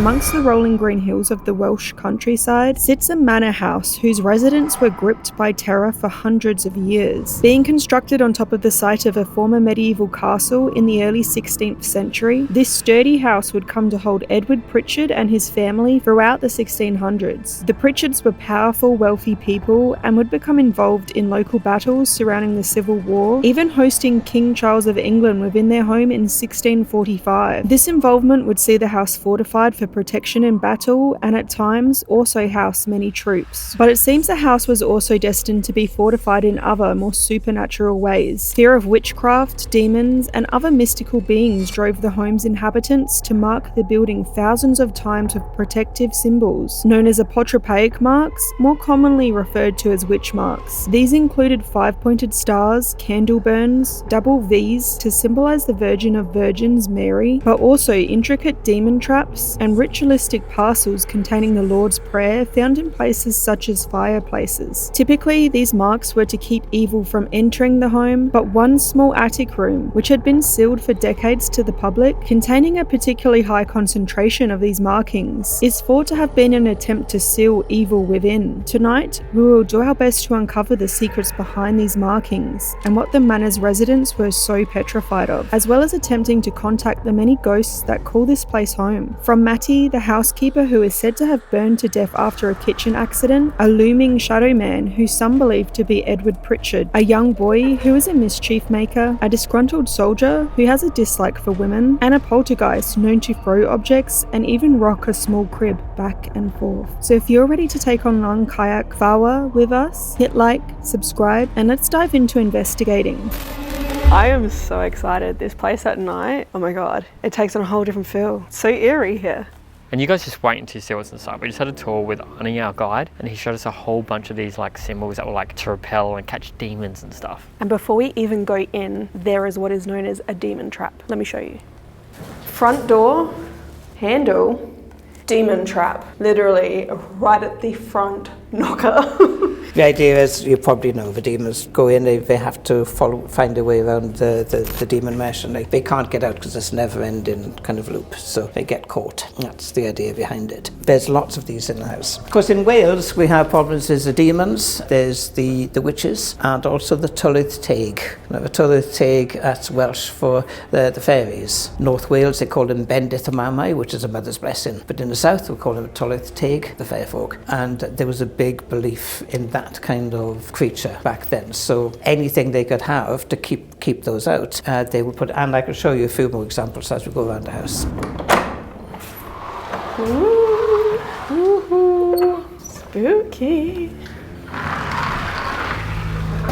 Amongst the rolling green hills of the Welsh countryside sits a manor house whose residents were gripped by terror for hundreds of years. Being constructed on top of the site of a former medieval castle in the early 16th century, this sturdy house would come to hold Edward Pritchard and his family throughout the 1600s. The Pritchards were powerful, wealthy people and would become involved in local battles surrounding the Civil War, even hosting King Charles of England within their home in 1645. This involvement would see the house fortified for protection in battle and at times also house many troops. But it seems the house was also destined to be fortified in other, more supernatural ways. Fear of witchcraft, demons, and other mystical beings drove the home's inhabitants to mark the building thousands of times with protective symbols, known as apotropaic marks, more commonly referred to as witch marks. These included 5-pointed stars, candle burns, double V's to symbolize the Virgin of Virgins, Mary, but also intricate demon traps and ritualistic parcels containing the Lord's Prayer found in places such as fireplaces. Typically, these marks were to keep evil from entering the home, but one small attic room, which had been sealed for decades to the public, containing a particularly high concentration of these markings, is thought to have been an attempt to seal evil within. Tonight, we will do our best to uncover the secrets behind these markings and what the manor's residents were so petrified of, as well as attempting to contact the many ghosts that call this place home. From Matty, the housekeeper who is said to have burned to death after a kitchen accident, a looming shadow man who some believe to be Edward Pritchard, a young boy who is a mischief maker, a disgruntled soldier who has a dislike for women, and a poltergeist known to throw objects and even rock a small crib back and forth. So if you're ready to take on Llancaiach Fawr with us, hit like, subscribe, and let's dive into investigating. I am so excited. This place at night, oh my god, it takes on a whole different feel. It's so eerie here. And you guys just wait until you see what's inside. We just had a tour with Ani, our guide, and he showed us a whole bunch of these like symbols that were like to repel and catch demons and stuff. And before we even go in, there is what is known as a demon trap. Let me show you. Front door, handle, demon trap. Literally right at the front knocker. The idea is, you probably know, the demons go in, they have to find a way around the demon mesh, and they can't get out because it's never-ending kind of loop, so they get caught. That's the idea behind it. There's lots of these in the house. Of course, in Wales, we have problems. There's the demons, there's the witches, and also the Tylwyth Teg. Now, the Tylwyth Teg, that's Welsh for the fairies. North Wales, they call them Bendith y Mamau, which is a mother's blessing. But in the south, we call them Tylwyth Teg, the fair folk. And there was a big belief in that kind of creature back then. So anything they could have to keep those out, they would put. And I can show you a few more examples as we go around the house. Ooh, spooky.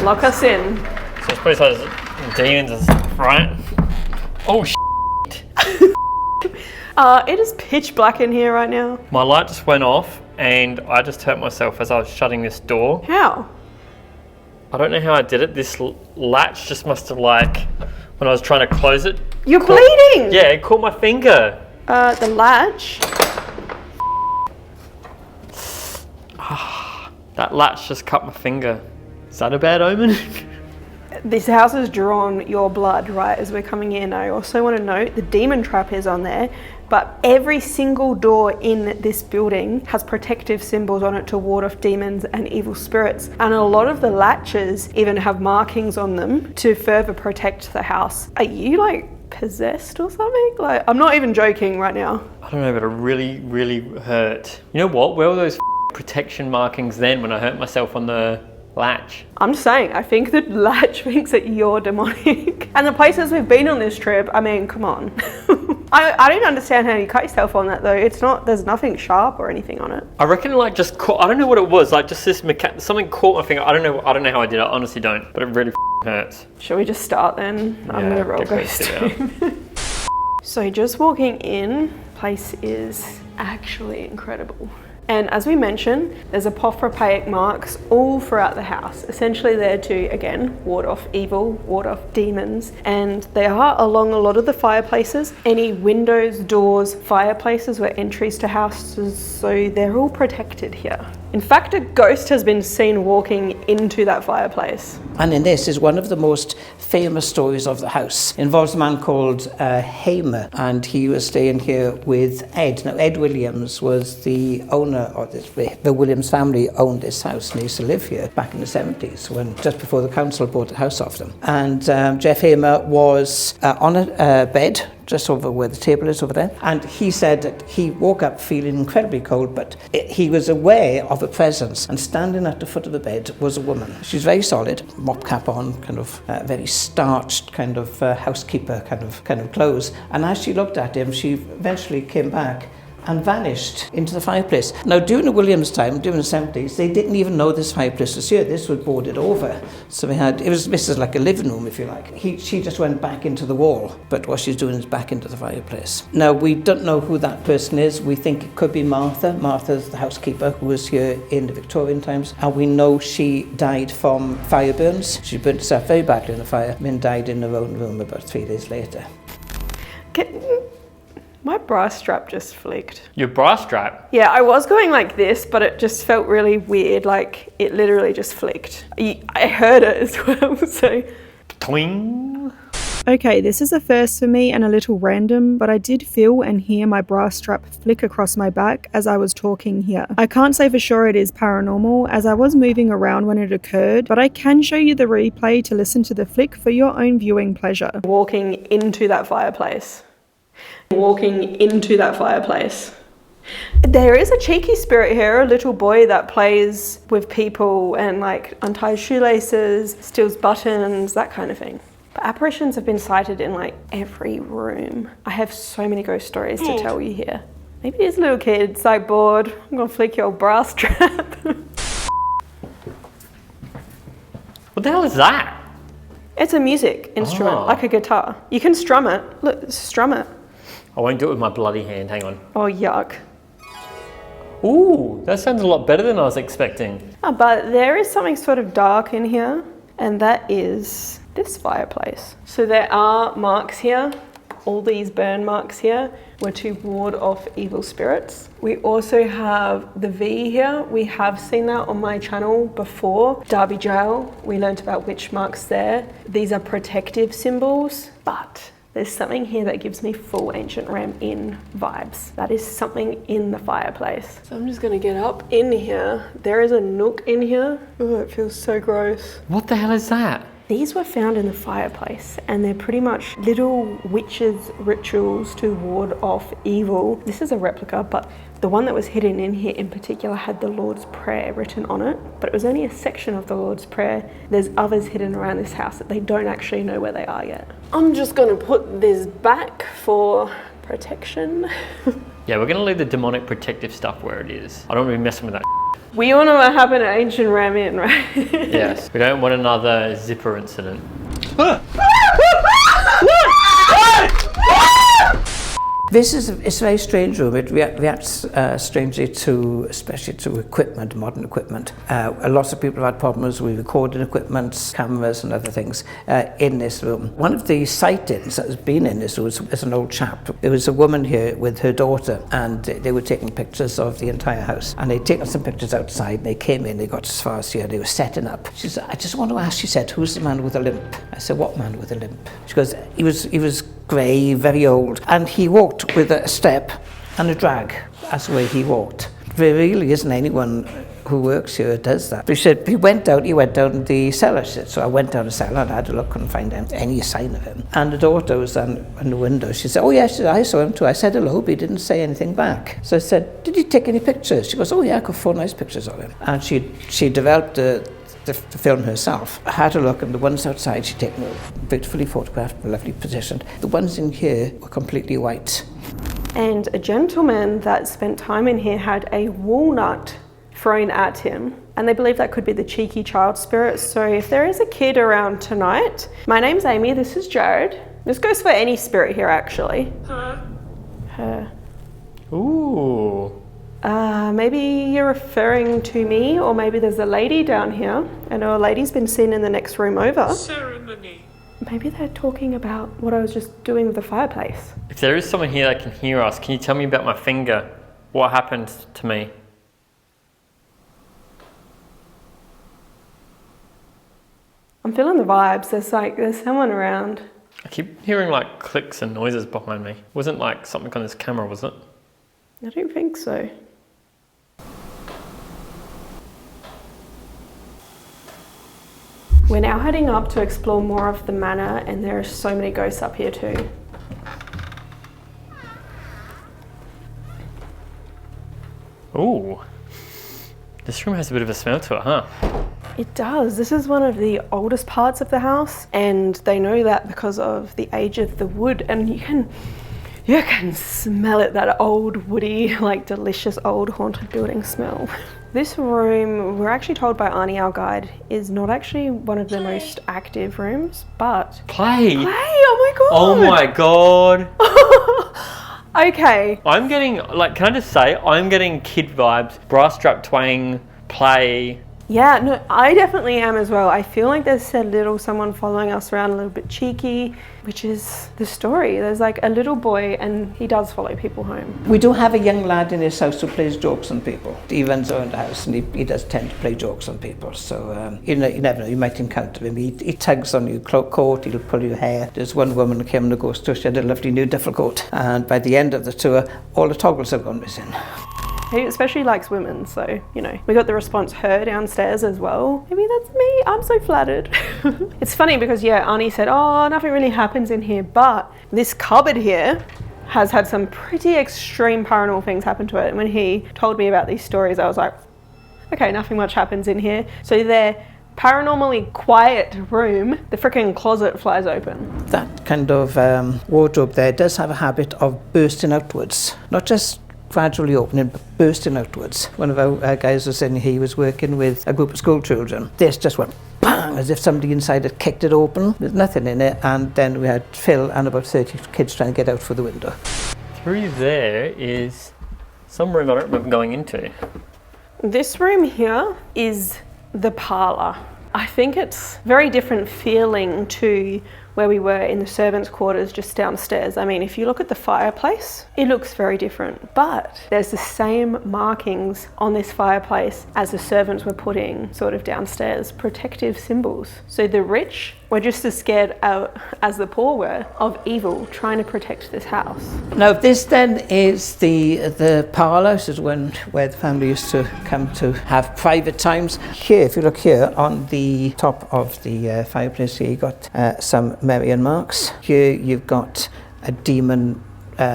Lock us in. So this place has demons and stuff, right? Oh shit. It is pitch black in here right now. My light just went off and I just hurt myself as I was shutting this door. How? I don't know how I did it. This latch just must have, like, when I was trying to close it. You're bleeding! Yeah, it caught my finger. The latch? That latch just cut my finger. Is that a bad omen? This house has drawn your blood, right, as we're coming in. I also want to note the demon trap is on there, but every single door in this building has protective symbols on it to ward off demons and evil spirits. And a lot of the latches even have markings on them to further protect the house. Are you like possessed or something? Like, I'm not even joking right now. I don't know, but it really, really hurt. You know what? Where were those protection markings then when I hurt myself on the latch? I'm just saying, I think the latch thinks that you're demonic. And the places we've been on this trip, I mean, come on. I don't understand how you cut yourself on that though. It's not, there's nothing sharp or anything on it. I reckon like just caught, I don't know what it was, like just this something caught my finger. I don't know how I did it, I honestly don't, but it really hurts. Shall we just start then? I'm gonna roll GhostTube. So just walking in, place is actually incredible. And as we mentioned, there's apotropaic marks all throughout the house, essentially there to, again, ward off evil, ward off demons. And they are along a lot of the fireplaces, any windows, doors, fireplaces were entries to houses, so they're all protected here. In fact, a ghost has been seen walking into that fireplace. And in this is one of the most famous stories of the house. It involves a man called Hamer, and he was staying here with Ed. Now, Ed Williams was the owner of this. The Williams family owned this house and they used to live here back in the 70s, when just before the council bought the house off them. And Jeff Hamer was on a bed just over where the table is over there. And he said that he woke up feeling incredibly cold, but he was aware of a presence, and standing at the foot of the bed was a woman. She's very solid, mop cap on, kind of very starched kind of housekeeper kind of clothes. And as she looked at him, she eventually came back and vanished into the fireplace. Now, during the Williams time, during the 70s, they didn't even know this fireplace was here. This was boarded over. So this is like a living room, if you like. She just went back into the wall, but what she's doing is back into the fireplace. Now, we don't know who that person is. We think it could be Martha. Martha's the housekeeper who was here in the Victorian times, and we know she died from fire burns. She burnt herself very badly in the fire and then died in her own room about 3 days later. My bra strap just flicked. Your bra strap? Yeah, I was going like this, but it just felt really weird. Like, it literally just flicked. I heard it as well, so... Twing. Okay, this is a first for me and a little random, but I did feel and hear my bra strap flick across my back as I was talking here. I can't say for sure it is paranormal, as I was moving around when it occurred, but I can show you the replay to listen to the flick for your own viewing pleasure. Walking into that fireplace. Walking into that fireplace. There is a cheeky spirit here, a little boy that plays with people and like unties shoelaces, steals buttons, that kind of thing. But apparitions have been sighted in like every room. I have so many ghost stories to tell you here. Maybe this little kid's like bored. I'm gonna flick your bra strap. What the hell is that? It's a music instrument, like a guitar. You can strum it. Look, strum it. I won't do it with my bloody hand, hang on. Oh, yuck. Ooh, that sounds a lot better than I was expecting. Oh, but there is something sort of dark in here, and that is this fireplace. So there are marks here. All these burn marks here were to ward off evil spirits. We also have the V here. We have seen that on my channel before. Derby Jail, we learnt about witch marks there. These are protective symbols, but there's something here that gives me full Ancient Ram Inn vibes. That is something in the fireplace. So I'm just gonna get up in here. There is a nook in here. Oh, it feels so gross. What the hell is that? These were found in the fireplace, and they're pretty much little witches' rituals to ward off evil. This is a replica, but the one that was hidden in here in particular had the Lord's Prayer written on it, but it was only a section of the Lord's Prayer. There's others hidden around this house that they don't actually know where they are yet. I'm just gonna put this back for protection. Yeah, we're gonna leave the demonic protective stuff where it is. I don't want to be messing with that. We all know what happened at Ancient Ram Inn, right? Yes, we don't want another zipper incident. This is it's a very strange room. It reacts strangely to, especially to equipment, modern equipment. A lot of people have had problems with recording equipment, cameras and other things in this room. One of the sightings that has been in this room is an old chap. There was a woman here with her daughter, and they were taking pictures of the entire house. And they'd taken some pictures outside, and they came in, they got as far as here, they were setting up. She said, I just want to ask, she said, who's the man with a limp? I said, what man with a limp? She goes, he was grey, very old, and he walked with a step and a drag. That's the way he walked. There really isn't anyone who works here that does that. But she said, he went down the cellar. She said, so I went down the cellar and I had a look, couldn't find any sign of him. And the daughter was on the window. She said, oh yes, I saw him too. I said hello, but he didn't say anything back. So I said, did you take any pictures? She goes, oh yeah, I got 4 nice pictures of him. And she developed the film herself. I had a look, and the ones outside she'd taken beautifully photographed, lovely positioned. The ones in here were completely white. And a gentleman that spent time in here had a walnut thrown at him, and they believe that could be the cheeky child spirit. So if there is a kid around tonight, my name's Amy, this is Jared. This goes for any spirit here, actually. Her. Ooh. Maybe you're referring to me, or maybe there's a lady down here. I know a lady's been seen in the next room over. Ceremony. Maybe they're talking about what I was just doing with the fireplace. If there is someone here that can hear us, can you tell me about my finger? What happened to me? I'm feeling the vibes. There's someone around. I keep hearing like clicks and noises behind me. Wasn't like something on this camera, was it? I don't think so. We're now heading up to explore more of the manor, and there are so many ghosts up here too. Ooh. This room has a bit of a smell to it, huh? It does. This is one of the oldest parts of the house, and they know that because of the age of the wood, and you can smell it, that old woody, like delicious old haunted building smell. This room, we're actually told by Arnie, our guide, is not actually one of the most active rooms, but... Play! Oh my god! Oh my god! Okay. I'm getting, like, can I just say, I'm getting kid vibes, brass strap twang, play. Yeah, no, I definitely am as well. I feel like there's a little someone following us around, a little bit cheeky, which is the story. There's like a little boy, and he does follow people home. We do have a young lad in his house who plays jokes on people. He runs around the house and he does tend to play jokes on people. So you never know, you might encounter him. He tugs on your coat, he'll pull your hair. There's one woman who came on the ghost tour, she had a lovely new duffel coat. And by the end of the tour, all the toggles have gone missing. He especially likes women, so, you know. We got the response, her downstairs as well. Maybe that's me, I'm so flattered. It's funny because, yeah, Arnie said, oh, nothing really happens in here, but this cupboard here has had some pretty extreme paranormal things happen to it. And when he told me about these stories, I was like, okay, nothing much happens in here. So their paranormally quiet room, the freaking closet flies open. That kind of wardrobe there does have a habit of bursting outwards, not just gradually opening but bursting outwards. One of our guys was saying he was working with a group of school children. This just went bang, as if somebody inside had kicked it open. There's nothing in it, and then we had Phil and about 30 kids trying to get out through the window. Through there is some room I don't remember going into. This room here is the parlour. I think it's very different feeling to where we were in the servants' quarters just downstairs. I mean, if you look at the fireplace, it looks very different, but there's the same markings on this fireplace as the servants were putting sort of downstairs, protective symbols. So the rich were just as scared as the poor were of evil trying to protect this house. Now this then is the parlour. This is where the family used to come to have private times. Here, if you look here on the top of the fireplace here, you've got some Marian marks. Here you've got a demon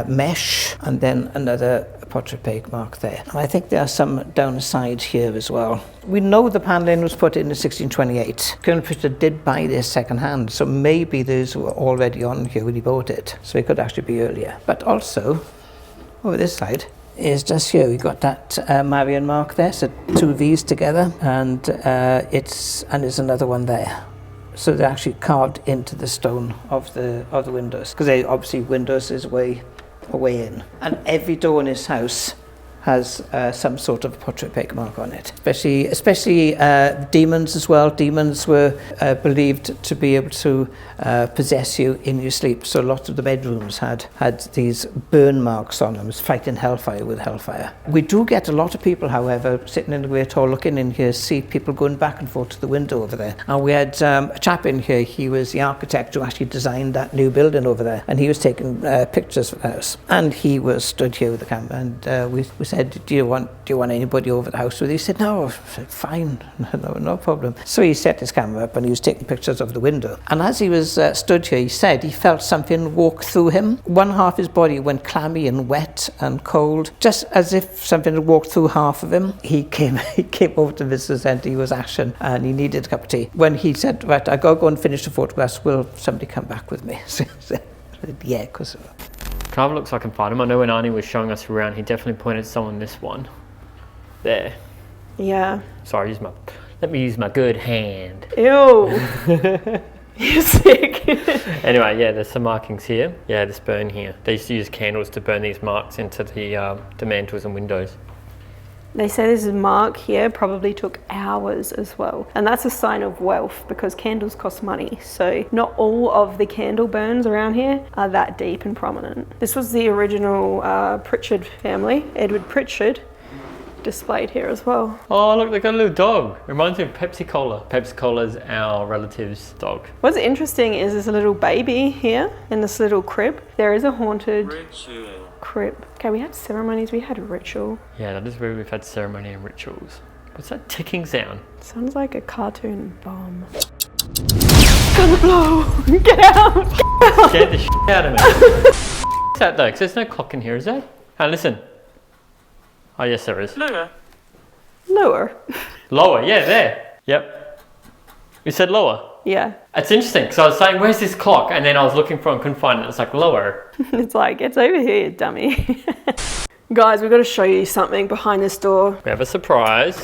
mesh, and then another portrait peg mark there. And I think there are some down the side here as well. We know the paneling was put in 1628. Colonel Pritchard did buy this second hand, so maybe those were already on here when he bought it. So it could actually be earlier. But also, over this side, is just here. We got that Marian mark there, so two V's together, and there's another one there. So they're actually carved into the stone of the windows, because obviously windows is way in, and every door in his house has some sort of portrait peg mark on it. Especially demons as well. Demons were believed to be able to possess you in your sleep. So a lot of the bedrooms had these burn marks on them. It was fighting hellfire with hellfire. We do get a lot of people, however, sitting in the Great Hall looking in here, see people going back and forth to the window over there. And we had a chap in here. He was the architect who actually designed that new building over there, and he was taking pictures of the house. And he was stood here with the camera, and we said, do you want anybody over the house with you? He said, no. I said, fine, no problem. So he set his camera up and he was taking pictures of the window. And as he was stood here, he said he felt something walk through him. One half his body went clammy and wet and cold, just as if something had walked through half of him. He came over to the visitor centre. He was ashen and he needed a cup of tea. When he said, right, I gotta go and finish the photographs, will somebody come back with me? So I said, yeah, of course. Can I have a look so I can find him? I know when Arnie was showing us around, he definitely pointed someone this one. There. Yeah. Sorry, let me use my good hand. Ew. You're sick. Anyway, yeah, there's some markings here. Yeah, this burn here. They used to use candles to burn these marks into the mantles and windows. They say this mark here probably took hours as well. And that's a sign of wealth because candles cost money. So not all of the candle burns around here are that deep and prominent. This was the original Pritchard family, Edward Pritchard. displayed here as well. Oh, look, they got a little dog. Reminds me of Pepsi Cola. Pepsi Cola's our relative's dog. What's interesting is there's a little baby here in this little crib. There is a haunted crib. Okay, we had ceremonies, we had ritual. Yeah, that is where we've had ceremony and rituals. What's that ticking sound? Sounds like a cartoon bomb. It's gonna blow! Get out! Get the shit out of me. What's that though? 'Cause there's no clock in here, is there? And listen. Oh yes, there is. Lower. Lower, yeah, there. Yep. You said lower? Yeah. It's interesting, because I was saying, where's this clock? And then I was looking for it and couldn't find it. It's like, lower. It's like, it's over here, dummy. Guys, we've got to show you something behind this door. We have a surprise.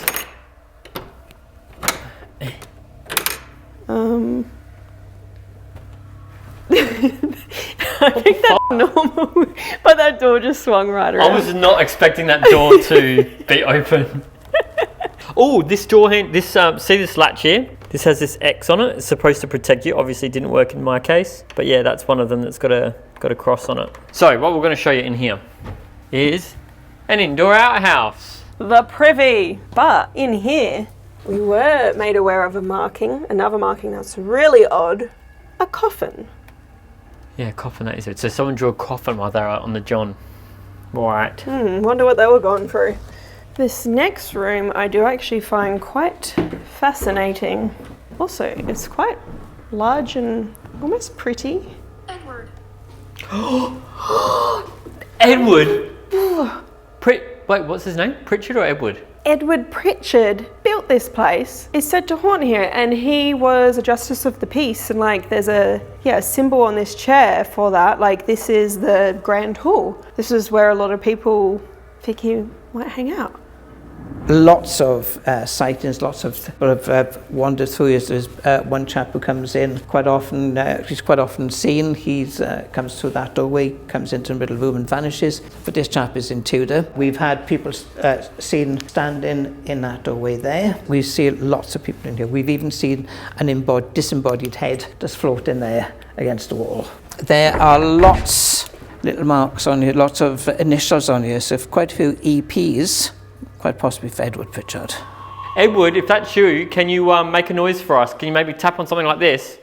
I think that's normal, but that door just swung right around. I was not expecting that door to be open. Oh, this door, see this latch here? This has this X on it. It's supposed to protect you. Obviously it didn't work in my case, but yeah, that's one of them that's got a cross on it. So what we're going to show you in here is an indoor outhouse. The privy. But in here, we were made aware of another marking that's really odd. A coffin. Yeah, coffin, that is it. So someone drew a coffin while they were out on the John. Right. Wonder what they were going through. This next room I do actually find quite fascinating. Also, it's quite large and almost pretty. Edward. Edward? Wait, what's his name? Pritchard or Edward? Edward Pritchard built this place. Is said to haunt here, and he was a justice of the peace, and like there's a symbol on this chair for that. Like this is the Grand Hall. This is where a lot of people think he might hang out. Lots of sightings, lots of people have wandered through. There's one chap who comes in quite often. He's quite often seen. He's comes through that doorway, comes into the middle room and vanishes. But this chap is in Tudor. We've had people seen standing in that doorway there. We've seen lots of people in here. We've even seen an disembodied head just floating there against the wall. There are lots little marks on here, lots of initials on here. So quite a few EPs. Quite possibly for Edward Pritchard. Edward, if that's you, can you make a noise for us? Can you maybe tap on something like this?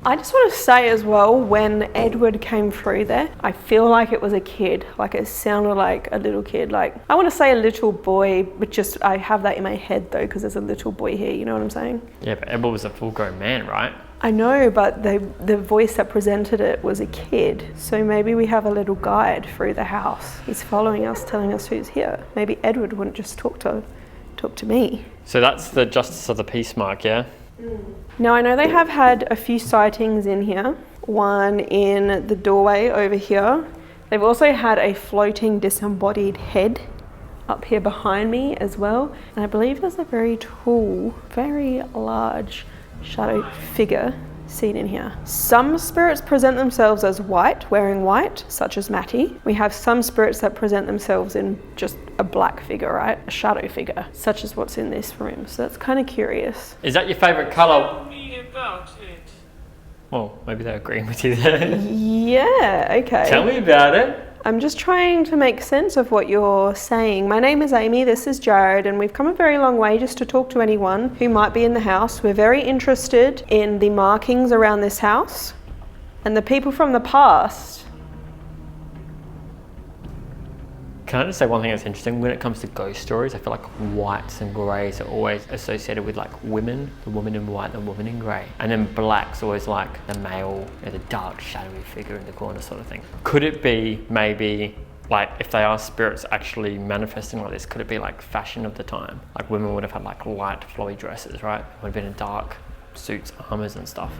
I just want to say as well, when Edward came through there, I feel like it was a kid. Like it sounded like a little kid. Like I want to say a little boy, but just I have that in my head though, because there's a little boy here. You know what I'm saying? Yeah, but Edward was a full-grown man, right? I know, but the voice that presented it was a kid. So maybe we have a little guide through the house. He's following us, telling us who's here. Maybe Edward wouldn't just talk to me. So that's the Justice of the Peace mark, yeah? Now I know they have had a few sightings in here. One in the doorway over here. They've also had a floating disembodied head up here behind me as well. And I believe there's a very tall, very large shadow figure seen in here. Some spirits present themselves as white, wearing white, such as Matty. We have some spirits that present themselves in just a black figure, right? A shadow figure, such as what's in this room. So that's kind of curious. Is that your favourite colour? Tell me about it. Well, maybe they're agreeing with you there. Yeah, okay. Tell me about it. I'm just trying to make sense of what you're saying. My name is Amy, this is Jared, and we've come a very long way just to talk to anyone who might be in the house. We're very interested in the markings around this house and the people from the past. Can I just say one thing that's interesting? When it comes to ghost stories, I feel like whites and greys are always associated with like women, the woman in white, the woman in grey. And then black's always like the male, the dark, shadowy figure in the corner sort of thing. Could it be maybe like if they are spirits actually manifesting like this, could it be like fashion of the time? Like women would have had like light flowy dresses, right? Would have been in dark suits, armours and stuff.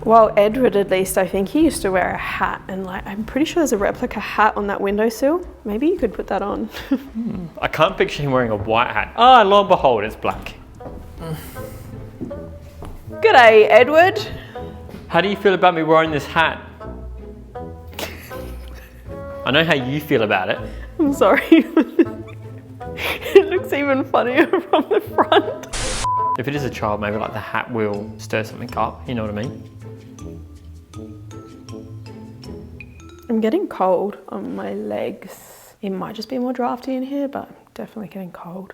Well, Edward, at least, I think he used to wear a hat, and like I'm pretty sure there's a replica hat on that windowsill. Maybe you could put that on. I can't picture him wearing a white hat. Ah, lo and behold, it's black. G'day, Edward. How do you feel about me wearing this hat? I know how you feel about it. I'm sorry. It looks even funnier from the front. If it is a child, maybe like the hat will stir something up, you know what I mean? I'm getting cold on my legs. It might just be more drafty in here, but I'm definitely getting cold.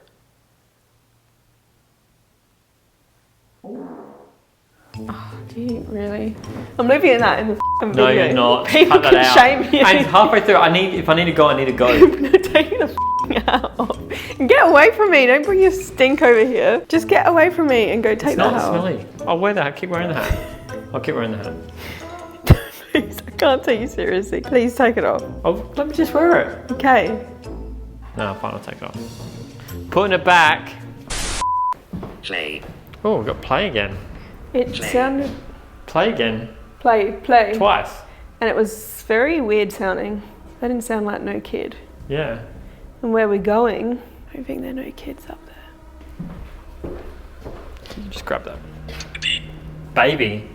Oh, do you really? I'm leaving that in the video. No, you're not. People Cut that can out. shame you. And halfway through, if I need to go, I need to go. Take the out. Get away from me. Don't bring your stink over here. Just get away from me and go take the hat off. It's not smelly. I'll wear the hat. Keep wearing the hat. I'll keep wearing the hat. Please, I can't take you seriously. Please take it off. Oh, let me just wear it. Okay. No, fine, I'll take it off. Putting it back. Play. Oh, we've got play again. It sounded... Play again. Play. Twice. And it was very weird sounding. That didn't sound like no kid. Yeah. And where we're going, I don't think there are no kids up there. Just grab that. Baby.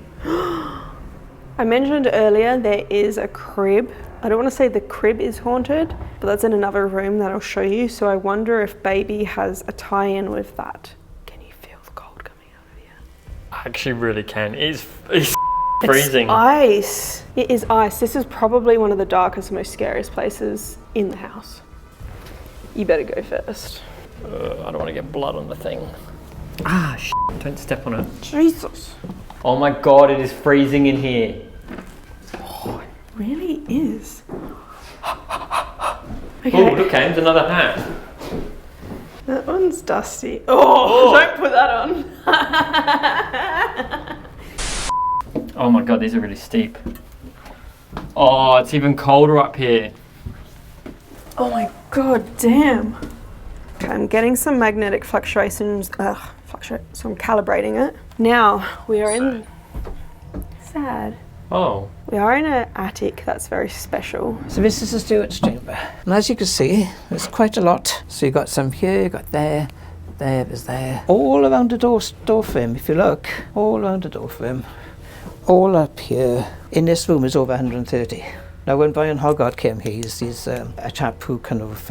I mentioned earlier there is a crib. I don't want to say the crib is haunted, but that's in another room that I'll show you. So I wonder if Baby has a tie-in with that. Can you feel the cold coming out of here? I actually really can. It's freezing. It's ice. It is ice. This is probably one of the darkest, most scariest places in the house. You better go first. I don't want to get blood on the thing. Don't step on it. Jesus. Oh my god, it is freezing in here. Oh, it really is. Okay. Oh, look, there's another hat. That one's dusty. Oh, don't put that on. Oh my god, these are really steep. Oh, it's even colder up here. Oh my god, damn. Okay, I'm getting some magnetic fluctuations. So I'm calibrating it. Now, we are in... Sad. Oh. We are in an attic that's very special. So this is the steward's chamber. And as you can see, there's quite a lot. So you got some here, you got there's there. All around the door frame, if you look. All around the door frame. All up here. In this room is over 130. Now, when Brian Hoggart came here, he's a chap who kind of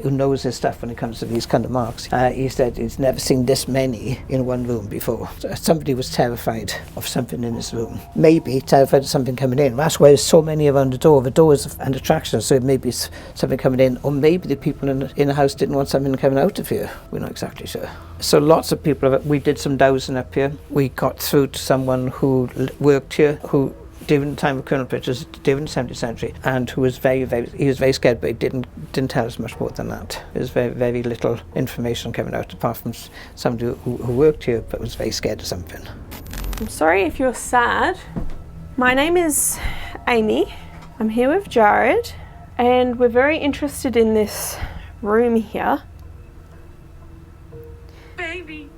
who knows his stuff when it comes to these kind of marks. He said he's never seen this many in one room before. So somebody was terrified of something in this room. Maybe terrified of something coming in. That's why there's so many around the door. The door is an attraction, so it may be something coming in, or maybe the people in the house didn't want something coming out of here. We're not exactly sure. So lots of people. We did some dowsing up here. We got through to someone who worked here, who during the time of Colonel Pictures, during the 17th century, and who was very scared, but he didn't tell us much more than that. There's very little information coming out, apart from somebody who worked here, but was very scared of something. I'm sorry if you're sad. My name is Amy. I'm here with Jared, and we're very interested in this room here. Baby.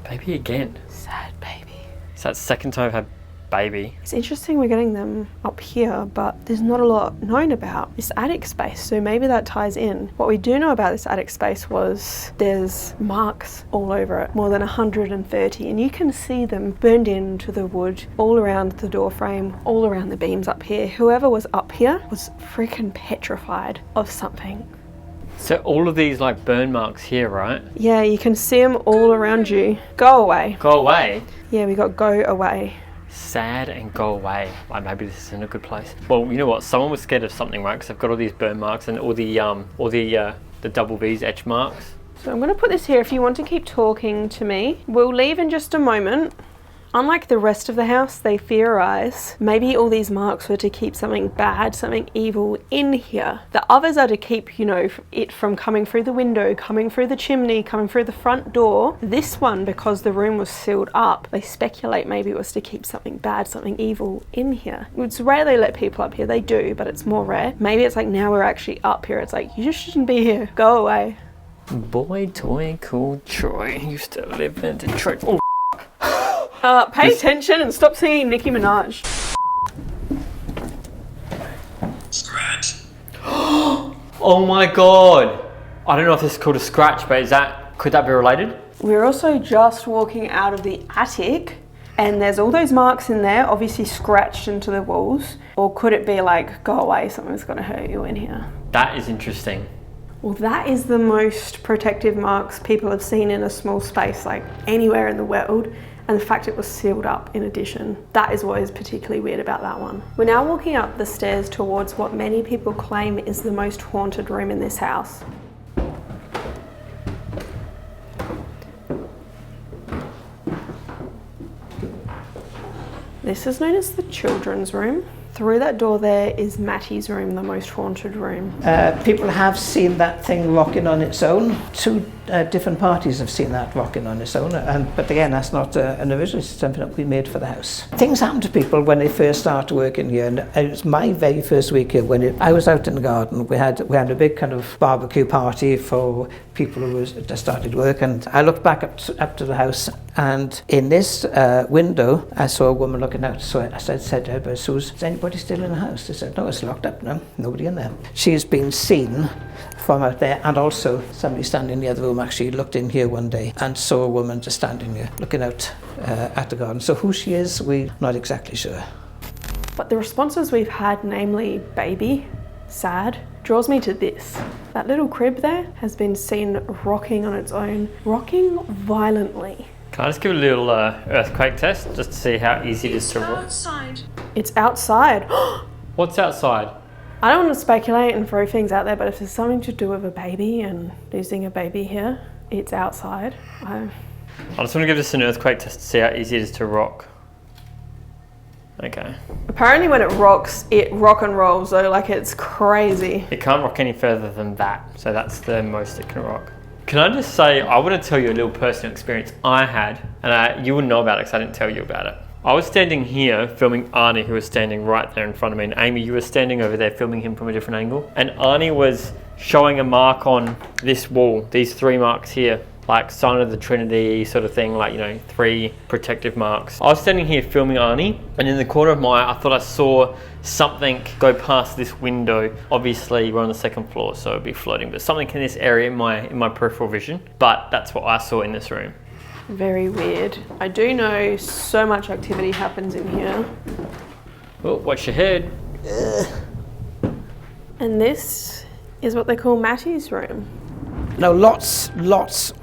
Baby again. Sad baby. So that's the second time I've had baby. It's interesting we're getting them up here, but there's not a lot known about this attic space, so maybe that ties in. What we do know about this attic space was there's marks all over it, more than 130, and you can see them burned into the wood all around the door frame, all around the beams up here. Whoever was up here was freaking petrified of something. So all of these like burn marks here, right? Yeah, you can see them all around you. Go away. Go away. Yeah, we got go away. Sad and go away. Like maybe this isn't a good place. Well, you know what? Someone was scared of something, right? Because I've got all these burn marks and all the double V's etch marks. So I'm going to put this here if you want to keep talking to me. We'll leave in just a moment. Unlike the rest of the house, they theorize maybe all these marks were to keep something bad, something evil in here. The others are to keep, you know, it from coming through the window, coming through the chimney, coming through the front door. This one, because the room was sealed up, they speculate maybe it was to keep something bad, something evil in here. It's rare they let people up here. They do, but it's more rare. Maybe it's like now we're actually up here. It's like, you just shouldn't be here. Go away. Boy toy called Troy used to live in Detroit. Oh. Pay attention and stop singing Nicki Minaj. Scratch. Oh my god! I don't know if this is called a scratch, but could that be related? We're also just walking out of the attic and there's all those marks in there, obviously scratched into the walls. Or could it be like, go away, something's gonna hurt you in here? That is interesting. Well, that is the most protective marks people have seen in a small space, like anywhere in the world. and the fact it was sealed up in addition. That is what is particularly weird about that one. We're now walking up the stairs towards what many people claim is the most haunted room in this house. This is known as the children's room. Through that door there is Mattie's room, the most haunted room. People have seen that thing rocking on its own. Two different parties have seen that rocking on its own, but again, that's not an original, it's something that we made for the house. Things happen to people when they first start working here, and it was my very first week here when I was out in the garden. We had a big kind of barbecue party for people who just started work, and I looked back up to the house, and in this window I saw a woman looking out. So I said to her, "Suze, is anybody still in the house?" They said, "No, it's locked up now, nobody in there." She's been seen from out there, and also somebody standing in the other room actually looked in here one day and saw a woman just standing here looking out at the garden. So who she is, we're not exactly sure. But the responses we've had, namely baby, sad, draws me to this. That little crib there has been seen rocking on its own, rocking violently. Can I just give a little earthquake test just to see how easy it is to rock? Outside. It's outside. What's outside? I don't want to speculate and throw things out there, but if there's something to do with a baby and losing a baby here, it's outside. I just want to give this an earthquake test to see how easy it is to rock. Okay. Apparently when it rocks, it rock and rolls though, like it's crazy. It can't rock any further than that, so that's the most it can rock. Can I just say, I want to tell you a little personal experience I had, and you wouldn't know about it because I didn't tell you about it. I was standing here filming Arnie, who was standing right there in front of me, and Amy, you were standing over there filming him from a different angle, and Arnie was showing a mark on this wall, these 3 marks here, like sign of the Trinity sort of thing, like, you know, 3 protective marks. I was standing here filming Arnie, and in the corner of my eye, I thought I saw something go past this window. Obviously, we're on the 2nd floor, so it'd be floating, but something in this area in my peripheral vision. But that's what I saw in this room. Very weird. I do know so much activity happens in here. Oh, watch your head. And this is what they call Mattie's room. Now, lots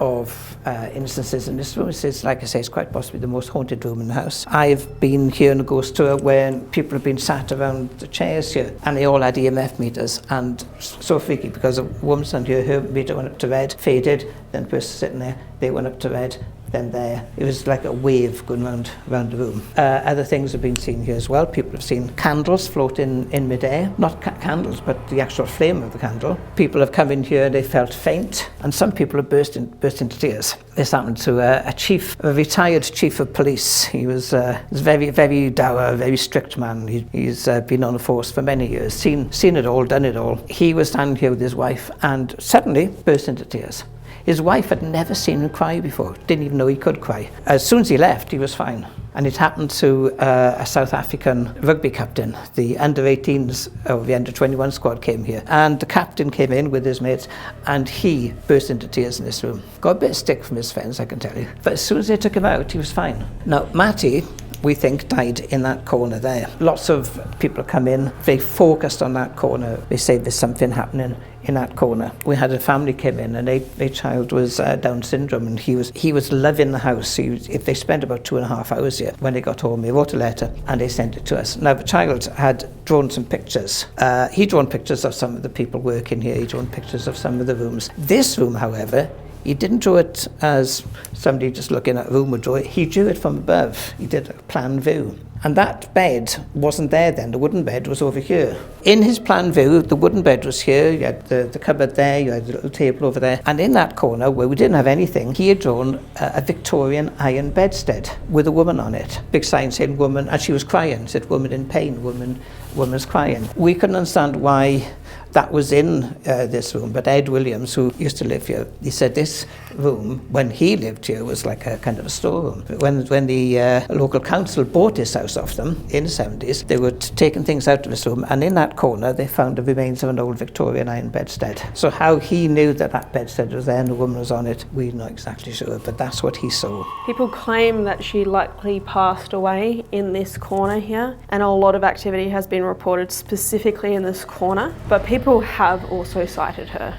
of instances in this room. It's, like I say, it's quite possibly the most haunted room in the house. I've been here on a ghost tour when people have been sat around the chairs here, and they all had EMF meters, and so freaky because a woman standing here, her meter went up to red, faded, then the person sitting there, they went up to red, then there. It was like a wave going round the room. Other things have been seen here as well. People have seen candles float in midair. Not candles, but the actual flame of the candle. People have come in here and they felt faint, and some people have burst into tears. This happened to a retired chief of police. He was very, very dour, very strict man. He's been on the force for many years, seen it all, done it all. He was standing here with his wife and suddenly burst into tears. His wife had never seen him cry before, didn't even know he could cry. As soon as he left, he was fine. And it happened to a South African rugby captain. The under-18s or the under-21 squad came here, and the captain came in with his mates, and he burst into tears in this room. Got a bit of stick from his friends, I can tell you. But as soon as they took him out, he was fine. Now, Mattie, we think, died in that corner there. Lots of people come in, they focused on that corner. They say there's something happening in that corner. We had a family came in, and their child was Down syndrome, and he was loving the house. If they spent about 2.5 hours here. When they got home, they wrote a letter and they sent it to us. Now, the child had drawn some pictures. He'd drawn pictures of some of the people working here. He'd drawn pictures of some of the rooms. This room, however, he didn't draw it as somebody just looking at a room would draw it. He drew it from above. He did a plan view. And that bed wasn't there then. The wooden bed was over here. In his plan view, the wooden bed was here. You had the cupboard there. You had the little table over there. And in that corner, where we didn't have anything, he had drawn a Victorian iron bedstead with a woman on it. Big sign saying woman, and she was crying. It said woman in pain, woman's crying. We couldn't understand why that was in this room, but Ed Williams, who used to live here, he said this room, when he lived here, was like a kind of a storeroom. When the local council bought this house off them in the 70s, they were taking things out of this room, and in that corner they found the remains of an old Victorian iron bedstead. So how he knew that bedstead was there and the woman was on it, we're not exactly sure, but that's what he saw. People claim that she likely passed away in this corner here, and a lot of activity has been reported specifically in this corner, but people have also cited her.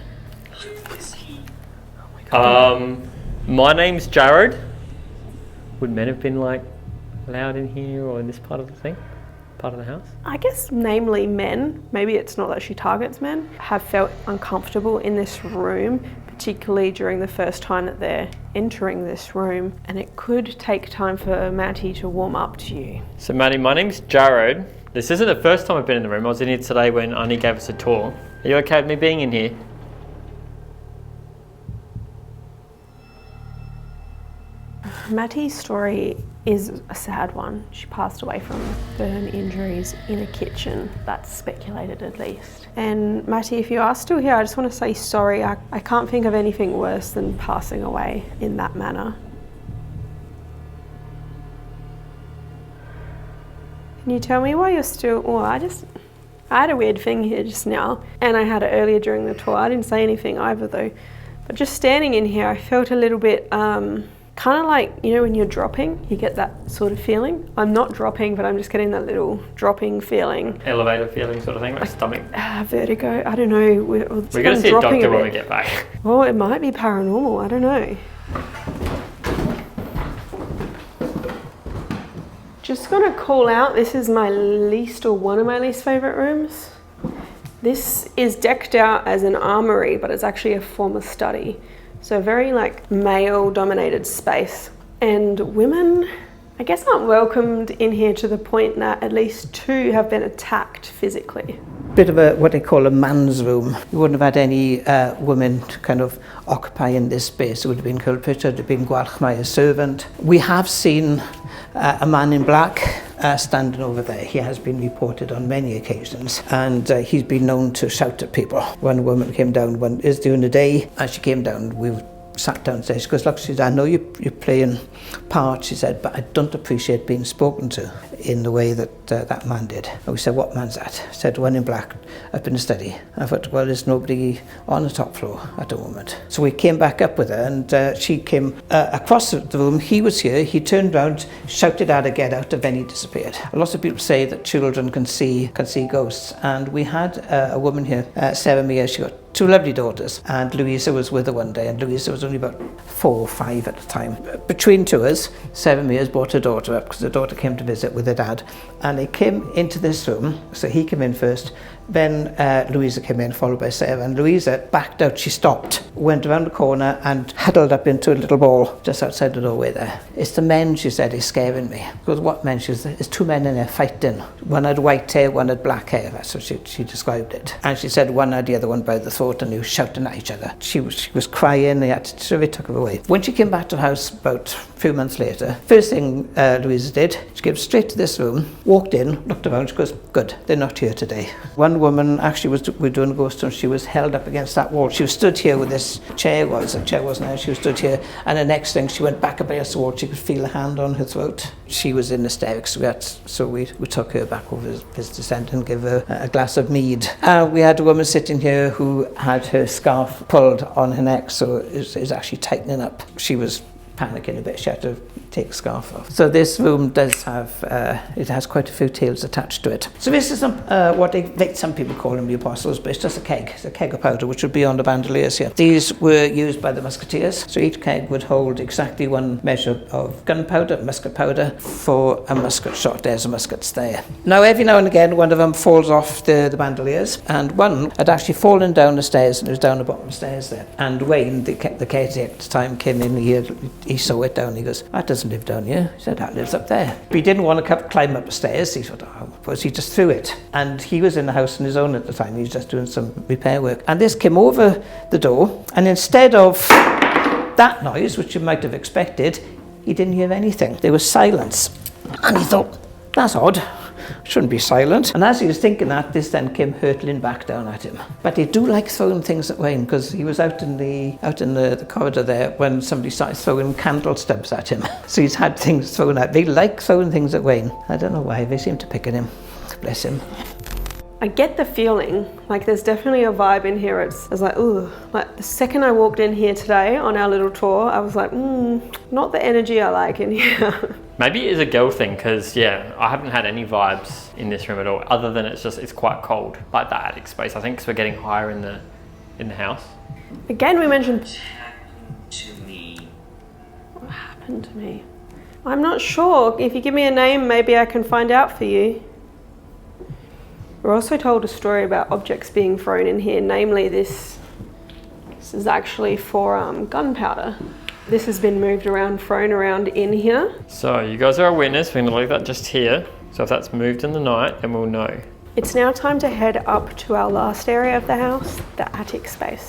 My name's Jared. Would men have been like loud in here or in this part of the thing? Part of the house? I guess namely men, maybe it's not that she targets men, have felt uncomfortable in this room, particularly during the first time that they're entering this room, and it could take time for Matty to warm up to you. So Matty, my name's Jared. This isn't the first time I've been in the room. I was in here today when Ani gave us a tour. Are you okay with me being in here? Matty's story is a sad one. She passed away from burn injuries in a kitchen. That's speculated at least. And Matty, if you are still here, I just want to say sorry. I can't think of anything worse than passing away in that manner. Can you tell me why you're still... Oh, I had a weird thing here just now, and I had it earlier during the tour. I didn't say anything either though. But just standing in here, I felt a little bit... kind of like, you know, when you're dropping, you get that sort of feeling. I'm not dropping, but I'm just getting that little dropping feeling. Elevator feeling sort of thing, like stomach. Vertigo, I don't know. We're going to see a doctor when we get back. Well, it might be paranormal, I don't know. Just gonna call out, this is my least or one of my least favorite rooms. This is decked out as an armory, but it's actually a former study. So very like male dominated space, and women I guess aren't welcomed in here to the point that at least 2 have been attacked physically. Bit of a what they call a man's room. You wouldn't have had any women to kind of occupy in this space. It would have been culprit, it would have been Gwalchmaia's servant. We have seen a man in black standing over there. He has been reported on many occasions, and he's been known to shout at people. One woman came down during the day, as she came down, we sat downstairs. She goes, look, she said, I know you're playing part, she said, but I don't appreciate being spoken to in the way that that man did. And we said, what man's that? She said, one in black up in the study. I thought, well, there's nobody on the top floor at the moment. So we came back up with her, and she came across the room. He was here. He turned around, shouted at her, get out, and then he disappeared. Lots of people say that children can see ghosts, and we had a woman here, Sarah Mia. She got 2 lovely daughters, and Louisa was with her one day, and Louisa was only about 4 or 5 at the time. Between 2 of us, Sarah Mia's brought her daughter up because the daughter came to visit with her dad, and they came into this room. So he came in first, then Louisa came in, followed by Sarah, and Louisa backed out. She stopped, went around the corner and huddled up into a little ball just outside the doorway there. It's the men, she said, is scaring me. Because what men? She said, there's 2 men in there fighting. One had white hair, one had black hair. That's how she described it. And she said one had the other one by the throat, and they were shouting at each other. She was crying. So they took her away. When she came back to the house about a few months later, first thing Louisa did, she came straight to this room, walked in, looked around, she goes, good, they're not here today. One woman actually we're doing a ghost tour, she was held up against that wall. She was stood here with this chair the chair wasn't there, she was stood here, and the next thing she went back up against the wall, she could feel a hand on her throat. She was in hysterics, so we took her back over his descent and gave her a glass of mead. We had a woman sitting here who had her scarf pulled on her neck, so it was actually tightening up. She was panicking a bit, she had to take the scarf off. So this room does have, it has quite a few tales attached to it. So this is what some people call them the apostles, but it's just a keg. It's a keg of powder, which would be on the bandoliers here. These were used by the musketeers, so each keg would hold exactly 1 measure of gunpowder, musket powder, for a musket shot. There's the muskets there. Now every now and again one of them falls off the bandoliers, and one had actually fallen down the stairs, and it was down the bottom of the stairs there. And Wayne, the caretaker at the time, came in, he saw it down, he goes, that doesn't live down here. He said, that lives up there. But he didn't want to climb up the stairs. He thought, he just threw it. And he was in the house on his own at the time. He was just doing some repair work. And this came over the door, and instead of that noise, which you might have expected, he didn't hear anything. There was silence. And he thought, that's odd. Shouldn't be silent. And as he was thinking that, this then came hurtling back down at him. But they do like throwing things at Wayne, because he was out in the corridor there when somebody started throwing candle stubs at him. So he's had things thrown at. They like throwing things at Wayne. I don't know why. They seem to pick at him. Bless him. I get the feeling, like there's definitely a vibe in here. It's like, ooh, like the second I walked in here today on our little tour, I was like, not the energy I like in here. Maybe it is a girl thing, because yeah, I haven't had any vibes in this room at all, other than it's quite cold, like that attic space. I think because we're getting higher in the house. Again, we mentioned... What happened to me? What happened to me? I'm not sure. If you give me a name, maybe I can find out for you. We're also told a story about objects being thrown in here, namely this is actually for gunpowder. This has been moved around, thrown around in here. So you guys are a witness. We're gonna leave that just here. So if that's moved in the night, then we'll know. It's now time to head up to our last area of the house, the attic space.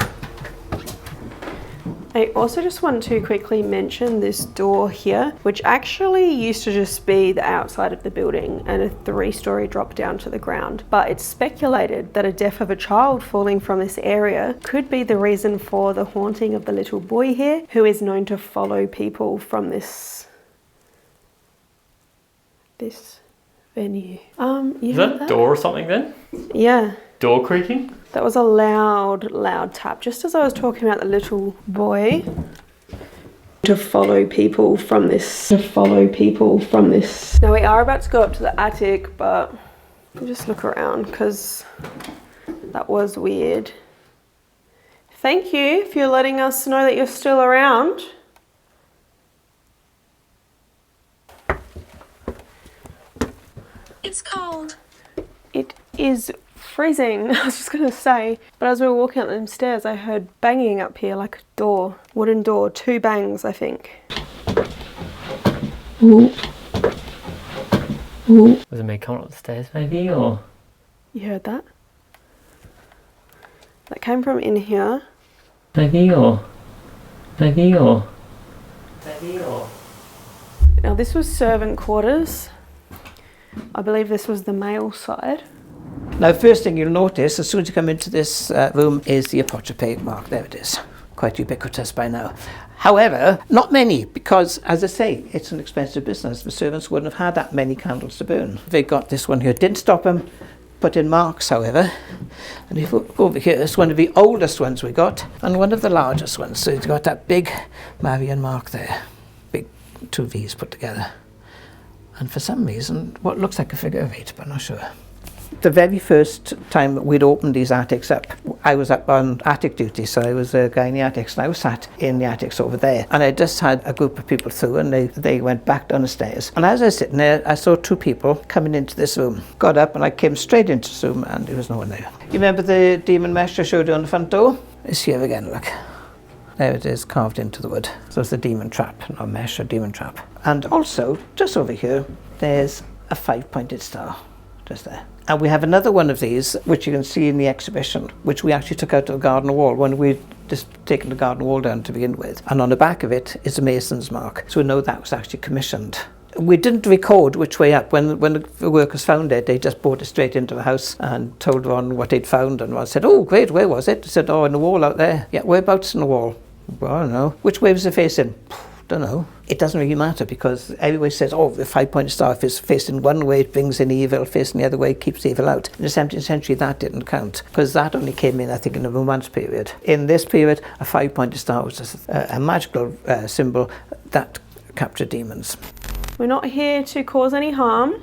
I also just want to quickly mention this door here, which actually used to just be the outside of the building and a 3-story drop down to the ground. But it's speculated that a death of a child falling from this area could be the reason for the haunting of the little boy here, who is known to follow people from this venue. Is that a door or something then? Yeah. Door creaking? That was a loud tap, just as I was talking about the little boy. To follow people from this. Now we are about to go up to the attic, but I'll just look around because that was weird. Thank you for letting us know that you're still around. It's cold. It is freezing, I was just gonna say. But as we were walking up them stairs, I heard banging up here like a door. Wooden door, 2 bangs, I think. Ooh. Ooh. Was it me coming up the stairs maybe, or? You heard that? That came from in here. Maybe, or? Now this was servant quarters. I believe this was the male side. Now, first thing you'll notice as soon as you come into this room is the apotropaic mark. There it is. Quite ubiquitous by now. However, not many, because, as I say, it's an expensive business. The servants wouldn't have had that many candles to burn. They got this one here. Didn't stop them. Put in marks, however. And if we go over here, it's one of the oldest ones we got, and one of the largest ones. So you've got that big Marian mark there. Big 2 V's put together. And for some reason, what looks like a figure of 8, but I'm not sure. The very first time we'd opened these attics up, I was up on attic duty, so I was a guy in the attics, and I was sat in the attics over there. And I just had a group of people through, and they went back down the stairs. And as I was sitting there, I saw 2 people coming into this room. Got up, and I came straight into this room, and there was no one there. You remember the demon mesh I showed you on the front door? It's here again, look. There it is, carved into the wood. So it's the demon trap, not mesh, a demon trap. And also, just over here, there's a 5-pointed star, just there. And we have another one of these, which you can see in the exhibition, which we actually took out of the garden wall when we'd just taken the garden wall down to begin with. And on the back of it is a mason's mark, so we know that was actually commissioned. We didn't record which way up. When the workers found it, they just brought it straight into the house and told Ron what they'd found. And Ron said, "Oh, great, where was it?" He said, "Oh, in the wall out there." "Yeah, whereabouts in the wall?" "Well, I don't know." "Which way was it facing?" "Don't know." It doesn't really matter because everybody says, "Oh, the 5-pointed star, if it's facing one way, it brings in evil, facing the other way, it keeps evil out." In the 17th century, that didn't count because that only came in, I think, in the Romance period. In this period, a 5-pointed star was just a magical symbol that captured demons. We're not here to cause any harm.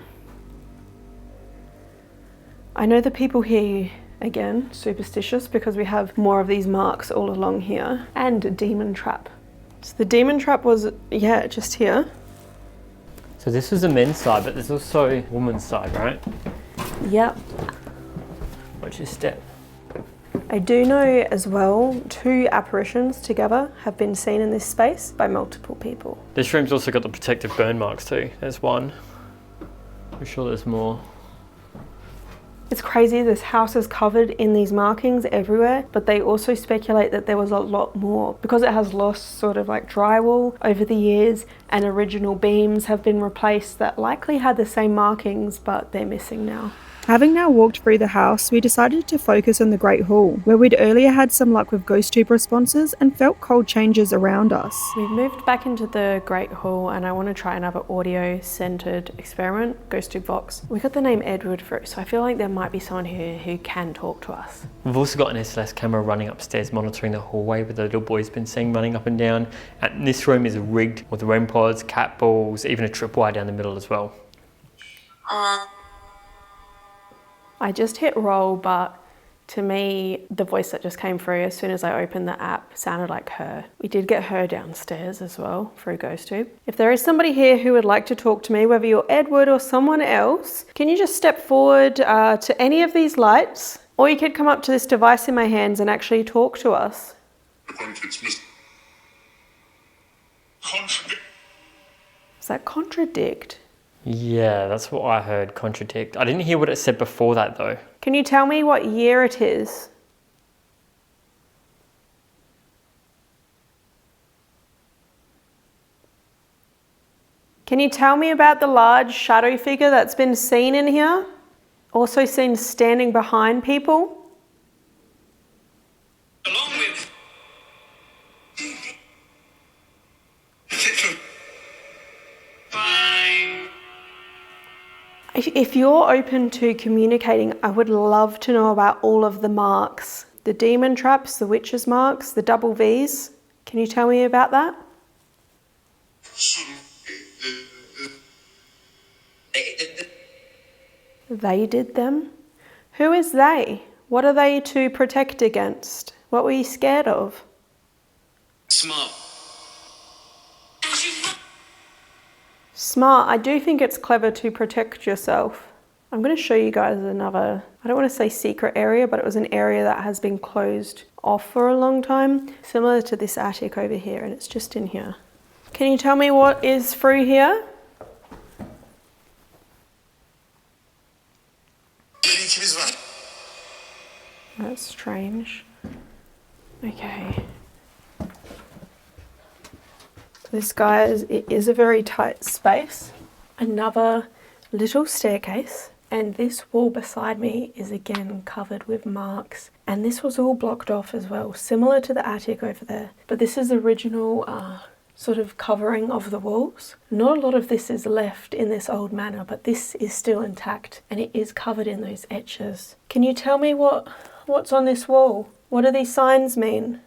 I know the people here, again, superstitious because we have more of these marks all along here. And a demon trap. So the demon trap was, yeah, just here. So this is the men's side, but there's also a woman's side, right? Yep. What's your step? I do know as well 2 apparitions together have been seen in this space by multiple people. This room's also got the protective burn marks too. There's one. I'm sure there's more. It's crazy, this house is covered in these markings everywhere, but they also speculate that there was a lot more because it has lost sort of like drywall over the years and original beams have been replaced that likely had the same markings, but they're missing now. Having now walked through the house, we decided to focus on the Great Hall, where we'd earlier had some luck with GhostTube responses and felt cold changes around us. We've moved back into the Great Hall and I want to try another audio-centered experiment, GhostTube Vox. We got the name Edward through, so I feel like there might be someone here who can talk to us. We've also got an SLS camera running upstairs monitoring the hallway where the little boy's been seen running up and down. And this room is rigged with REM pods, cat balls, even a tripwire down the middle as well. I just hit roll, but To me, the voice that just came through as soon as I opened the app sounded like her. We did get her downstairs as well through GhostTube. If there is somebody here who would like to talk to me, whether you're Edward or someone else, can you just step forward to any of these lights? Or you could come up to this device in my hands and actually talk to us. Contradict. Is that contradict? Yeah, that's what I heard, contradict. I didn't hear what it said before that though. Can you tell me what year it is? Can you tell me about the large shadow figure that's been seen in here? Also seen standing behind people? Along with. Fine. If you're open to communicating, I would love to know about all of the marks. The demon traps, the witch's marks, the double V's. Can you tell me about that? They did them? Who is they? What are they to protect against? What were you scared of? Smart. Smart. I do think it's clever to protect yourself. I'm going to show you guys another, I don't want to say secret area, but it was an area that has been closed off for a long time, similar to this attic over here, and it's just in here. Can you tell me what is through here? That's strange. Okay. This, guys, it is a very tight space. Another little staircase, and this wall beside me is again covered with marks, and this was all blocked off as well, similar to the attic over there. But this is the original sort of covering of the walls. Not a lot of this is left in this old manor, but this is still intact, and it is covered in those etches. Can you tell me what's on this wall? What do these signs mean?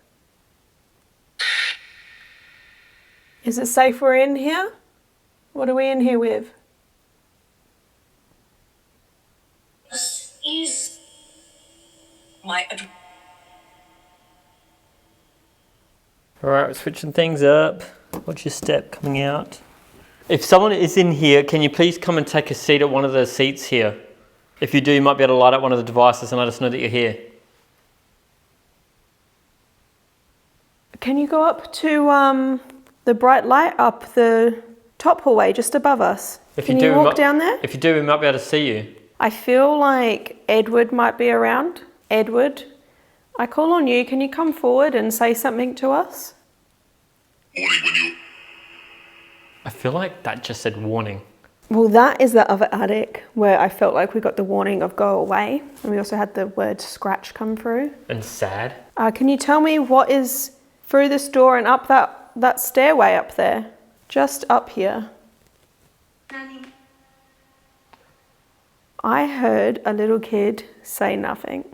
Is it safe we're in here? What are we in here with? This is my Alright, we're switching things up. Watch your step coming out. If someone is in here, can you please come and take a seat at one of the seats here? If you do, you might be able to light up one of the devices and let us know that you're here. Can you go up to the bright light up the top hallway just above us? Can you walk down there? If you do, we might be able to see you. I feel like Edward might be around. Edward, I call on you. Can you come forward and say something to us? Warning when you. I feel like that just said warning. Well, that is the other attic where I felt like we got the warning of go away. And we also had the word scratch come through. And sad. Can you tell me what is through this door and up that stairway up there? Just up here. Nanny. I heard a little kid say nothing.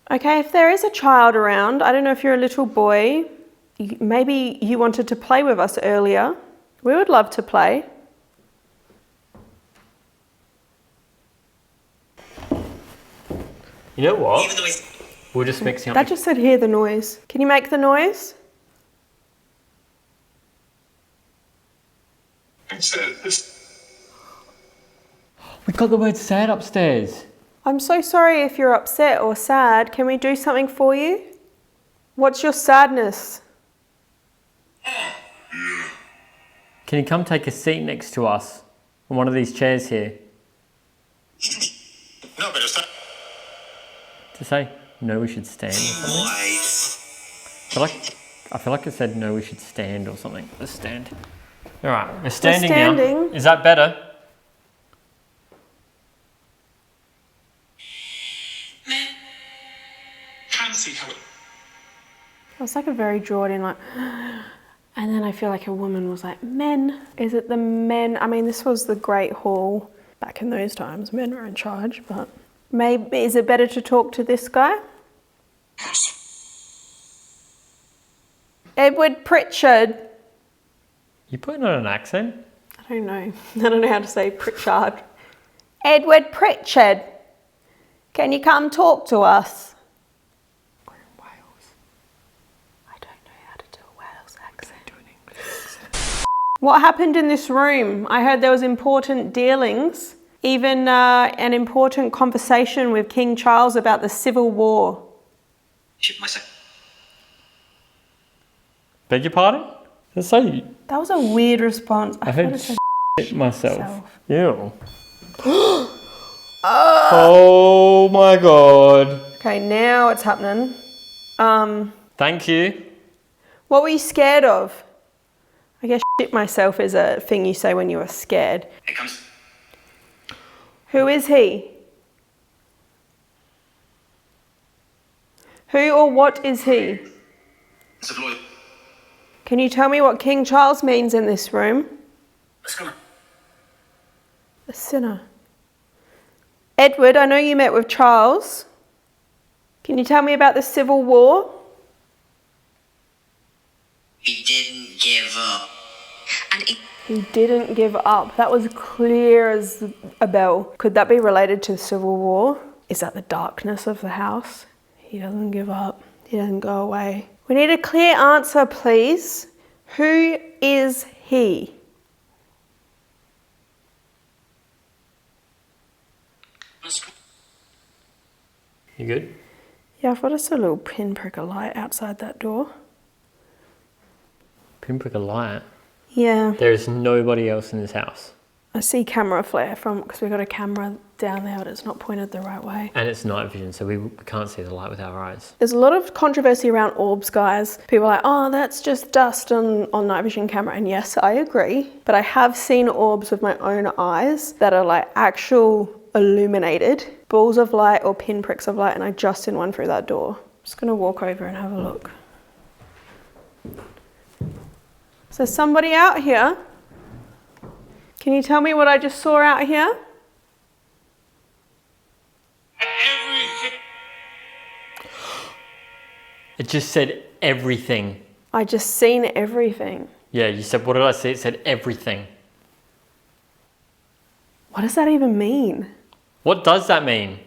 Okay, if there is a child around, I don't know if you're a little boy, maybe you wanted to play with us earlier. We would love to play. You know what? Even though We're just mixing up. That just said hear the noise. Can you make the noise? We got the word sad upstairs. I'm so sorry if you're upset or sad. Can we do something for you? What's your sadness? Can you come take a seat next to us on one of these chairs here? No, but just. To say no, we should stand or something. I feel like it said no, we should stand or something. Let's stand. All right, we're standing now. Is that better? Can see how it. It was like a very Jordan, like, and then I feel like a woman was like, men. Is it the men? I mean, this was the Great Hall. Back in those times, men were in charge, but maybe, is it better to talk to this guy? Edward Pritchard. You putting on an accent? I don't know. I don't know how to say Pritchard. Edward Pritchard. Can you come talk to us? What happened in this room? I heard there was important dealings, even an important conversation with King Charles about the Civil War. Shit myself. Beg your pardon? That's so... That was a weird response. I heard said shit myself. myself. Ew. Oh my god. Okay, now it's happening. Thank you. What were you scared of? I guess shit myself is a thing you say when you are scared. It comes. Who is he? Who or what is he? It's a lawyer. Can you tell me what King Charles means in this room? Let's go. A sinner. Edward, I know you met with Charles. Can you tell me about the Civil War? He didn't give up. And He didn't give up. That was clear as a bell. Could that be related to the Civil War? Is that the darkness of the house? He doesn't give up. He doesn't go away. We need a clear answer, please. Who is he? let's go. You good? Yeah, I thought I saw a little pinprick of light outside that door. Pinprick a light. Yeah, There is nobody else in this house. I see camera flare from, because we've got a camera down there, but it's not pointed the right way. And it's night vision, so we can't see the light with our eyes. There's a lot of controversy around orbs, guys. People are like, oh, that's just dust on night vision camera. And yes, I agree. But I have seen orbs with my own eyes that are like actual illuminated balls of light or pinpricks of light. And I just seen one through that door. I'm just going to walk over and have a look. Is there somebody out here? Can you tell me what I just saw out here? Everything. It just said everything. I just seen everything. Yeah, you said, what did I say? It said everything. What does that even mean? What does that mean?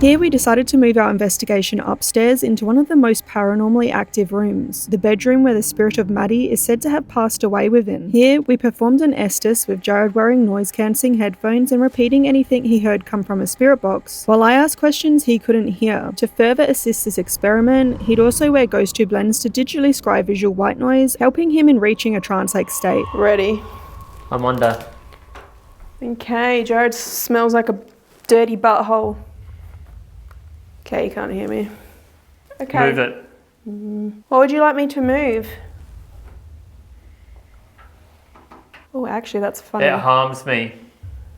Here we decided to move our investigation upstairs into one of the most paranormally active rooms, the bedroom where the spirit of Maddie is said to have passed away within. Here we performed an Estes with Jared wearing noise-cancelling headphones and repeating anything he heard come from a spirit box, while I asked questions he couldn't hear. To further assist this experiment, he'd also wear GhostTube Lens to digitally scry visual white noise, helping him in reaching a trance-like state. Ready. I'm under. Okay, Jared smells like a dirty butthole. Okay, you can't hear me. Okay. Move it. What would you like me to move? Oh, actually, that's funny. It harms me.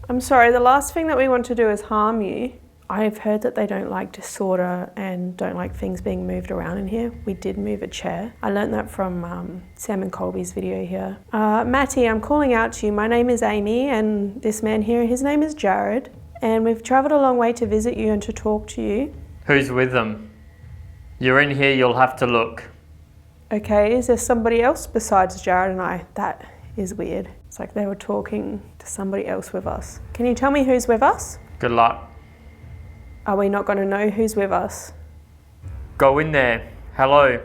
I'm sorry, the last thing that we want to do is harm you. I've heard that they don't like disorder and don't like things being moved around in here. We did move a chair. I learned that from Sam and Colby's video here. Matty, I'm calling out to you. My name is Amy, and this man here, his name is Jared. And we've travelled a long way to visit you and to talk to you. Who's with them? You're in here, you'll have to look. Okay, is there somebody else besides Jared and I? That is weird. It's like they were talking to somebody else with us. Can you tell me who's with us? Good luck. Are we not going to know who's with us? Go in there. Hello.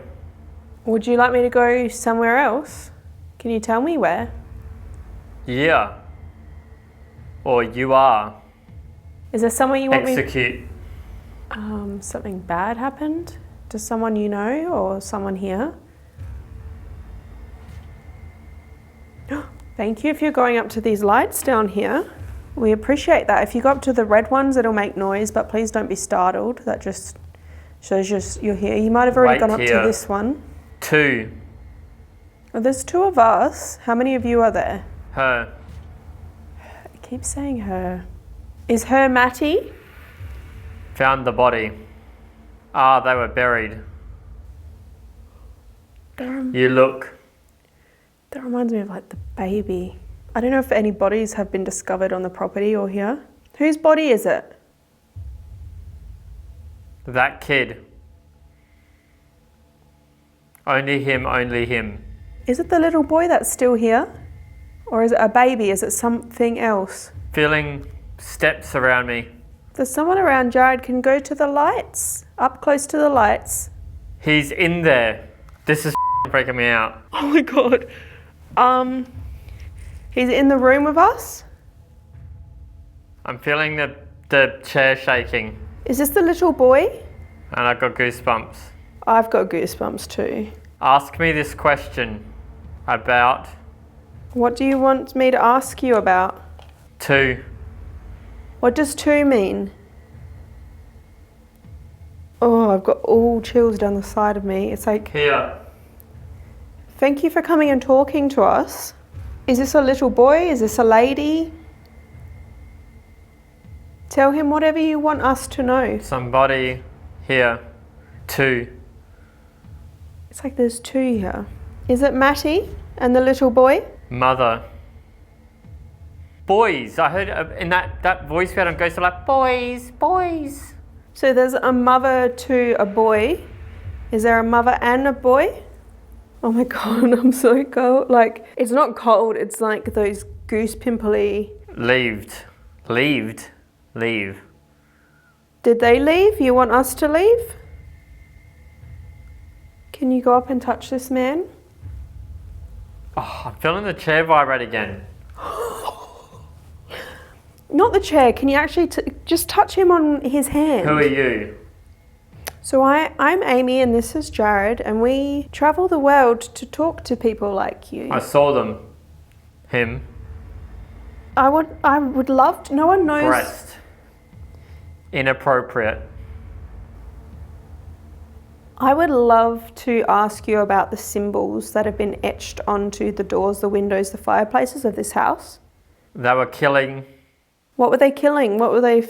Would you like me to go somewhere else? Can you tell me where? Yeah. Or you are. Is there somewhere you want me? Execute. Something bad happened to someone you know or someone here? Thank you if you're going up to these lights down here. We appreciate that. If you go up to the red ones, it'll make noise, but please don't be startled. That just shows you're here. You might have already Wait gone up here. to this one. 2. Oh, there's 2 of us. How many of you are there? Her. I keep saying her. Is her Matty? Found the body. Ah, they were buried. You look. That reminds me of like the baby. I don't know if any bodies have been discovered on the property or here. Whose body is it? That kid. Only him, only him. Is it the little boy that's still here? Or is it a baby? Is it something else? Feeling steps around me. If there's someone around, Jared can go to the lights. Up close to the lights. He's in there. This is freaking me out. Oh my god. He's in the room with us? I'm feeling the chair shaking. Is this the little boy? And I've got goosebumps. I've got goosebumps too. Ask me this question about... What do you want me to ask you about? 2. What does 2 mean? Oh, I've got all chills down the side of me. It's like... Here. Thank you for coming and talking to us. Is this a little boy? Is this a lady? Tell him whatever you want us to know. Somebody here. 2. It's like there's 2 here. Is it Matty and the little boy? Mother. Boys. I heard in that voice we had on Ghost, like, boys, boys. So there's a mother to a boy. Is there a mother and a boy? Oh my god, I'm so cold. Like, it's not cold, it's like those goose pimply... Leave. Did they leave? You want us to leave? Can you go up and touch this man? Oh, I'm feeling the chair vibrate again. Not the chair, can you actually just touch him on his hand? Who are you? So I'm Amy and this is Jared and we travel the world to talk to people like you. I saw them. Him. I would love to, no one knows. Breast. Inappropriate. I would love to ask you about the symbols that have been etched onto the doors, the windows, the fireplaces of this house. They were killing. What were they killing? What were they...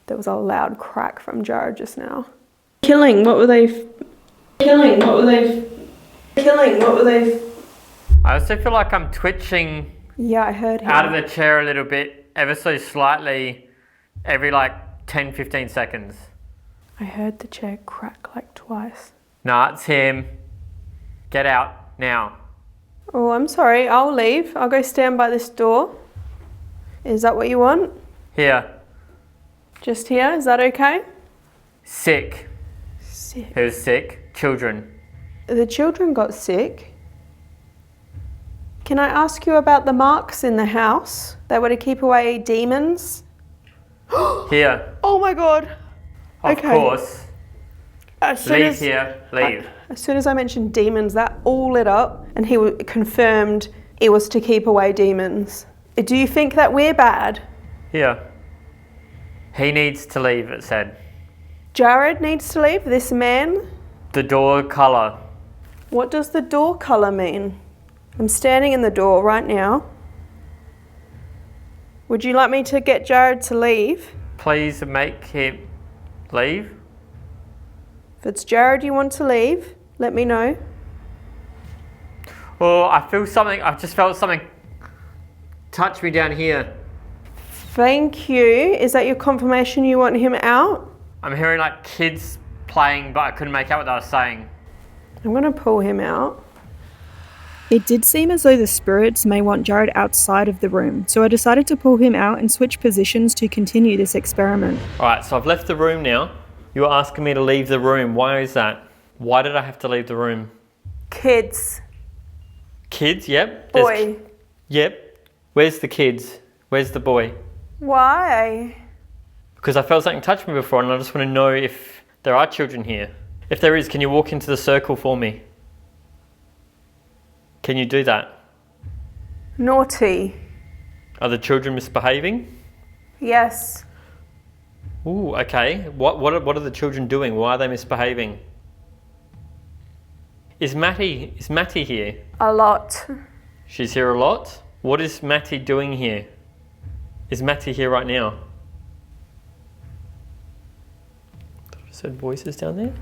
There was a loud crack from Jared just now. Killing, what were they... Killing, what were they... Killing, what were they... I also feel like I'm twitching Yeah, I heard him. out of the chair a little bit, ever so slightly, every like 10, 15 seconds. I heard the chair crack like twice. Nah, it's him. Get out now. Oh, I'm sorry, I'll leave. I'll go stand by this door. Is that what you want? Here. Just here, is that okay? Sick. Sick. Who's sick? Children. The children got sick. Can I ask you about the marks in the house? They were to keep away demons? Here. Oh my god. Of Okay. course. Leave here. Leave. As soon as I mentioned demons, that all lit up and he confirmed it was to keep away demons. Do you think that we're bad? Here. He needs to leave, it said. Jared needs to leave, this man? The door colour. What does the door colour mean? I'm standing in the door right now. Would you like me to get Jared to leave? Please make him leave. If it's Jared you want to leave, let me know. Oh, I feel something. I've just felt something touch me down here. Thank you. Is that your confirmation you want him out? I'm hearing like kids playing, but I couldn't make out what they were saying. I'm going to pull him out. It did seem as though the spirits may want Jared outside of the room, so I decided to pull him out and switch positions to continue this experiment. Alright, so I've left the room now. You were asking me to leave the room. Why is that? Why did I have to leave the room? Kids. Kids, yep. Boy. Yep. Where's the kids? Where's the boy? Why? Because I felt something touch me before and I just want to know if there are children here. If there is, can you walk into the circle for me? Can you do that? Naughty. Are the children misbehaving? Yes. Ooh, okay. What are the children doing? Why are they misbehaving? Is Matty here? A lot. She's here a lot? What is Matty doing here? Is Matty here right now? I just heard voices down there.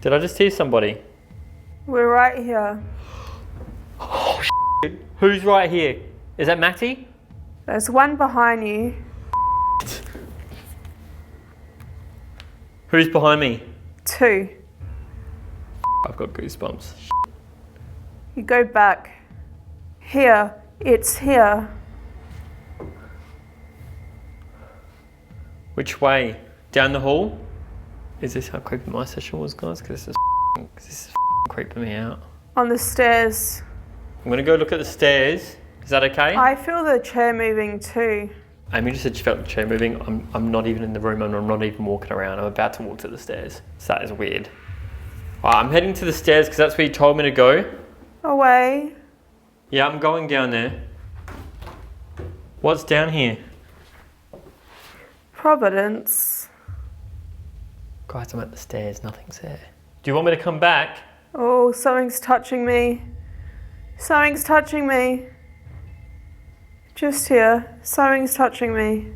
Did I just hear somebody? We're right here. Oh, shit. Who's right here? Is that Matty? There's one behind you. Who's behind me? 2. I've got goosebumps. You go back. Here. It's here. Which way? Down the hall? Is this how creepy my session was, guys? Because this is creeping me out. On the stairs. I'm gonna go look at the stairs. Is that okay? I feel the chair moving too. Amy just said she felt the chair moving. I'm not even in the room and I'm not even walking around. I'm about to walk to the stairs. So that is weird. All right, I'm heading to the stairs because that's where you told me to go. Away. Yeah, I'm going down there. What's down here? Providence. Guys, I'm at the stairs. Nothing's there. Do you want me to come back? Oh, something's touching me. Something's touching me. Just here. Something's touching me.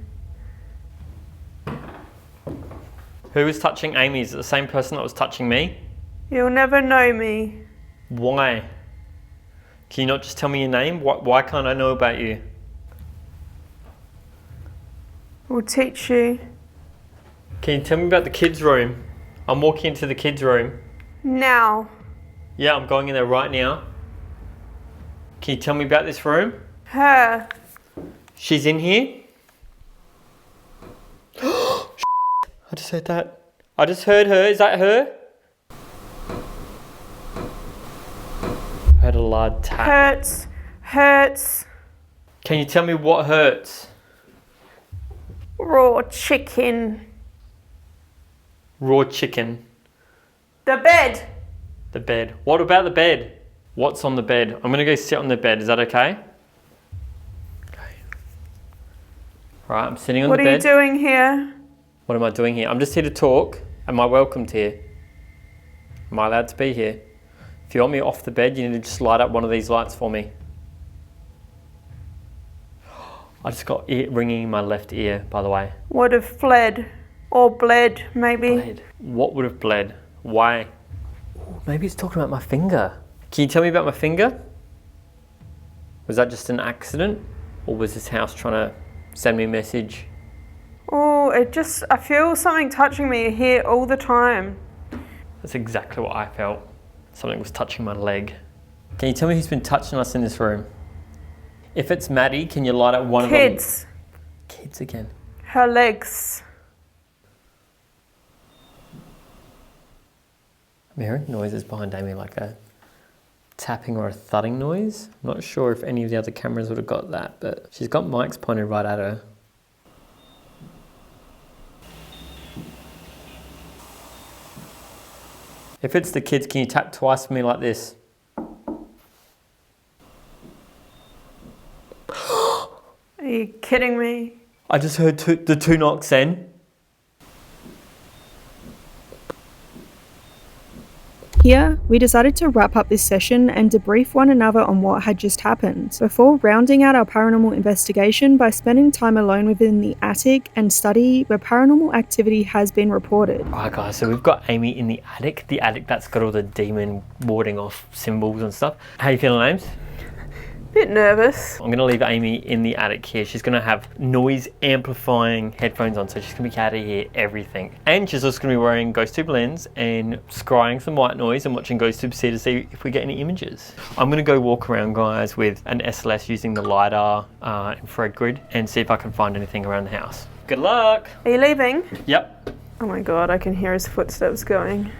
Who was touching Amy? Is it the same person that was touching me? You'll never know me. Why? Can you not just tell me your name? Why can't I know about you? We'll teach you. Can you tell me about the kids' room? I'm walking into the kids' room. Now. Yeah, I'm going in there right now. Can you tell me about this room? Her. She's in here? I just heard that. I just heard her. Is that her? I heard a loud tap. Hurts. Hurts. Can you tell me what hurts? Raw chicken. Raw chicken. The bed. The bed. What about the bed? What's on the bed? I'm gonna go sit on the bed. Is that okay? Okay. All right, I'm sitting on the bed. What are you doing here? What am I doing here? I'm just here to talk. Am I welcomed here? Am I allowed to be here? If you want me off the bed, you need to just light up one of these lights for me. I just got ringing in my left ear, by the way. Would have fled. Or bled, maybe. Bled. What would have bled? Why? Ooh, maybe it's talking about my finger. Can you tell me about my finger? Was that just an accident? Or was this house trying to send me a message? Oh, I feel something touching me here all the time. That's exactly what I felt. Something was touching my leg. Can you tell me who's been touching us in this room? If it's Maddie, can you light up one of them? Kids. Kids again. Her legs. I'm hearing noises behind Amy, like a tapping or a thudding noise. I'm not sure if any of the other cameras would have got that, but she's got mics pointed right at her. If it's the kids, can you tap twice for me like this? Are you kidding me? I just heard the two knocks then. Here, we decided to wrap up this session and debrief one another on what had just happened, before rounding out our paranormal investigation by spending time alone within the attic and study where paranormal activity has been reported. Alright guys, so we've got Amy in the attic that's got all the demon warding off symbols and stuff. How you feeling, Ames? Bit nervous. I'm going to leave Amy in the attic here. She's going to have noise amplifying headphones on, so she's going to be able to hear everything. And she's also going to be wearing GhostTube Lens and scrying some white noise and watching GhostTube C to see if we get any images. I'm going to go walk around, guys, with an SLS using the LiDAR infrared grid and see if I can find anything around the house. Good luck! Are you leaving? Yep. Oh my god, I can hear his footsteps going.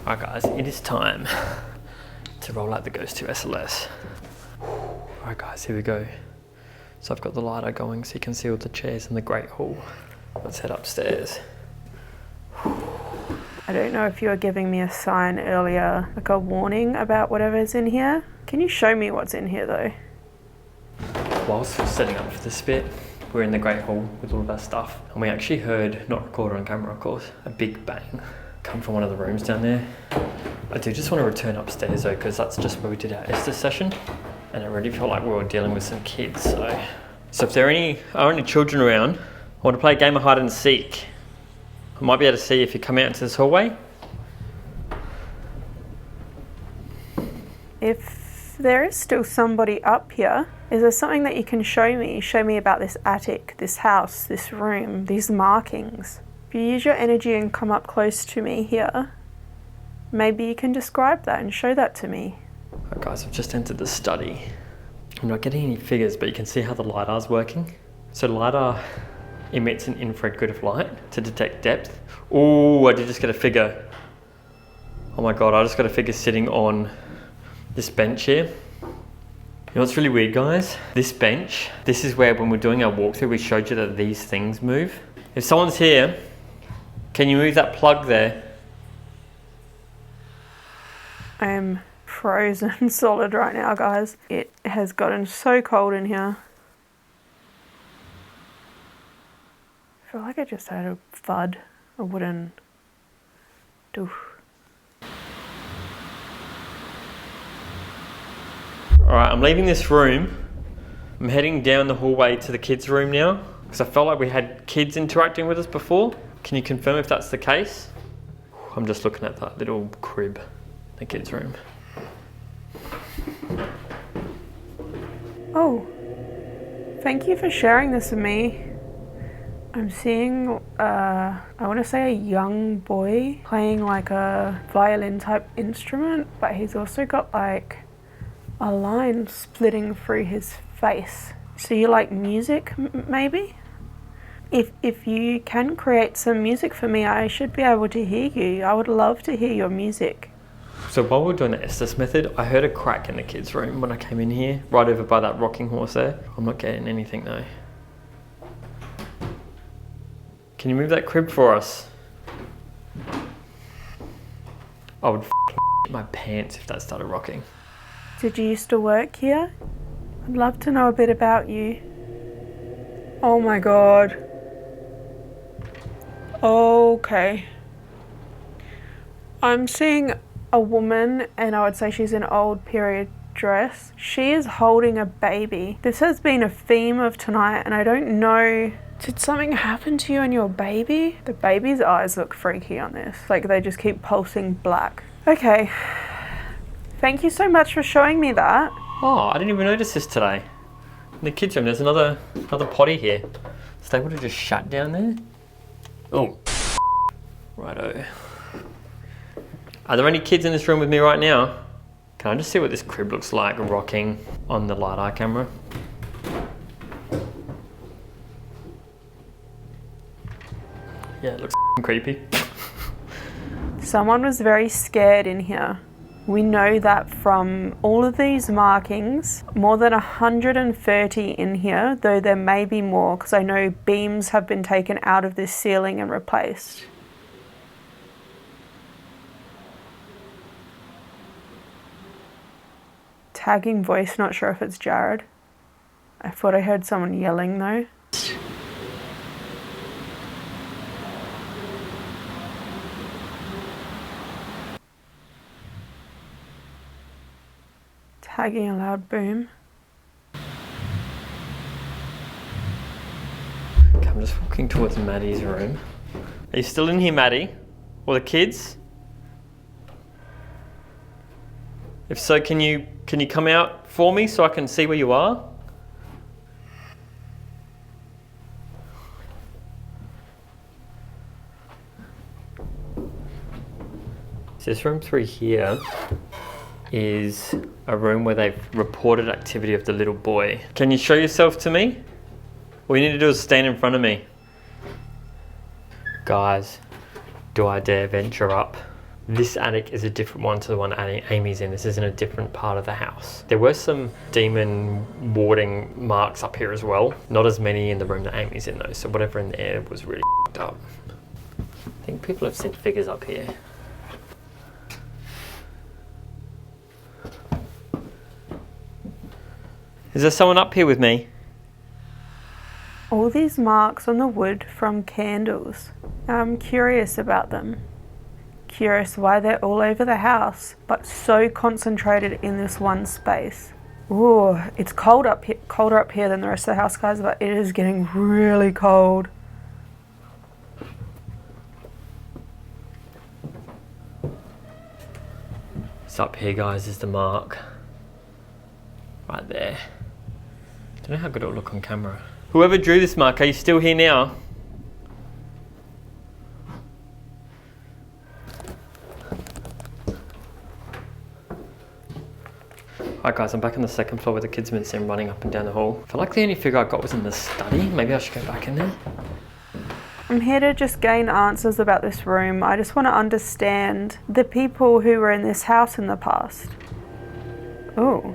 Alright guys, it is time to roll out the GhostTube SLS. Alright guys, here we go. So I've got the LiDAR going so you can see all the chairs in the Great Hall. Let's head upstairs. I don't know if you were giving me a sign earlier, like a warning about whatever's in here. Can you show me what's in here though? Whilst we're setting up for this bit, we're in the Great Hall with all of our stuff. And we actually heard, not recorded on camera of course, a big bang come from one of the rooms down there. I do just want to return upstairs though, because that's just where we did our Esther session. And it really felt like we were dealing with some kids, so if there are any children around, I want to play a game of hide and seek. I might be able to see if you come out into this hallway. If there is still somebody up here, is there something that you can show me? Show me about this attic, this house, this room, these markings. If you use your energy and come up close to me here, maybe you can describe that and show that to me. Alright guys, I've just entered the study. I'm not getting any figures, but you can see how the LiDAR's working. So LiDAR emits an infrared grid of light to detect depth. Oh, I did just get a figure. Oh my God, I just got a figure sitting on this bench here. You know what's really weird, guys? This bench, this is where when we're doing our walkthrough, we showed you that these things move. If someone's here, can you move that plug there? I am frozen solid right now, guys. It has gotten so cold in here. I feel like I just had a thud, a wooden doof. Alright, I'm leaving this room. I'm heading down the hallway to the kids' room now, because I felt like we had kids interacting with us before. Can you confirm if that's the case? I'm just looking at that little crib, the kids' room. Oh, thank you for sharing this with me. I'm seeing, I want to say a young boy playing like a violin type instrument, but he's also got like a line splitting through his face. So you like music, maybe? If you can create some music for me, I should be able to hear you. I would love to hear your music. So while we're doing the Estes method, I heard a crack in the kids' room when I came in here, right over by that rocking horse there. I'm not getting anything though. Can you move that crib for us? I would my pants if that started rocking. Did you used to work here? I'd love to know a bit about you. Oh my God. Okay. I'm seeing a woman, and I would say she's an old period dress. She is holding a baby. This has been a theme of tonight, and I don't know, did something happen to you and your baby? The baby's eyes look freaky on this. Like they just keep pulsing black. Okay. Thank you so much for showing me that. Oh, I didn't even notice this today. In the kids' room, there's another potty here. So they would have just shut down there. Oh, righto. Are there any kids in this room with me right now? Can I just see what this crib looks like rocking on the LiDAR camera? Yeah, it looks creepy. Someone was very scared in here. We know that from all of these markings, more than 130 in here, though there may be more because I know beams have been taken out of this ceiling and replaced. Tagging voice, not sure if it's Jared. I thought I heard someone yelling though. Tagging a loud boom. Okay, I'm just walking towards Maddie's room. Are you still in here, Maddie? Or the kids? If so, can you come out for me so I can see where you are? So this room 3 here is a room where they've reported activity of the little boy. Can you show yourself to me? All you need to do is stand in front of me. Guys, do I dare venture up? This attic is a different one to the one Amy's in. This is in a different part of the house. There were some demon warding marks up here as well. Not as many in the room that Amy's in though, so whatever in there was really f***ed up. I think people have seen figures up here. Is there someone up here with me? All these marks on the wood from candles. I'm curious about them. Curious why they're all over the house, but so concentrated in this one space. Ooh, it's cold up here, colder up here than the rest of the house, guys, but it is getting really cold. It's up here, guys, is the mark. Right there. Don't know how good it'll look on camera. Whoever drew this mark, are you still here now? Alright guys, I'm back on the second floor where the kids have been seen running up and down the hall. I feel like the only figure I got was in the study. Maybe I should go back in there. I'm here to just gain answers about this room. I just want to understand the people who were in this house in the past. Oh.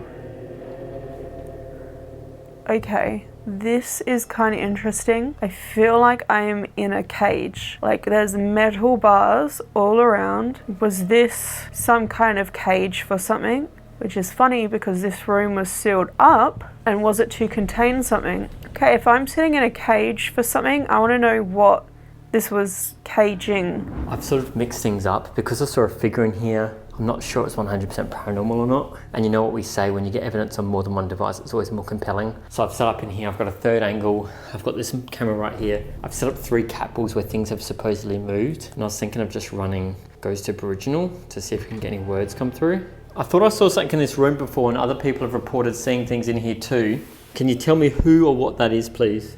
Okay, this is kind of interesting. I feel like I am in a cage. Like there's metal bars all around. Was this some kind of cage for something? Which is funny because this room was sealed up, and was it to contain something? Okay, if I'm sitting in a cage for something, I want to know what this was caging. I've sort of mixed things up because I saw a figure in here. I'm not sure it's 100% paranormal or not. And you know what we say, when you get evidence on more than one device, it's always more compelling. So I've set up in here, I've got a third angle. I've got this camera right here. I've set up 3 cat balls where things have supposedly moved. And I was thinking of just running GhostTube Original to see if we can get any words come through. I thought I saw something in this room before, and other people have reported seeing things in here too. Can you tell me who or what that is, please?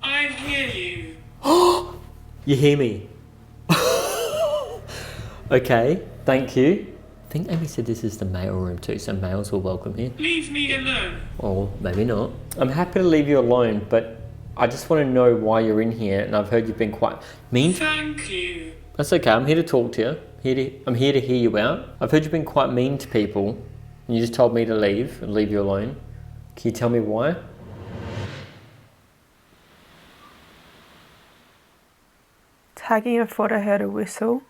I hear you. You hear me? Okay, thank you. I think Amy said this is the male room too, so males were welcome here. Leave me alone. Or maybe not. I'm happy to leave you alone, but I just want to know why you're in here, and I've heard you've been quite mean. Thank you. That's okay, I'm here to talk to you. I'm here to hear you out. I've heard you've been quite mean to people, and you just told me to leave and leave you alone. Can you tell me why? Tagging a foot, I heard a whistle.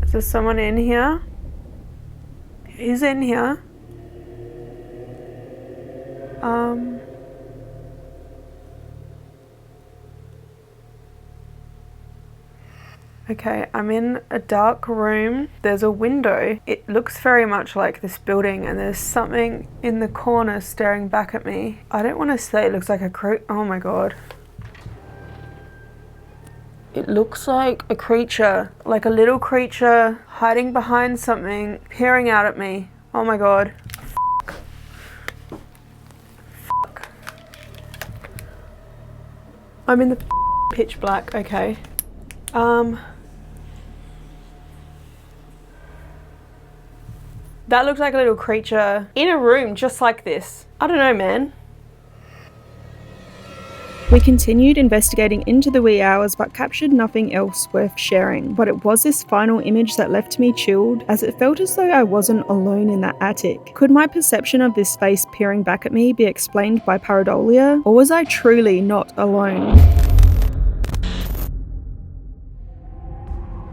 Is there someone in here? Who's in here? Okay, I'm in a dark room. There's a window. It looks very much like this building, and there's something in the corner staring back at me. I don't want to say it looks like a oh my god. It looks like a creature, like a little creature hiding behind something, peering out at me. Oh my god. Fuck. I'm in the pitch black, okay. That looks like a little creature in a room just like this. I don't know, man. We continued investigating into the wee hours but captured nothing else worth sharing. But it was this final image that left me chilled, as it felt as though I wasn't alone in that attic. Could my perception of this face peering back at me be explained by pareidolia, or was I truly not alone?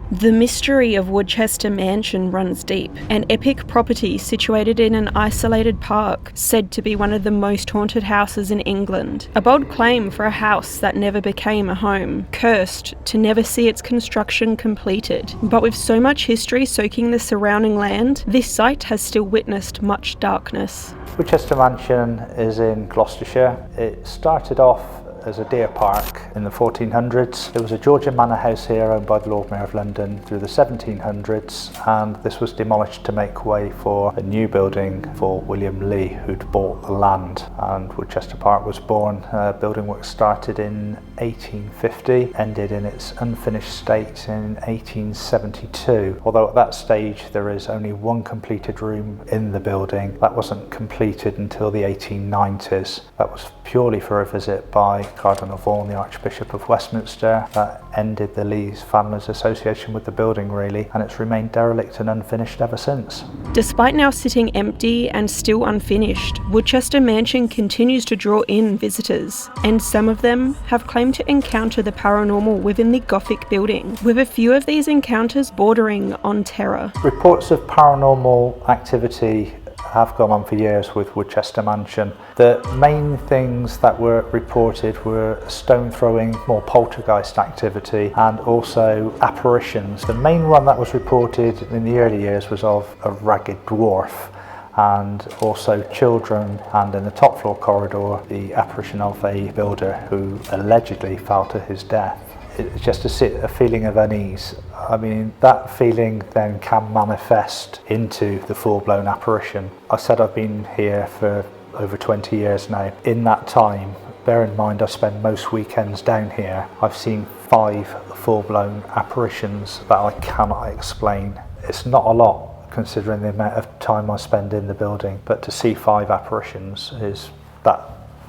The mystery of Woodchester Mansion runs deep, an epic property situated in an isolated park, said to be one of the most haunted houses in England. A bold claim for a house that never became a home, cursed to never see its construction completed. But with so much history soaking the surrounding land, this site has still witnessed much darkness. Woodchester Mansion is in Gloucestershire. It started off as a deer park in the 1400s. There was a Georgian manor house here owned by the Lord Mayor of London through the 1700s, and this was demolished to make way for a new building for William Lee, who'd bought the land, and Woodchester Park was born. Building work started in 1850, ended in its unfinished state in 1872. Although at that stage there is only one completed room in the building. That wasn't completed until the 1890s. That was purely for a visit by Cardinal Vaughan, the Archbishop of Westminster. That ended the Lees family's association with the building really, and it's remained derelict and unfinished ever since. Despite now sitting empty and still unfinished, Woodchester Mansion continues to draw in visitors, and some of them have claimed to encounter the paranormal within the Gothic building, with a few of these encounters bordering on terror. Reports of paranormal activity have gone on for years with Woodchester Mansion. The main things that were reported were stone throwing, more poltergeist activity, and also apparitions. The main one that was reported in the early years was of a ragged dwarf, and also children, and in the top floor corridor the apparition of a builder who allegedly fell to his death. It's just a feeling of unease. I mean, that feeling then can manifest into the full-blown apparition. I said I've been here for over 20 years now. In that time, bear in mind I spend most weekends down here, I've seen 5 full-blown apparitions that I cannot explain. It's not a lot considering the amount of time I spend in the building, but to see 5 apparitions is that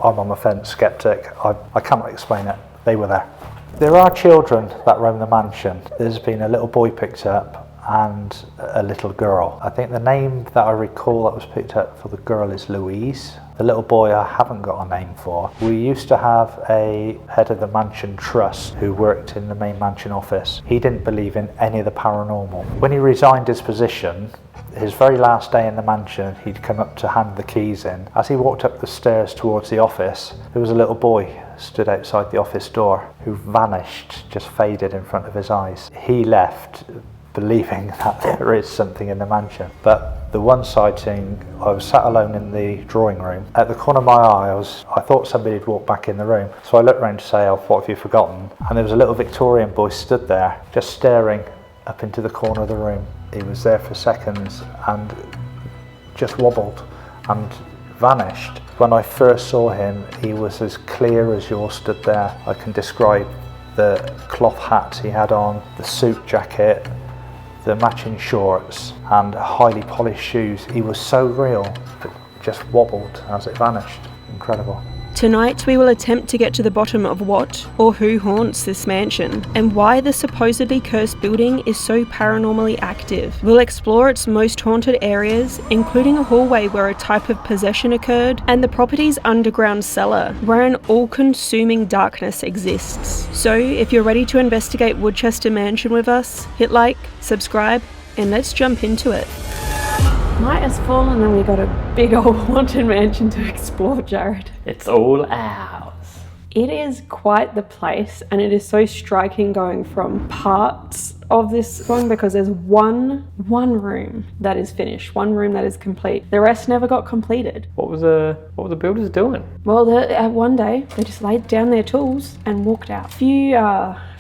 I'm on the fence, skeptic. I cannot explain it. They were there. There are children that roam the mansion. There's been a little boy picked up and a little girl. I think the name that I recall that was picked up for the girl is Louise. The little boy I haven't got a name for. We used to have a head of the mansion trust who worked in the main mansion office. He didn't believe in any of the paranormal. When he resigned his position, his very last day in the mansion, he'd come up to hand the keys in. As he walked up the stairs towards the office, there was a little boy stood outside the office door who vanished, just faded in front of his eyes. He left believing that there is something in the mansion. But the one sighting, I was sat alone in the drawing room. At the corner of my eye, I thought somebody had walked back in the room. So I looked around to say, oh, what have you forgotten? And there was a little Victorian boy stood there, just staring up into the corner of the room. He was there for seconds and just wobbled and vanished. When I first saw him, he was as clear as you're stood there. I can describe the cloth hat he had on, the suit jacket, the matching shorts and highly polished shoes. He was so real, but just wobbled as it vanished. Incredible. Tonight we will attempt to get to the bottom of what or who haunts this mansion and why the supposedly cursed building is so paranormally active. We'll explore its most haunted areas, including a hallway where a type of possession occurred and the property's underground cellar where an all-consuming darkness exists. So if you're ready to investigate Woodchester Mansion with us, hit like, subscribe, and let's jump into it. Night has fallen and we got a big old haunted mansion to explore, Jared. It's all ours. It is quite the place, and it is so striking going from parts of this one because there's one room that is finished, one room that is complete. The rest never got completed. What were the builders doing? Well, one day they just laid down their tools and walked out. Few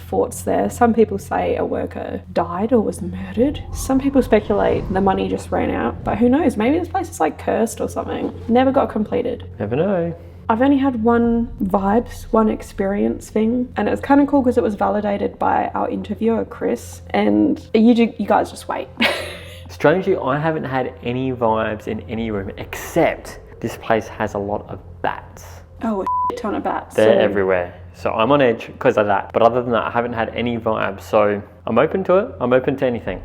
thoughts there. Some people say a worker died or was murdered. Some people speculate the money just ran out, but who knows? Maybe this place is like cursed or something. Never got completed. Never know. I've only had one experience thing, and it was kind of cool because it was validated by our interviewer, Chris, and you guys just wait. Strangely, I haven't had any vibes in any room except this place has a lot of bats. Oh, a shit ton of bats. They're everywhere. So I'm on edge because of that. But other than that, I haven't had any vibes. So I'm open to it. I'm open to anything.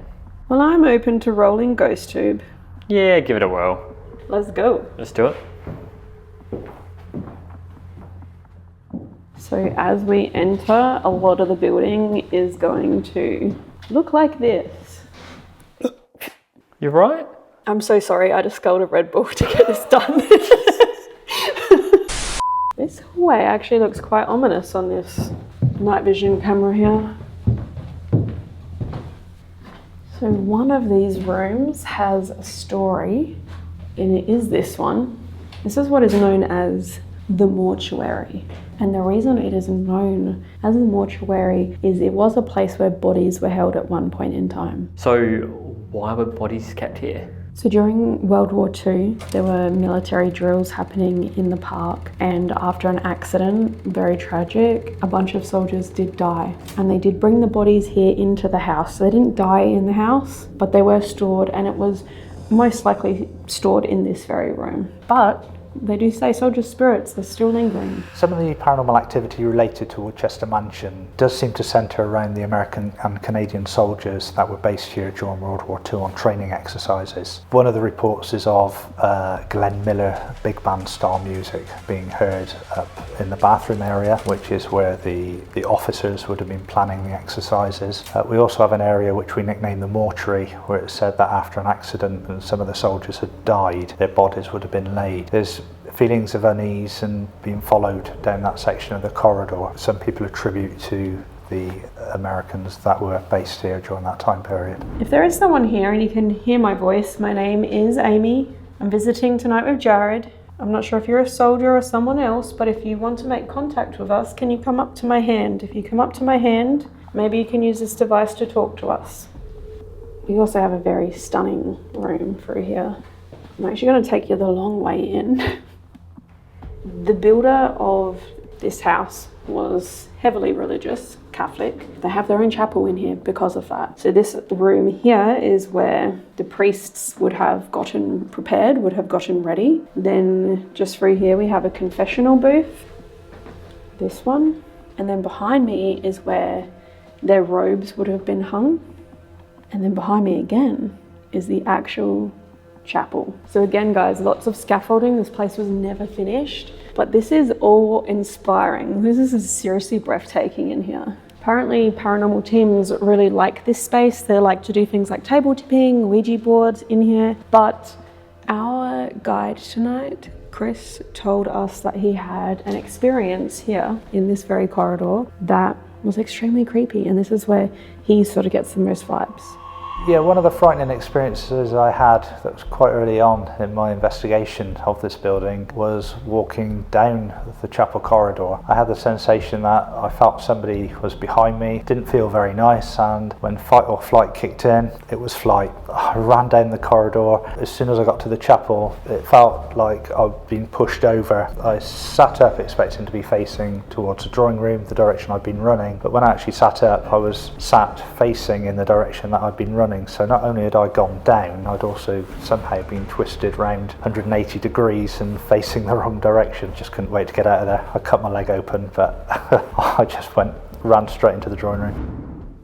Well, I'm open to rolling GhostTube. Yeah, give it a whirl. Let's go. Let's do it. So as we enter, a lot of the building is going to look like this. You're right. I'm so sorry, I just sculled a Red Bull to get this done. This hallway actually looks quite ominous on this night vision camera here. So one of these rooms has a story, and it is this one. This is what is known as the mortuary. And the reason it is known as a mortuary is it was a place where bodies were held at one point in time. So why were bodies kept here? So during World War II, there were military drills happening in the park, and after an accident, very tragic, a bunch of soldiers did die. And they did bring the bodies here into the house. So they didn't die in the house, but they were stored, and it was most likely stored in this very room. But they do say soldier spirits are still lingering. Some of the paranormal activity related to Woodchester Mansion does seem to centre around the American and Canadian soldiers that were based here during World War II on training exercises. One of the reports is of Glenn Miller big band style music being heard up in the bathroom area, which is where the officers would have been planning the exercises. We also have an area which we nicknamed the mortuary, where it said that after an accident and some of the soldiers had died, their bodies would have been laid. There's feelings of unease and being followed down that section of the corridor. Some people attribute to the Americans that were based here during that time period. If there is someone here and you can hear my voice, my name is Amy. I'm visiting tonight with Jared. I'm not sure if you're a soldier or someone else, but if you want to make contact with us, can you come up to my hand? If you come up to my hand, maybe you can use this device to talk to us. We also have a very stunning room through here. I'm actually going to take you the long way in. The builder of this house was heavily religious, Catholic. They have their own chapel in here because of that. So this room here is where the priests would have gotten prepared, would have gotten ready. Then just through here we have a confessional booth, this one. And then behind me is where their robes would have been hung. And then behind me again is the actual chapel. So again, guys, lots of scaffolding. This place was never finished, but this is awe-inspiring. This is seriously breathtaking in here. Apparently, paranormal teams really like this space. They like to do things like table tipping, Ouija boards in here. But our guide tonight, Chris, told us that he had an experience here in this very corridor that was extremely creepy, and this is where he sort of gets the most vibes. Yeah, one of the frightening experiences I had that was quite early on in my investigation of this building was walking down the chapel corridor. I had the sensation that I felt somebody was behind me. Didn't feel very nice, and when fight or flight kicked in, it was flight. I ran down the corridor. As soon as I got to the chapel, it felt like I'd been pushed over. I sat up expecting to be facing towards the drawing room, the direction I'd been running, but when I actually sat up, I was sat facing in the direction that I'd been running. So not only had I gone down, I'd also somehow been twisted round 180 degrees and facing the wrong direction. Just couldn't wait to get out of there. I cut my leg open, but I just ran straight into the drawing room.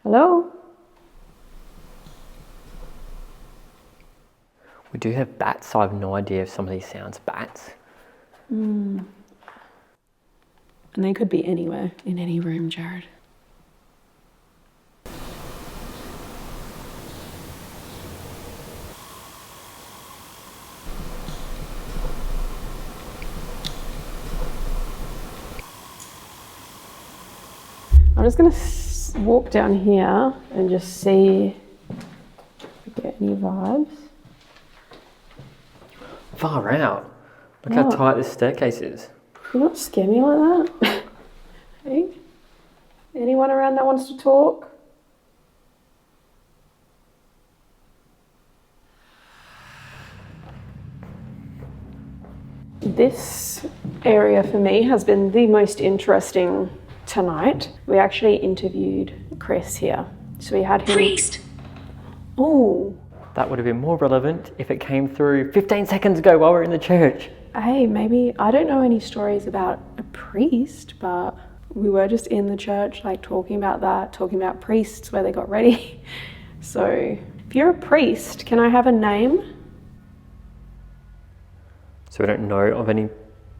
Hello? We do have bats, so I have no idea if some of these sounds bats. And they could be anywhere, in any room, Jared. I'm just going to walk down here and just see if we get any vibes. Far out. Look how tight this staircase is. You're not scare me like that. Hey? Anyone around that wants to talk? This area for me has been the most interesting tonight. We actually interviewed Chris here. So we had him. Priest! Oh. That would have been more relevant if it came through 15 seconds ago while we were in the church. Hey, maybe, I don't know any stories about a priest, but we were just in the church, like talking about that, talking about priests, where they got ready. So, if you're a priest, can I have a name? So we don't know of any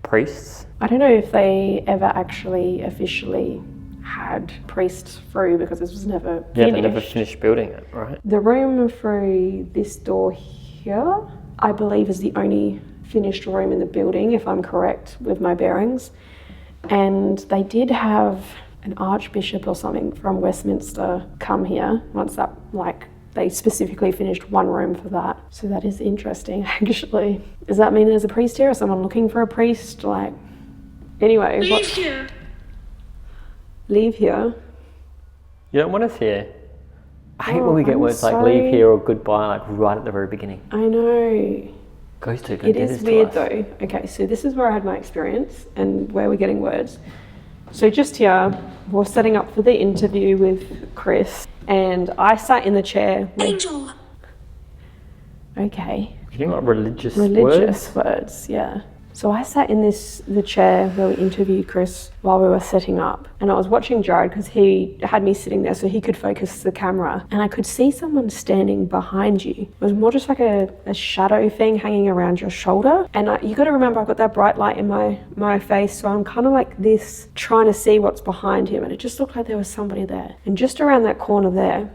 priests? I don't know if they ever actually officially had priests through, because this was never finished. Yeah, they never finished building it, right? The room through this door here, I believe, is the only finished room in the building, if I'm correct with my bearings. And they did have an archbishop or something from Westminster come here once that, like, they specifically finished one room for that. So that is interesting, actually. Does that mean there's a priest here, or someone looking for a priest? Like, anyway. Leave here! Leave here? You don't want us here. I hate when we get I'm words like sorry. leave here or goodbye, like right at the very beginning. I know. GhostTube, It is weird though. Okay, so this is where I had my experience and where we're getting words. So just here, we're setting up for the interview with Chris, and I sat in the chair with... Angel! Okay. You're getting like religious words, yeah. So I sat in the chair where we interviewed Chris while we were setting up, and I was watching Jared because he had me sitting there so he could focus the camera, and I could see someone standing behind you. It was more just like a shadow thing hanging around your shoulder, and you got to remember I've got that bright light in my face, so I'm kind of like this trying to see what's behind him, and it just looked like there was somebody there. And just around that corner there,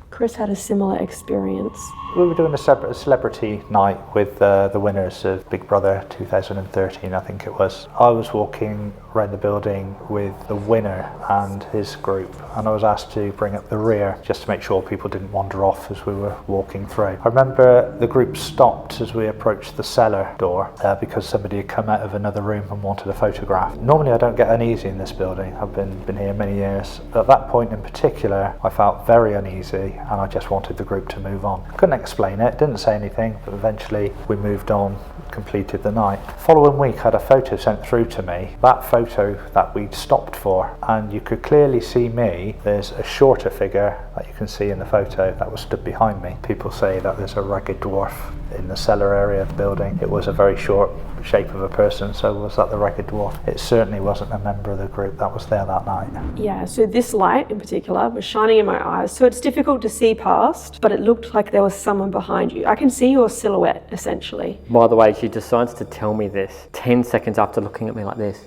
Chris had a similar experience. We were doing a celebrity night with the winners of Big Brother 2013, I think it was. I was walking around the building with the winner and his group, and I was asked to bring up the rear just to make sure people didn't wander off as we were walking through. I remember the group stopped as we approached the cellar door because somebody had come out of another room and wanted a photograph. Normally I don't get uneasy in this building. I've been here many years. But at that point in particular, I felt very uneasy, and I just wanted the group to move on. Couldn't explain it, didn't say anything, but eventually we moved on completed the night. Following week, I had a photo sent through to me, that photo that we'd stopped for, and you could clearly see me. There's a shorter figure that you can see in the photo that was stood behind me. People say that there's a ragged dwarf in the cellar area of the building. It was a very short shape of a person, so was that the ragged dwarf? It certainly wasn't a member of the group that was there that night. Yeah, so this light in particular was shining in my eyes, so it's difficult to see past, but it looked like there was someone behind you. I can see your silhouette, essentially. By the way, she decides to tell me this 10 seconds after looking at me like this.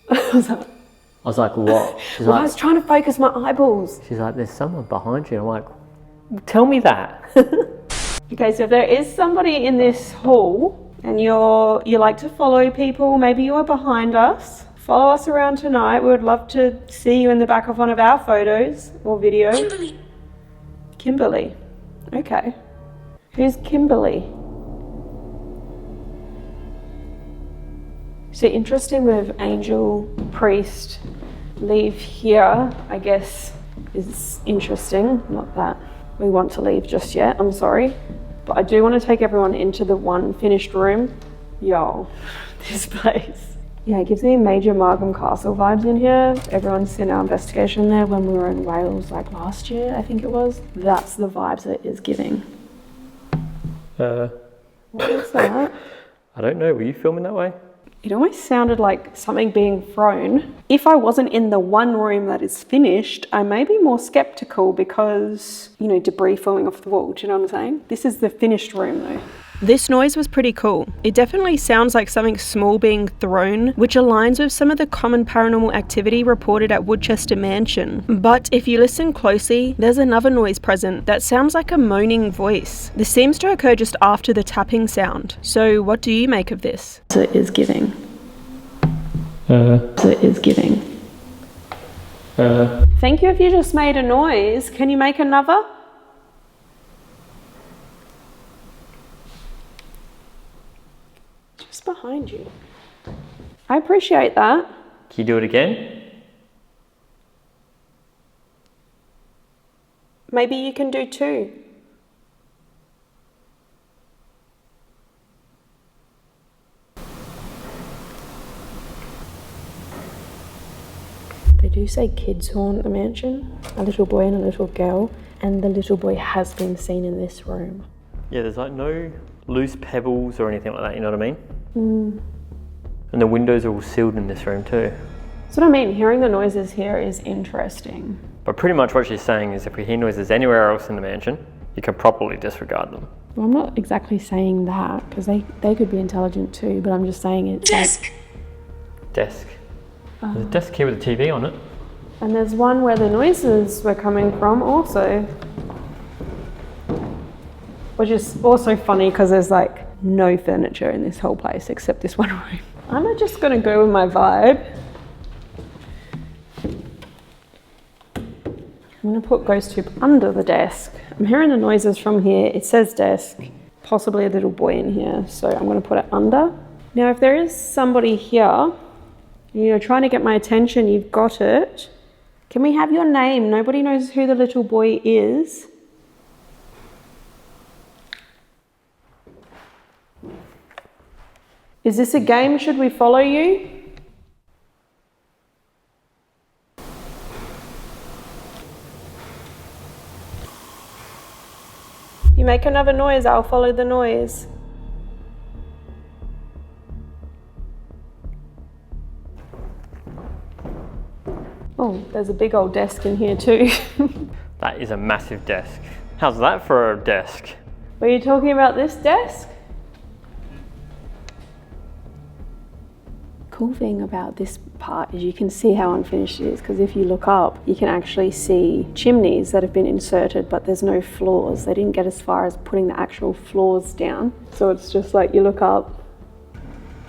I was like, what? She's Well, like, I was trying to focus my eyeballs. she's like, there's someone behind you. I'm like, tell me that. Okay, so if there is somebody in this hall and you like to follow people, maybe you are behind us, follow us around tonight. We would love to see you in the back of one of our photos or videos. Kimberly. Kimberly. Okay. Who's Kimberly? So interesting with angel, priest, leave here, I guess, is interesting. Not that we want to leave just yet, I'm sorry. But I do want to take everyone into the one finished room. Yo, this place. Yeah, it gives me major Markham Castle vibes in here. Everyone's seen our investigation there when we were in Wales, like last year, I think it was. That's the vibes it is giving. What is that? I don't know. Were you filming that way? It almost sounded like something being thrown. If I wasn't in the one room that is finished, I may be more skeptical because, you know, debris falling off the wall. Do you know what I'm saying? This is the finished room though. This noise was pretty cool. It definitely sounds like something small being thrown, which aligns with some of the common paranormal activity reported at Woodchester Mansion. But if you listen closely, there's another noise present that sounds like a moaning voice. This seems to occur just after the tapping sound. So what do you make of this? So it is giving. So it is giving. Thank you if you just made a noise. Can you make another? Just behind you. I appreciate that. Can you do it again? Maybe you can do two. They do say kids haunt the mansion, a little boy and a little girl, and the little boy has been seen in this room. Yeah, there's like no loose pebbles or anything like that, you know what I mean? And the windows are all sealed in this room too. That's what I mean, hearing the noises here is interesting. But pretty much what she's saying is if we hear noises anywhere else in the mansion, you can properly disregard them. Well, I'm not exactly saying that, because they could be intelligent too, but I'm just saying it's Desk. Desk. There's a desk here with a TV on it. And there's one where the noises were coming from also. Which is also funny because there's like no furniture in this whole place except this one room. I'm just gonna go with my vibe. I'm gonna put GhostTube under the desk. I'm hearing the noises from here. It says desk, possibly a little boy in here. So I'm gonna put it under. Now, if there is somebody here, you know, trying to get my attention, you've got it. Can we have your name? Nobody knows who the little boy is. Is this a game? Should we follow you? You make another noise, I'll follow the noise. Oh, there's a big old desk in here too. That is a massive desk. How's that for a desk? Were you talking about this desk? Cool thing about this part is you can see how unfinished it is, because if you look up, you can actually see chimneys that have been inserted, but there's no floors. They didn't get as far as putting the actual floors down. So it's just like you look up,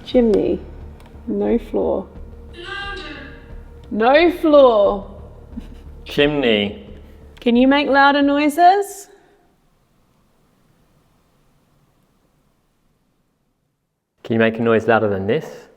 chimney, no floor. No floor. Chimney. Can you make louder noises? Can you make a noise louder than this?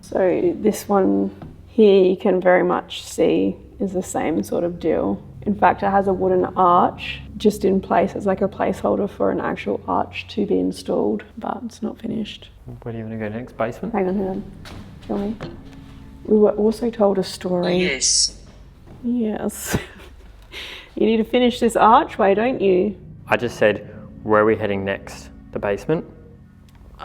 So this one here you can very much see is the same sort of deal. In fact, it has a wooden arch just in place as like a placeholder for an actual arch to be installed, but it's not finished. Where do you want to go next? Basement? Hang on. Tell me. We were also told a story. Yes. Yes. You need to finish this archway, don't you? I just said, where are we heading next? The basement?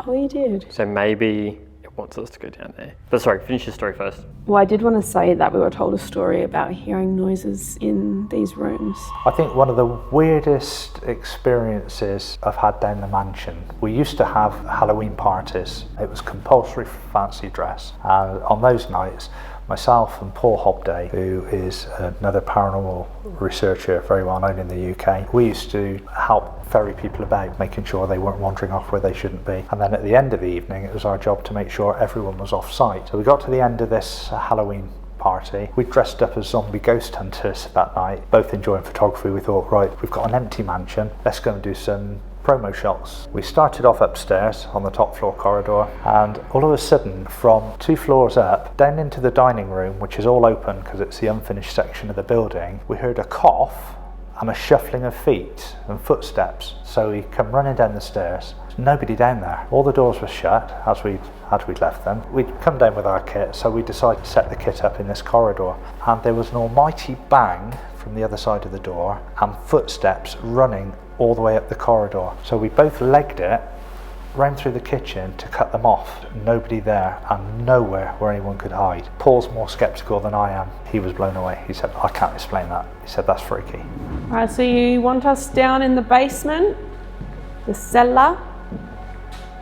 Oh, you did. So maybe it wants us to go down there. But sorry, finish your story first. Well, I did want to say that we were told a story about hearing noises in these rooms. I think one of the weirdest experiences I've had down the mansion, we used to have Halloween parties. It was compulsory fancy dress. And on those nights, myself and Paul Hobday, who is another paranormal researcher very well known in the UK, we used to help ferry people about, making sure they weren't wandering off where they shouldn't be. And then at the end of the evening, it was our job to make sure everyone was off site. So we got to the end of this Halloween party. We dressed up as zombie ghost hunters that night, both enjoying photography. We thought, right, we've got an empty mansion, let's go and do some promo shots. We started off upstairs on the top floor corridor, and all of a sudden, from 2 floors up, down into the dining room, which is all open because it's the unfinished section of the building, we heard a cough and a shuffling of feet and footsteps. So we come running down the stairs. There's nobody down there. All the doors were shut as we'd left them. We'd come down with our kit, so we decided to set the kit up in this corridor. And there was an almighty bang from the other side of the door and footsteps running all the way up the corridor. So we both legged it, ran through the kitchen to cut them off. Nobody there and nowhere where anyone could hide. Paul's more sceptical than I am. He was blown away. He said, I can't explain that. He said, that's freaky. All right, so you want us down in the basement? The cellar?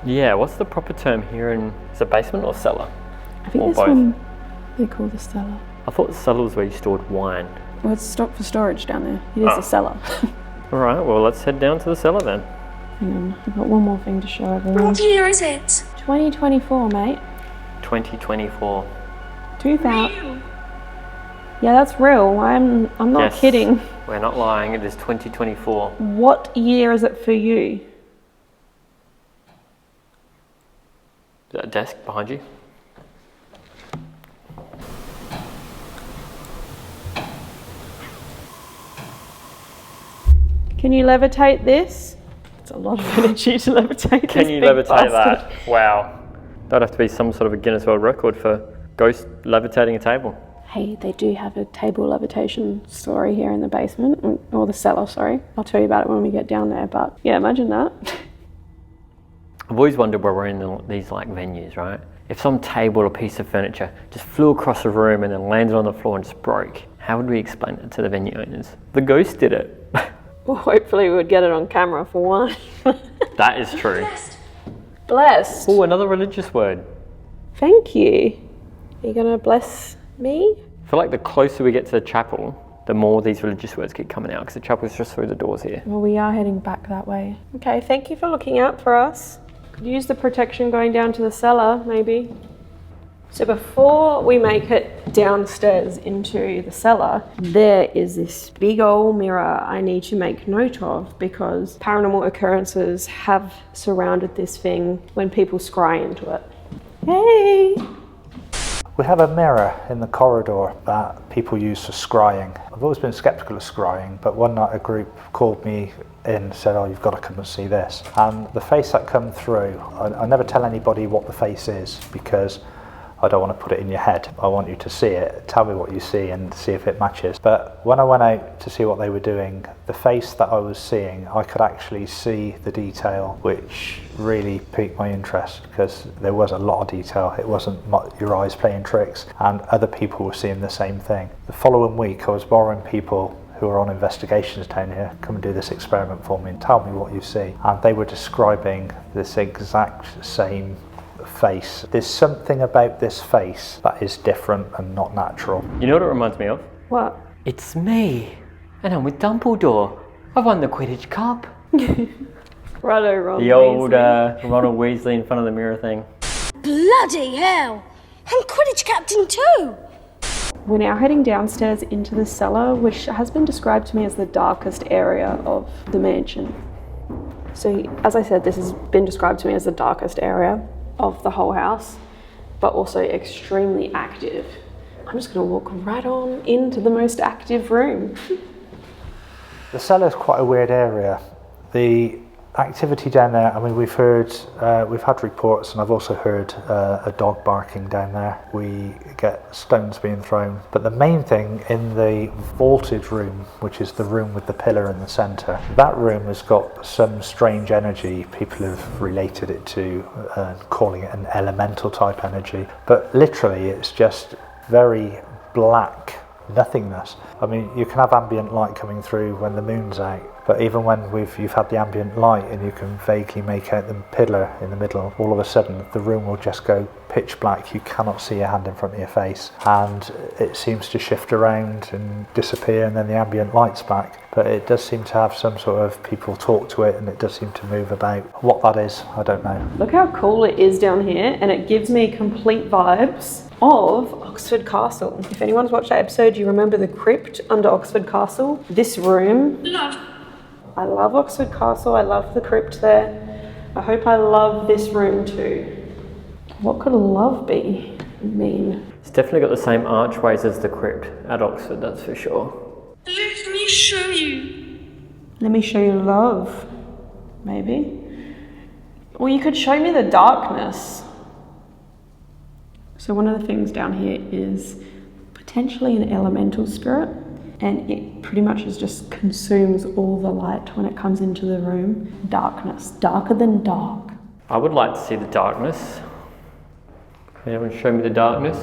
Yeah, what's the proper term here in, is it basement or cellar? I think or this both? one they call the cellar. I thought the cellar was where you stored wine. Well, it's stocked for storage down there. It is the cellar. All right, well, let's head down to the cellar then. Hang on, I've got one more thing to show everyone. What year is it? 2024, mate. 2024. 2000. Yeah, that's real. I'm not Yes, kidding. We're not lying, it is 2024. What year is it for you? Is that a desk behind you? Can you levitate this? It's a lot of energy to levitate this. Can you big levitate bastard. that? Wow. That'd have to be some sort of a Guinness World Record for ghost levitating a table. Hey, they do have a table levitation story here in the basement, or the cellar, sorry. I'll tell you about it when we get down there, but yeah, imagine that. I've always wondered where we're in these like venues, right? If some table or piece of furniture just flew across the room and then landed on the floor and just broke, how would we explain it to the venue owners? The ghost did it. Well, hopefully we would get it on camera for one. That is true. Blessed. Oh, another religious word. Thank you. Are you gonna bless me? I feel like the closer we get to the chapel, the more these religious words keep coming out, because the chapel's just through the doors here. Well, we are heading back that way. Okay, thank you for looking out for us. Could use the protection going down to the cellar, maybe. So before we make it downstairs into the cellar, there is this big old mirror I need to make note of because paranormal occurrences have surrounded this thing when people scry into it. Hey! We have a mirror in the corridor that people use for scrying. I've always been sceptical of scrying, but one night a group called me in and said, oh, you've got to come and see this. And the face that come through, I never tell anybody what the face is because I don't want to put it in your head. I want you to see it, tell me what you see and see if it matches. But when I went out to see what they were doing, the face that I was seeing, I could actually see the detail, which really piqued my interest because there was a lot of detail. It wasn't your eyes playing tricks, and other people were seeing the same thing. The following week, I was borrowing people who are on investigations down here, come and do this experiment for me and tell me what you see. And they were describing this exact same face. There's something about this face that is different and not natural. You know what it reminds me of? What? It's me, and I'm with Dumbledore. I won the Quidditch Cup. Righto, Ron. The old Weasley. Ronald Weasley in front of the mirror thing. Bloody hell! I'm Quidditch captain too! We're now heading downstairs into the cellar, which has been described to me as the darkest area of the mansion. So, as I said, this has been described to me as the darkest area of the whole house, but also extremely active. I'm just going to walk right on into the most active room. The cellar's quite a weird area. The activity down there, I mean, we've had reports, and I've also heard a dog barking down there. We get stones being thrown. But the main thing in the vaulted room, which is the room with the pillar in the centre, that room has got some strange energy. People have related it to calling it an elemental type energy. But literally, it's just very black nothingness. I mean, you can have ambient light coming through when the moon's out, but even when you've had the ambient light and you can vaguely make out the pillar in the middle, all of a sudden the room will just go pitch black. You cannot see a hand in front of your face, and it seems to shift around and disappear, and then the ambient light's back. But it does seem to have some sort of, people talk to it, and it does seem to move about. What that is, I don't know. Look how cool it is down here, and it gives me complete vibes of Oxford Castle. If anyone's watched that episode, you remember the crypt under Oxford Castle? This room. Love. I love Oxford Castle, I love the crypt there. I hope I love this room too. What could love mean? It's definitely got the same archways as the crypt at Oxford, that's for sure. Let me show you. Let me show you love, maybe. Or you could show me the darkness. So one of the things down here is potentially an elemental spirit, and it pretty much just consumes all the light when it comes into the room. Darkness, darker than dark. I would like to see the darkness. Can anyone show me the darkness?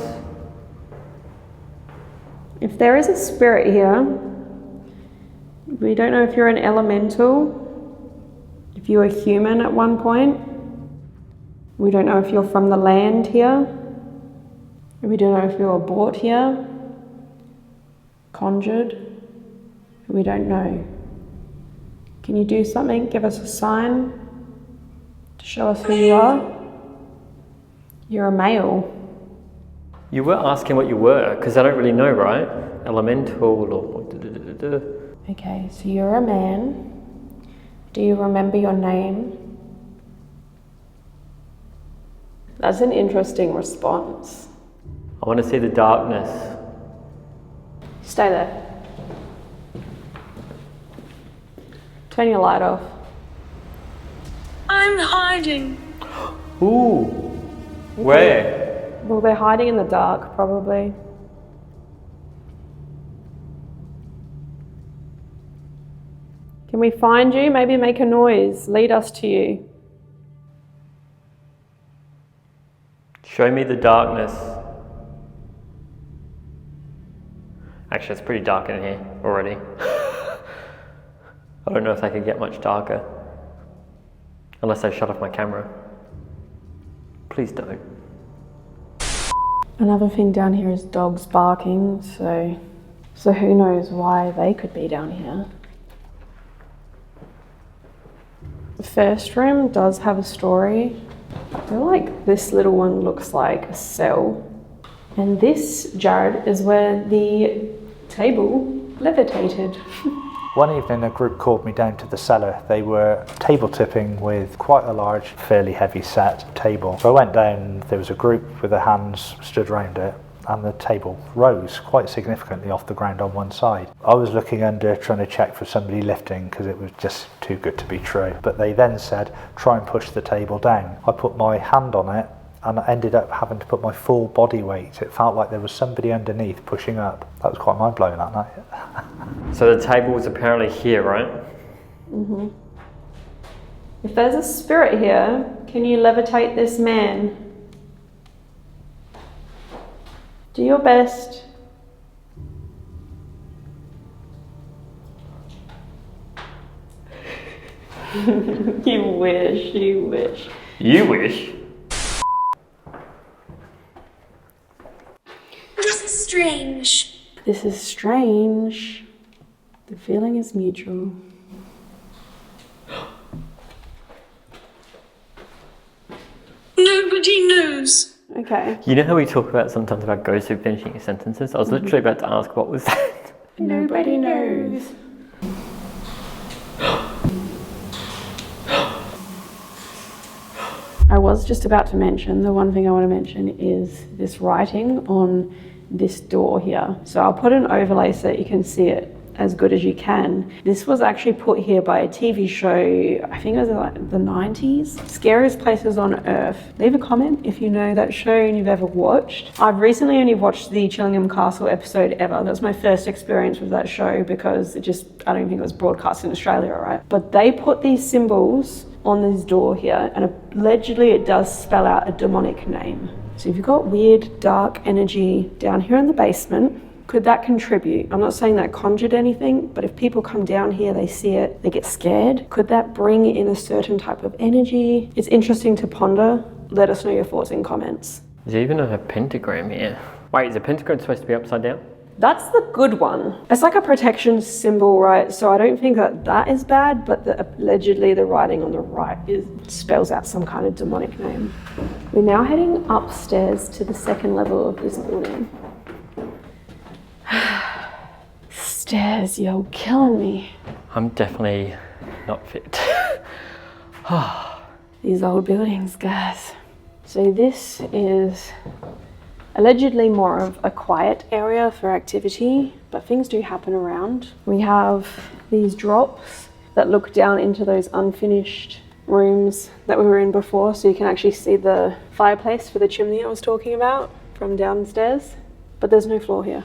If there is a spirit here, we don't know if you're an elemental, if you were human at one point. We don't know if you're from the land here. We don't know if you were brought here, conjured. We don't know. Can you do something? Give us a sign to show us who you are? You're a male. You were asking what you were, because I don't really know, right? Elemental or... Okay, so you're a man. Do you remember your name? That's an interesting response. I want to see the darkness. Stay there. Turn your light off. I'm hiding. Ooh! Where? Well, they're hiding in the dark, probably. Can we find you? Maybe make a noise. Lead us to you. Show me the darkness. Actually, it's pretty dark in here already. I don't know if they could get much darker. Unless I shut off my camera. Please don't. Another thing down here is dogs barking, so who knows why they could be down here. The first room does have a story. I feel like this little one looks like a cell. And this, Jared, is where the table levitated. One evening a group called me down to the cellar. They were table tipping with quite a large, fairly heavy set table. So I went down, there was a group with their hands stood around it, and the table rose quite significantly off the ground on one side. I was looking under trying to check for somebody lifting because it was just too good to be true. But they then said, try and push the table down. I put my hand on it and I ended up having to put my full body weight. It felt like there was somebody underneath pushing up. That was quite mind-blowing that night. So the table was apparently here, right? Mm-hmm. If there's a spirit here, can you levitate this man? Do your best. You wish, you wish. You wish? This is strange. This is strange. The feeling is mutual. Nobody knows. Okay. You know how we talk about sometimes about ghosts who finishing your sentences? I was literally about to ask what was that? Nobody knows. I was just about to mention, the one thing I want to mention is this writing on this door here. So I'll put an overlay so that you can see it as good as you can. This was actually put here by a TV show, I think it was like the 90s. Scariest Places on Earth. Leave a comment if you know that show and you've ever watched. I've recently only watched the Chillingham Castle episode ever. That was my first experience with that show because I don't think it was broadcast in Australia, right? But they put these symbols on this door here and allegedly it does spell out a demonic name. So if you've got weird dark energy down here in the basement, could that contribute? I'm not saying that conjured anything, but if people come down here, they see it, they get scared. Could that bring in a certain type of energy? It's interesting to ponder. Let us know your thoughts in comments. There's even a pentagram here. Wait, is a pentagram supposed to be upside down? That's the good one. It's like a protection symbol, right? So I don't think that is bad, but allegedly the writing on the right spells out some kind of demonic name. We're now heading upstairs to the second level of this building. Stairs, you're killing me. I'm definitely not fit. These old buildings, guys. So this is allegedly more of a quiet area for activity, but things do happen around. We have these drops that look down into those unfinished rooms that we were in before, so you can actually see the fireplace for the chimney I was talking about from downstairs, but there's no floor here.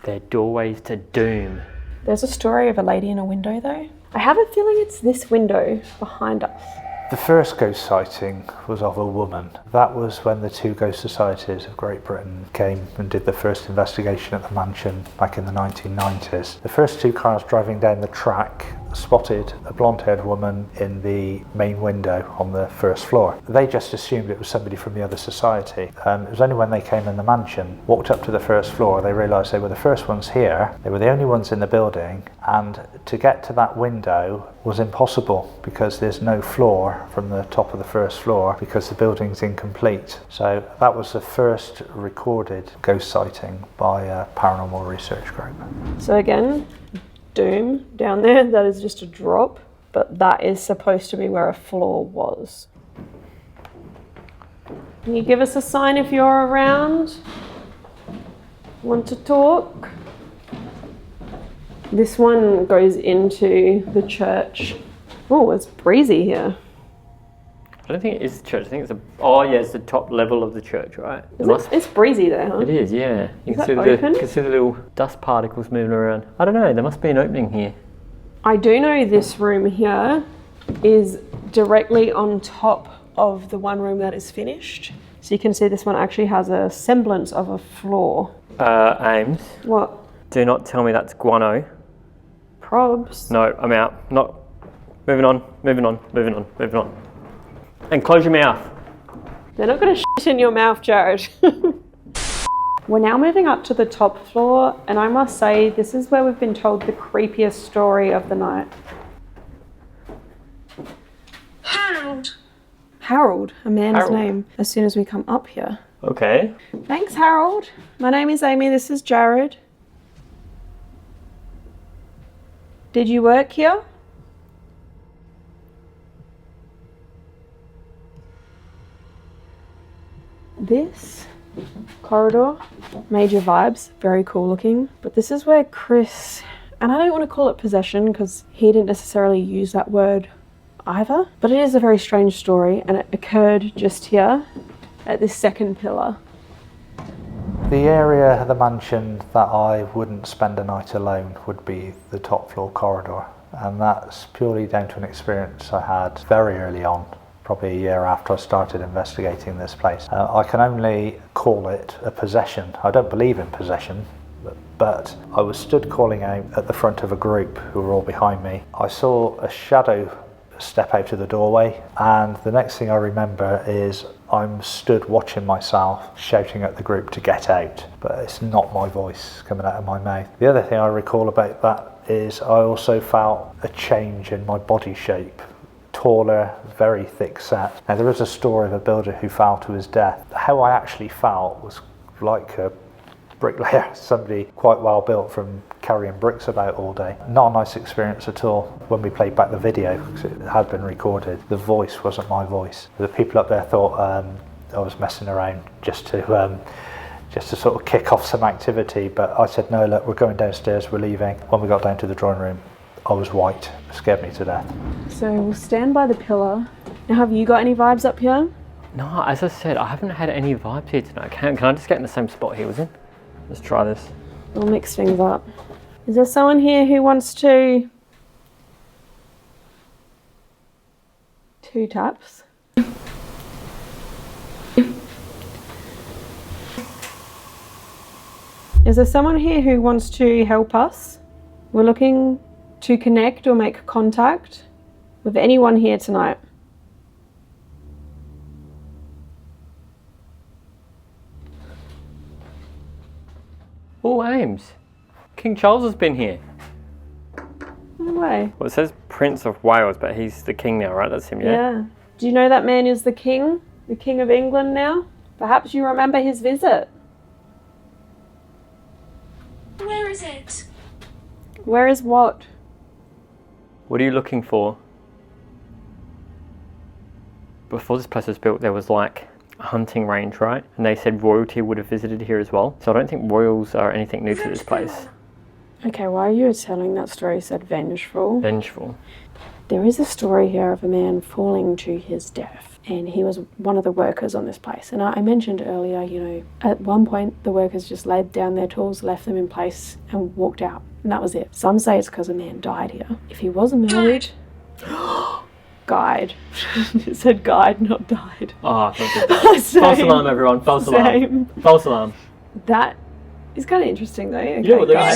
They're doorways to doom. There's a story of a lady in a window though. I have a feeling it's this window behind us. The first ghost sighting was of a woman. That was when the two ghost societies of Great Britain came and did the first investigation at the mansion back in the 1990s. The first two cars driving down the track spotted a blonde-haired woman in the main window on the first floor. They just assumed it was somebody from the other society. It was only when they came in the mansion, walked up to the first floor, they realised they were the first ones here, they were the only ones in the building, and to get to that window was impossible because there's no floor from the top of the first floor because the building's incomplete. So that was the first recorded ghost sighting by a paranormal research group. So again, doom down there, that is just a drop, but that is supposed to be where a floor was. Can you give us a sign if you're around? Want to talk? This one goes into the church. Oh, it's breezy here. I don't think it is the church. I think it's the top level of the church, right? It's breezy there, huh? It is, yeah. You can see the little dust particles moving around. I don't know, there must be an opening here. I do know this room here is directly on top of the one room that is finished. So you can see this one actually has a semblance of a floor. Ames. What? Do not tell me that's guano. Probs. No, I'm out. Moving on. And close your mouth. They're not going to shit in your mouth, Jared. We're now moving up to the top floor, and I must say, this is where we've been told the creepiest story of the night. Harold. Harold, a man's name, as soon as we come up here. Okay. Thanks, Harold. My name is Amy, this is Jared. Did you work here? This corridor, major vibes, very cool looking. But this is where Chris, and I don't want to call it possession because he didn't necessarily use that word either, but it is a very strange story and it occurred just here at this second pillar. The area of the mansion that I wouldn't spend a night alone would be the top floor corridor, and that's purely down to an experience I had very early on, probably a year after I started investigating this place. I can only call it a possession. I don't believe in possession, but I was stood calling out at the front of a group who were all behind me. I saw a shadow step out of the doorway, and the next thing I remember is I'm stood watching myself shouting at the group to get out, but it's not my voice coming out of my mouth. The other thing I recall about that is I also felt a change in my body shape. Taller, very thick set. Now there is a story of a builder who fell to his death. How I actually felt was like a bricklayer, somebody quite well built from carrying bricks about all day. Not a nice experience at all. When we played back the video, because it had been recorded, the voice wasn't my voice. The people up there thought I was messing around just to just to sort of kick off some activity. But I said, no, look, we're going downstairs, we're leaving. When we got down to the drawing room, I was white. It scared me to death. So we'll stand by the pillar. Now, have you got any vibes up here? No, as I said, I haven't had any vibes here tonight. Can I just get in the same spot he was in? Let's try this. We'll mix things up. Is there someone here who wants to... 2 taps. Is there someone here who wants to help us? We're looking to connect or make contact with anyone here tonight. Oh, Ames. King Charles has been here. No way. Well, it says Prince of Wales, but he's the king now, right? That's him, yeah? Yeah. Do you know that man is the king of England now? Perhaps you remember his visit. Where is it? Where is what? What are you looking for? Before this place was built, there was like a hunting range, right? And they said royalty would have visited here as well. So I don't think royals are anything new to this place. Okay, while you were telling that story, you said vengeful. Vengeful. There is a story here of a man falling to his death, and he was one of the workers on this place. And I mentioned earlier, you know, at one point the workers just laid down their tools, left them in place, and walked out. And that was it. Some say it's because a man died here. If he was murdered... Guide. It said guide, not died. Oh, I thought that. False alarm, everyone. False alarm. False alarm. That is kind of interesting, though. Okay, You know what guide.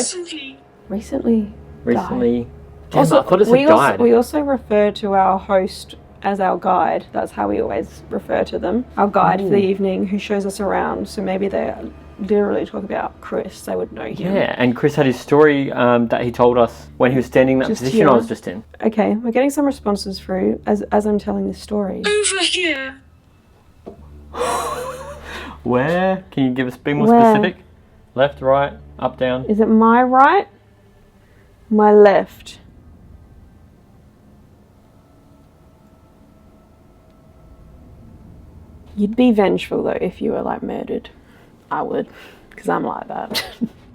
Recently. Recently. Damn, Also, I thought it said died. we also refer to our host as our guide. That's how we always refer to them. Our guide for the evening, who shows us around. So maybe they literally talk about Chris. They would know him. Yeah, and Chris had his story that he told us when he was standing in that Just position here. I was just in. Okay, we're getting some responses through as I'm telling this story. Over here. Where? Can you give us, be more Where? specific? Left, right, up, down? Is it my right? My left? You'd be vengeful though if you were like murdered. I would, because I'm like that.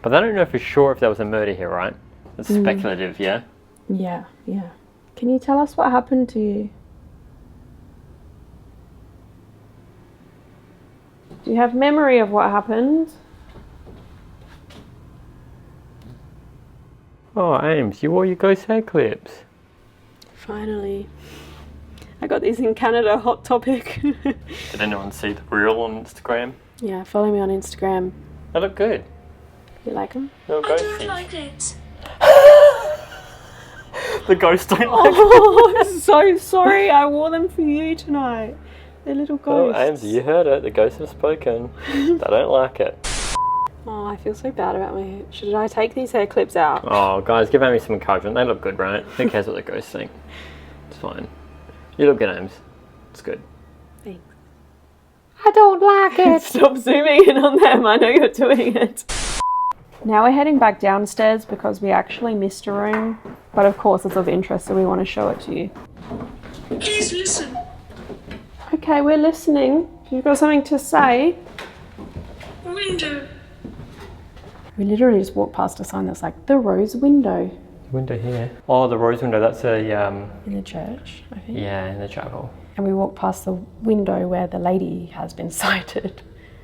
But I don't know for sure if there was a murder here, right? It's speculative, yeah? Yeah. Can you tell us what happened to you? Do you have memory of what happened? Oh, Ames, you wore your ghost hair clips. Finally. I got these in Canada, hot topic. Did anyone see the reel on Instagram? Yeah, follow me on Instagram. They look good. You like them? Little I ghost don't things. like it. The ghosts don't like it. Oh, I'm so sorry. I wore them for you tonight. They're little Oh, ghosts. Ames, you heard it. The ghosts have spoken. They don't like it. Oh, I feel so bad about my hair. Should I take these hair clips out? Oh, guys, give Amy some encouragement. They look good, right? Who cares what the ghosts think? It's fine. You look good, Ames. It's good. Thanks. I don't like it. Stop zooming in on them. I know you're doing it. Now we're heading back downstairs because we actually missed a room. But of course it's of interest, so we want to show it to you. Please listen. Okay, we're listening. If you've got something to say. Window. We literally just walked past a sign that's like, the rose window. Window here. Oh, the rose window. That's a In the church, I think. yeah, in the chapel. And we walked past the window where the lady has been sighted.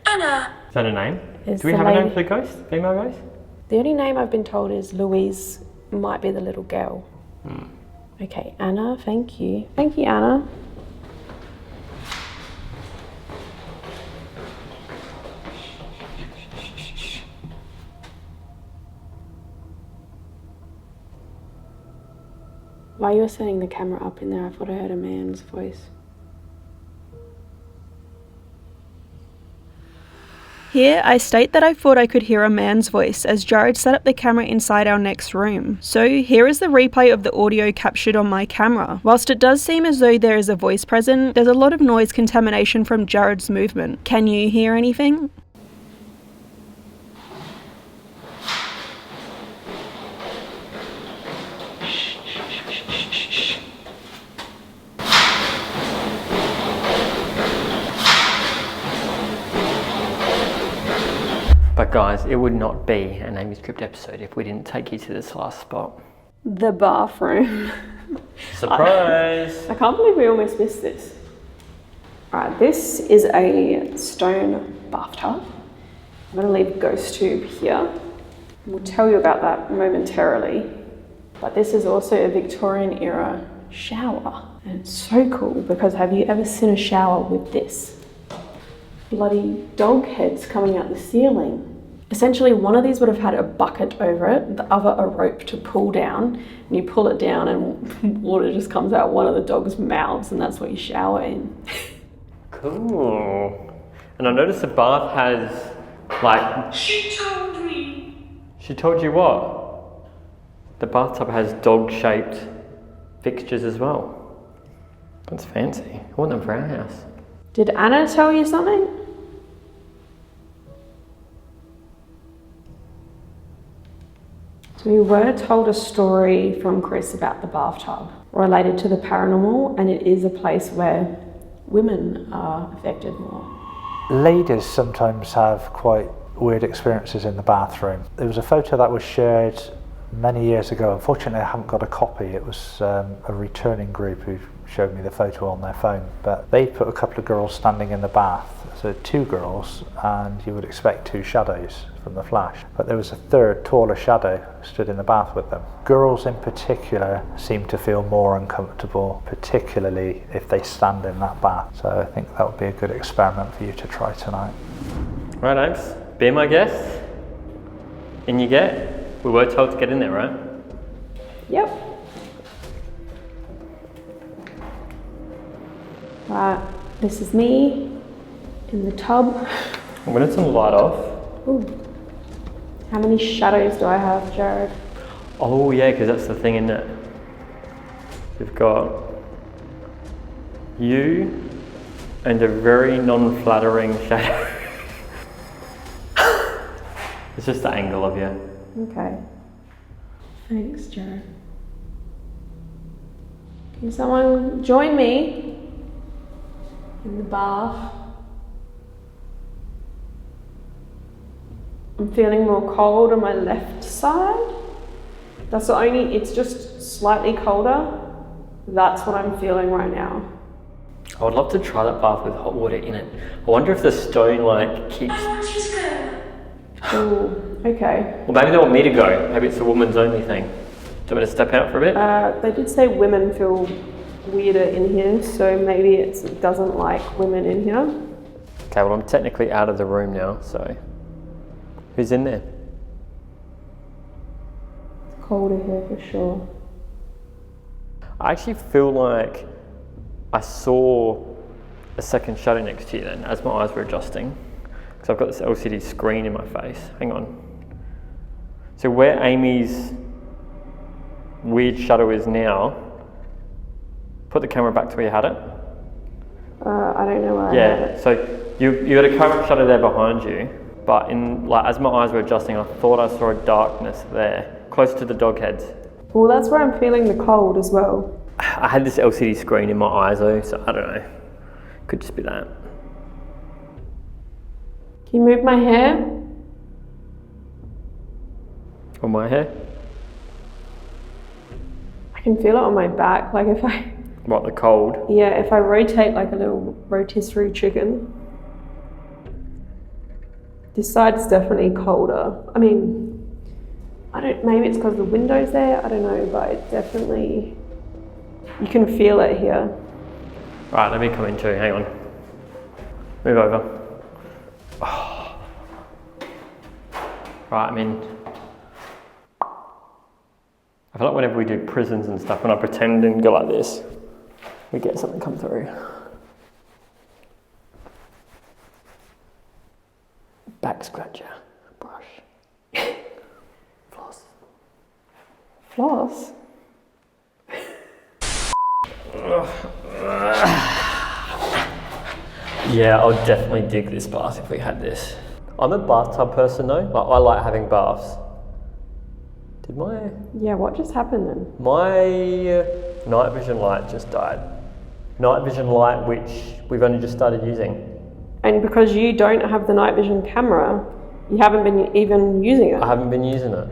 Anna. Is that a name? Is Do we the have a name lady- for the ghost? Female ghost? The only name I've been told is Louise, might be the little girl. Okay, Anna, thank you. Thank you, Anna. While you were setting the camera up in there, I thought I heard a man's voice. Here, I state that I thought I could hear a man's voice as Jared set up the camera inside our next room. So here is the replay of the audio captured on my camera. Whilst it does seem as though there is a voice present, there's a lot of noise contamination from Jared's movement. Can you hear anything? Guys, it would not be an AmysCrypt episode if we didn't take you to this last spot. The bathroom. Surprise! I can't believe we almost missed this. Alright, this is a stone bathtub. I'm going to leave GhostTube here. We'll tell you about that momentarily. But this is also a Victorian era shower. And it's so cool because have you ever seen a shower with this? Bloody dog heads coming out the ceiling. Essentially, one of these would have had a bucket over it, the other a rope to pull down, and you pull it down and water just comes out one of the dog's mouths, and that's what you shower in. Cool. And I noticed the bath has, like... She told me. She told you what? The bathtub has dog-shaped fixtures as well. That's fancy. I want them for our house. Did Anna tell you something? We were told a story from Chris about the bathtub related to the paranormal, and it is a place where women are affected more. Ladies sometimes have quite weird experiences in the bathroom. There was a photo that was shared many years ago. Unfortunately, I haven't got a copy. It was a returning group who showed me the photo on their phone. But they put a couple of girls standing in the bath. So 2 girls, and you would expect 2 shadows from the flash. But there was a third, taller shadow stood in the bath with them. Girls in particular seem to feel more uncomfortable, particularly if they stand in that bath. So I think that would be a good experiment for you to try tonight. Right, Ames, be my guest. In you get. We were told to get in there, right? Yep. Right, this is me in the tub. I'm gonna turn the light off. Ooh. How many shadows do I have, Jared? Oh yeah, because that's the thing, isn't it? We've got you and a very non-flattering shadow. It's just the angle of you. Okay. Thanks, Jared. Can someone join me in the bath? I'm feeling more cold on my left side. That's the only, it's just slightly colder. That's what I'm feeling right now. I would love to try that bath with hot water in it. I wonder if the stone like keeps... I want you to go. Ooh, okay. Well, maybe they want me to go. Maybe it's a woman's only thing. Do you want me to step out for a bit? They did say women feel weirder in here, so maybe it doesn't like women in here. Okay, well I'm technically out of the room now, so... Who's in there? It's colder here for sure. I actually feel like I saw a second shadow next to you then, as my eyes were adjusting. Because I've got this LCD screen in my face. Hang on. So where Amy's weird shadow is now, put the camera back to where you had it. I don't know where I had it. So you had a current shadow there behind you, but in like as my eyes were adjusting, I thought I saw a darkness there, close to the dog heads. Well, that's where I'm feeling the cold as well. I had this LCD screen in my eyes though, so I don't know. Could just be that. Can you move my hair? On my hair? I can feel it on my back, like if I... What, the cold? Yeah, if I rotate like a little rotisserie chicken. This side's definitely colder. I mean, maybe it's because the window's there, I don't know, but it definitely, you can feel it here. Right, let me come in too, hang on. Move over. Oh. Right, I'm in. I feel like whenever we do prisons and stuff, when I pretend and go like this, we get something come through. Back scratcher, brush, floss. Floss? Yeah, I'll definitely dig this bath if we had this. I'm a bathtub person though. Like, I like having baths. Did my... Yeah, what just happened then? My night vision light just died. Night vision light, which we've only just started using. And because you don't have the night vision camera, You haven't been even using it? I haven't been using it.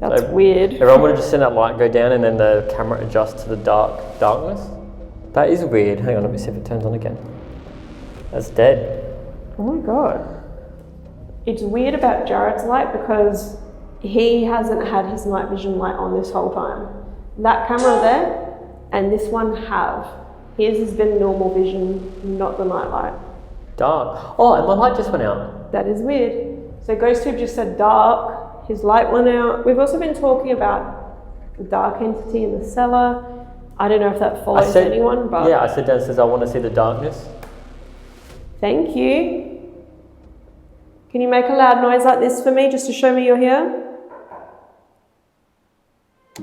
That's So weird. Everyone would have just seen that light go down and then the camera adjusts to the darkness. That is weird. Hang on, let me see if it turns on again. That's dead. Oh my god. It's weird about Jared's light because he hasn't had his night vision light on this whole time. That camera there and this one have. His has been normal vision, not the night light. Dark. Oh, and my light just went out. That is weird. So GhostTube just said dark, his light went out. We've also been talking about the dark entity in the cellar. I don't know if that follows anyone, but... Yeah, I said downstairs I want to see the darkness. Thank you. Can you make a loud noise like this for me just to show me you're here?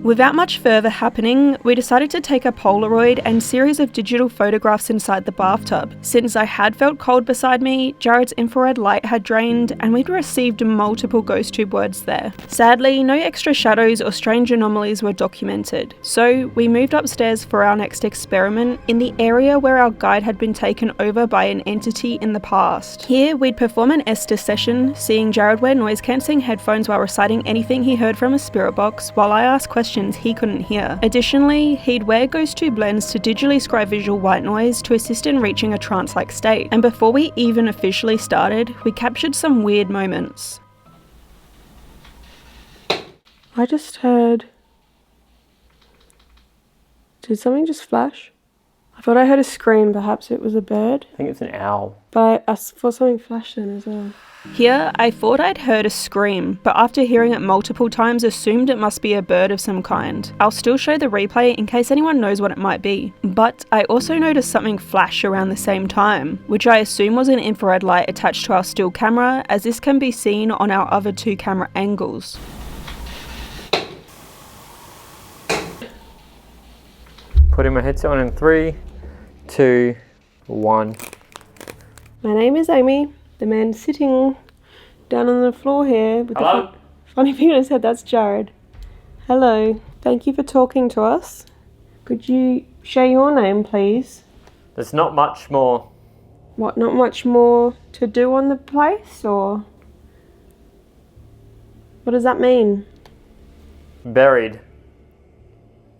Without much further happening, we decided to take a Polaroid and series of digital photographs inside the bathtub. Since I had felt cold beside me, Jared's infrared light had drained, and we'd received multiple GhostTube words there. Sadly, no extra shadows or strange anomalies were documented, so we moved upstairs for our next experiment in the area where our guide had been taken over by an entity in the past. Here, we'd perform an Esther session, seeing Jared wear noise-cancelling headphones while reciting anything he heard from a spirit box, while I asked questions he couldn't hear. Additionally, he'd wear GhostTube Lens to digitally scribe visual white noise to assist in reaching a trance-like state. And before we even officially started, we captured some weird moments. I just heard... Did something just flash? I thought I heard a scream, perhaps it was a bird. I think it's an owl. But I thought something flashed then as well. Here, I thought I'd heard a scream, but after hearing it multiple times assumed it must be a bird of some kind. I'll still show the replay in case anyone knows what it might be. But I also noticed something flash around the same time, which I assume was an infrared light attached to our still camera, as this can be seen on our other two camera angles. Putting my headset on in 3, 2, 1. My name is Amy. The man sitting down on the floor here with the funny thing on his head, that's Jared. Hello. Thank you for talking to us. Could you share your name, please? There's not much more. What, not much more to do on the place, or? What does that mean? Buried.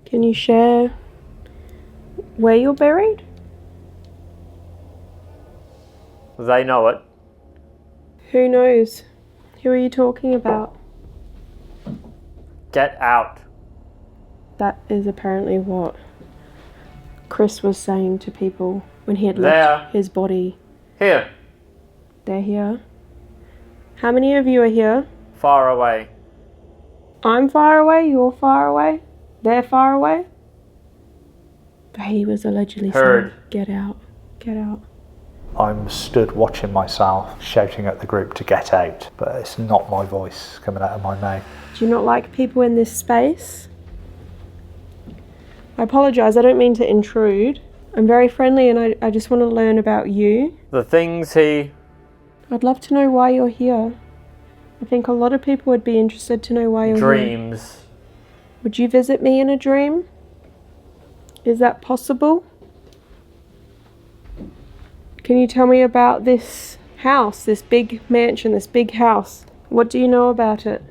Can you share where you're buried? They know it. Who knows? Who are you talking about? Get out. That is apparently what Chris was saying to people when he had left his body. Here. They're here. How many of you are here? Far away. I'm far away, you're far away, they're far away. But he was allegedly saying, get out, get out. I'm stood watching myself, shouting at the group to get out, but it's not my voice coming out of my mouth. Do you not like people in this space? I apologise, I don't mean to intrude. I'm very friendly and I just want to learn about you. The things he... I'd love to know why you're here. I think a lot of people would be interested to know why you're here. Dreams. Would you visit me in a dream? Is that possible? Can you tell me about this house, this big mansion, this big house? What do you know about it?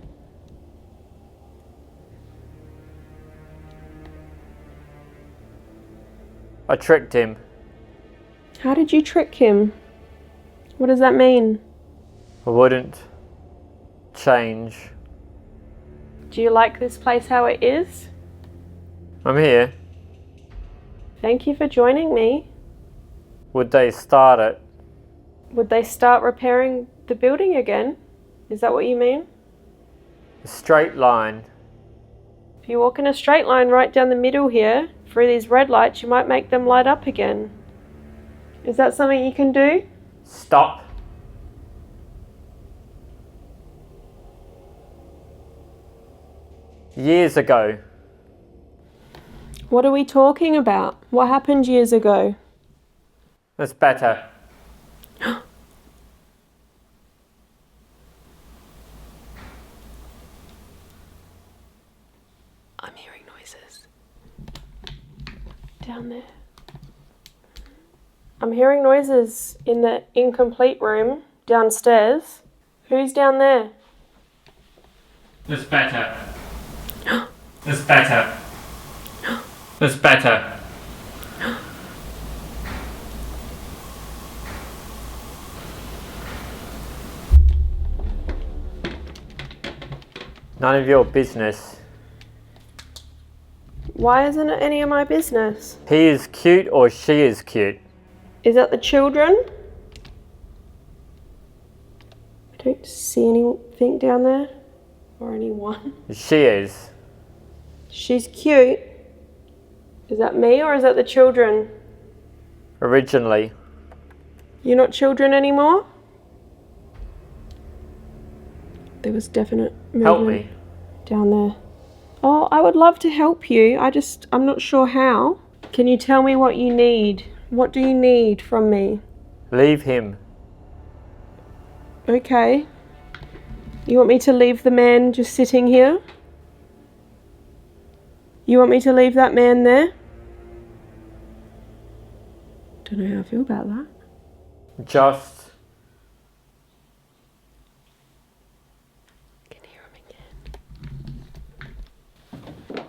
I tricked him. How did you trick him? What does that mean? I wouldn't change. Do you like this place how it is? I'm here. Thank you for joining me. Would they start it? Would they start repairing the building again? Is that what you mean? A straight line. If you walk in a straight line right down the middle here, through these red lights, you might make them light up again. Is that something you can do? Stop. Years ago. What are we talking about? What happened years ago? That's better. I'm hearing noises. Down there. I'm hearing noises in the incomplete room Downstairs? Who's down there? It's better. It's better. It's better. None of your business. Why isn't it any of my business? He is cute or she is cute? Is that the children? I don't see anything down there. Or anyone. She is. She's cute. Is that me or is that the children? Originally. You're not children anymore? There was definite movement Help me. down there. Oh, I would love to help you. I'm not sure how. Can you tell me what you need? What do you need from me? Leave him. Okay. You want me to leave the man just sitting here? You want me to leave that man there? Don't know how I feel about that. Just. I can hear him again.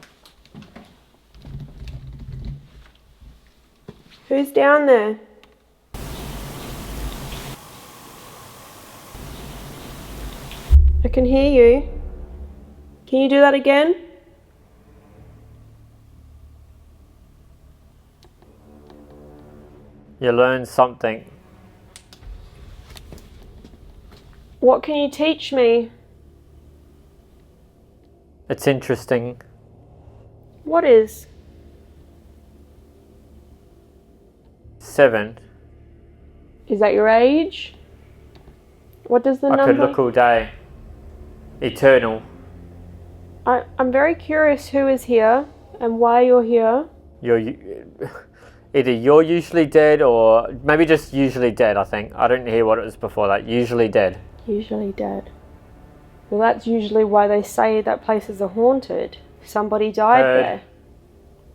Who's down there? I can hear you. Can you do that again? You learn something. What can you teach me? It's interesting. What is? 7. Is that your age? What does the I number? could look all day. Eternal. I'm very curious who is here and why you're here. Either you're usually dead or maybe just usually dead, I think. I didn't hear what it was before that. Usually dead. Usually dead. Well, that's usually why they say that places are haunted. Somebody died there.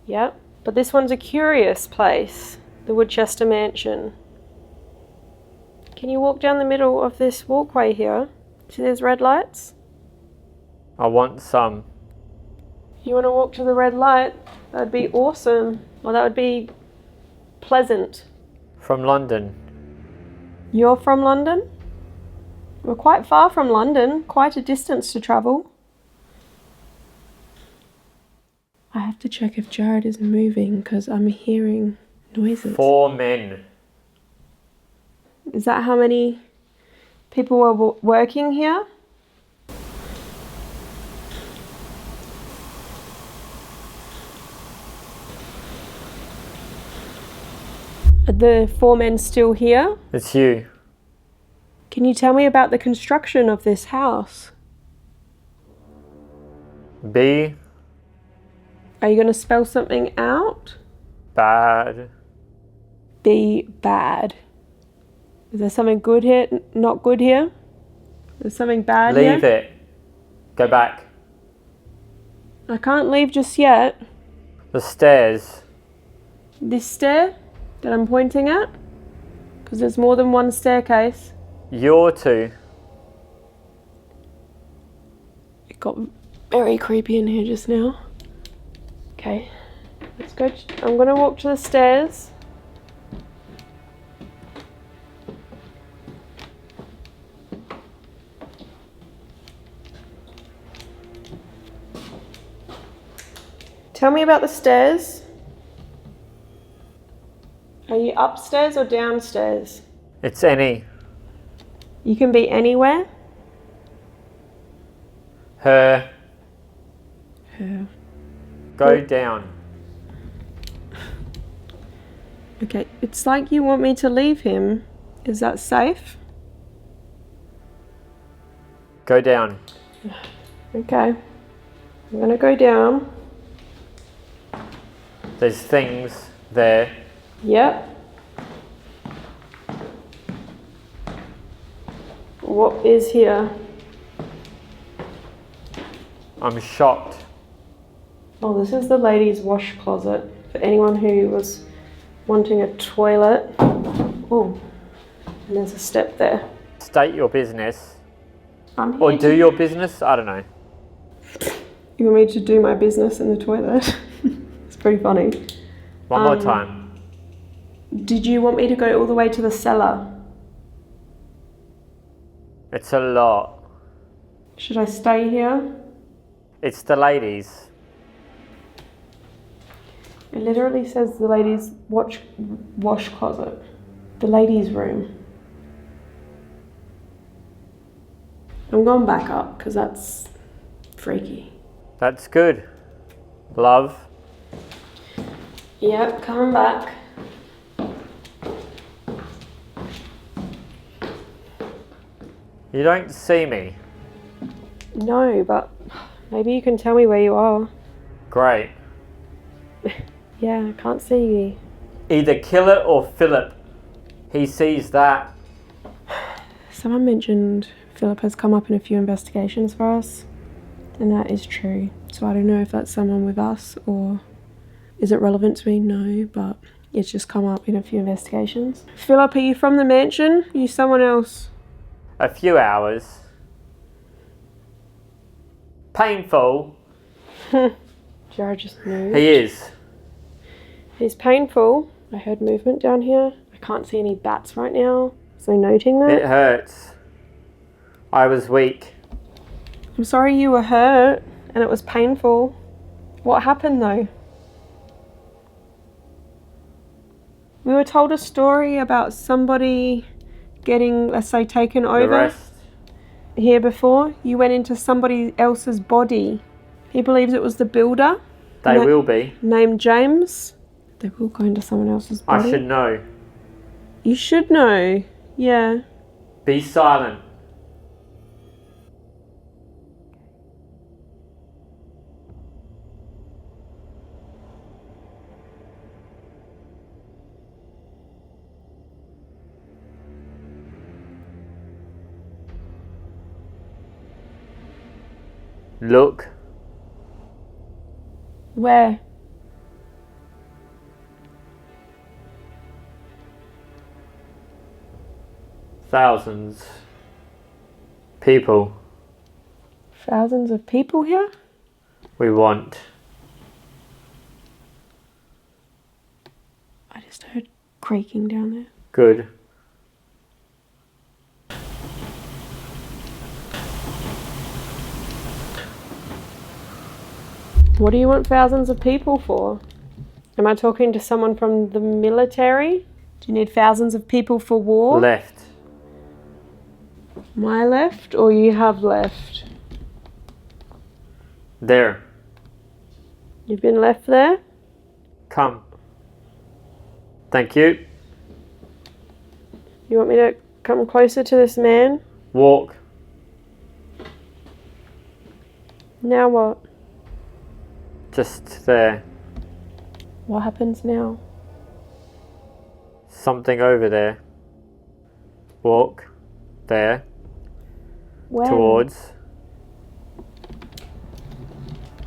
Yep. But this one's a curious place. The Woodchester Mansion. Can you walk down the middle of this walkway here? See there's red lights? I want some. You want to walk to the red light? That'd be awesome. Well, that would be pleasant. From London. You're from London? We're quite far from London. Quite a distance to travel. I have to check if Jared is moving because I'm hearing noises. 4 men. Is that how many people were working here? Are the 4 men still here? It's you. Can you tell me about the construction of this house? B. Are you going to spell something out? Bad. Be bad. Is there something good here? Not good here? There's something bad here? Leave it. Go back. I can't leave just yet. The stairs. This stair that I'm pointing at? Because there's more than one staircase. You're 2. It got very creepy in here just now. Okay, let's go. I'm going to walk to the stairs. Tell me about the stairs. Are you upstairs or downstairs? It's any. You can be anywhere. Her. Her. Go down. Okay, it's like you want me to leave him. Is that safe? Go down. Okay. I'm gonna go down. There's things there. Yep. What is here? I'm shocked. Oh, this is the ladies' wash closet. For anyone who was wanting a toilet. Oh, and there's a step there. state your business. I'm here. Or do your business? I don't know. You want me to do my business in the toilet? It's pretty funny. One more time. Did you want me to go all the way to the cellar? It's a lot. Should I stay here? It's the ladies. It literally says the ladies' wash closet. The ladies' room. I'm going back up because that's freaky. That's good. Love. Yep, coming back. You don't see me. No, but maybe you can tell me where you are. Great. Yeah, I can't see you. Either kill it or Philip. He sees that. Someone mentioned Philip has come up in a few investigations for us, and that is true. So I don't know if that's someone with us or is it relevant to me? No, but it's just come up in a few investigations. Philip, are you from the mansion? Are you someone else? A few hours. Painful. Jared just moved. He is. It's painful. I heard movement down here. I can't see any bats right now, so noting that. It hurts. I was weak. I'm sorry you were hurt and it was painful. What happened though? We were told a story about somebody getting, let's say, taken The over rest. here before. You went into somebody else's body. He believes it was the builder. They will be. Named James. They will go into someone else's body. I should know. You should know. Yeah. Be silent. Look. Where? Thousands. People. Thousands of people here? We want. I just heard creaking down there. Good. What do you want thousands of people for? Am I talking to someone from the military? Do you need thousands of people for war? Left. My left or you have left? There. You've been left there? Come. Thank you. You want me to come closer to this man? Walk. Now what? Just there. What happens now? Something over there. Walk. There. Where? Towards.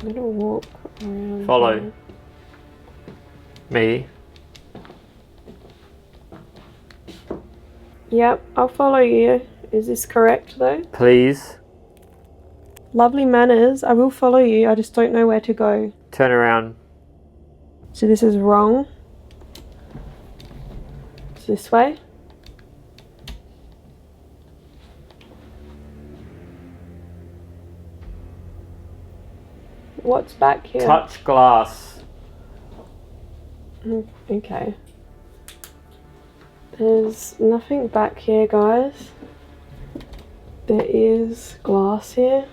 I'm gonna walk around. Follow. here. Me. Yep, I'll follow you. Is this correct though? Please. Lovely manners. I will follow you. I just don't know where to go. Turn around. So this is wrong. It's this way. What's back here? Touch glass. Okay. There's nothing back here, guys. There is glass here.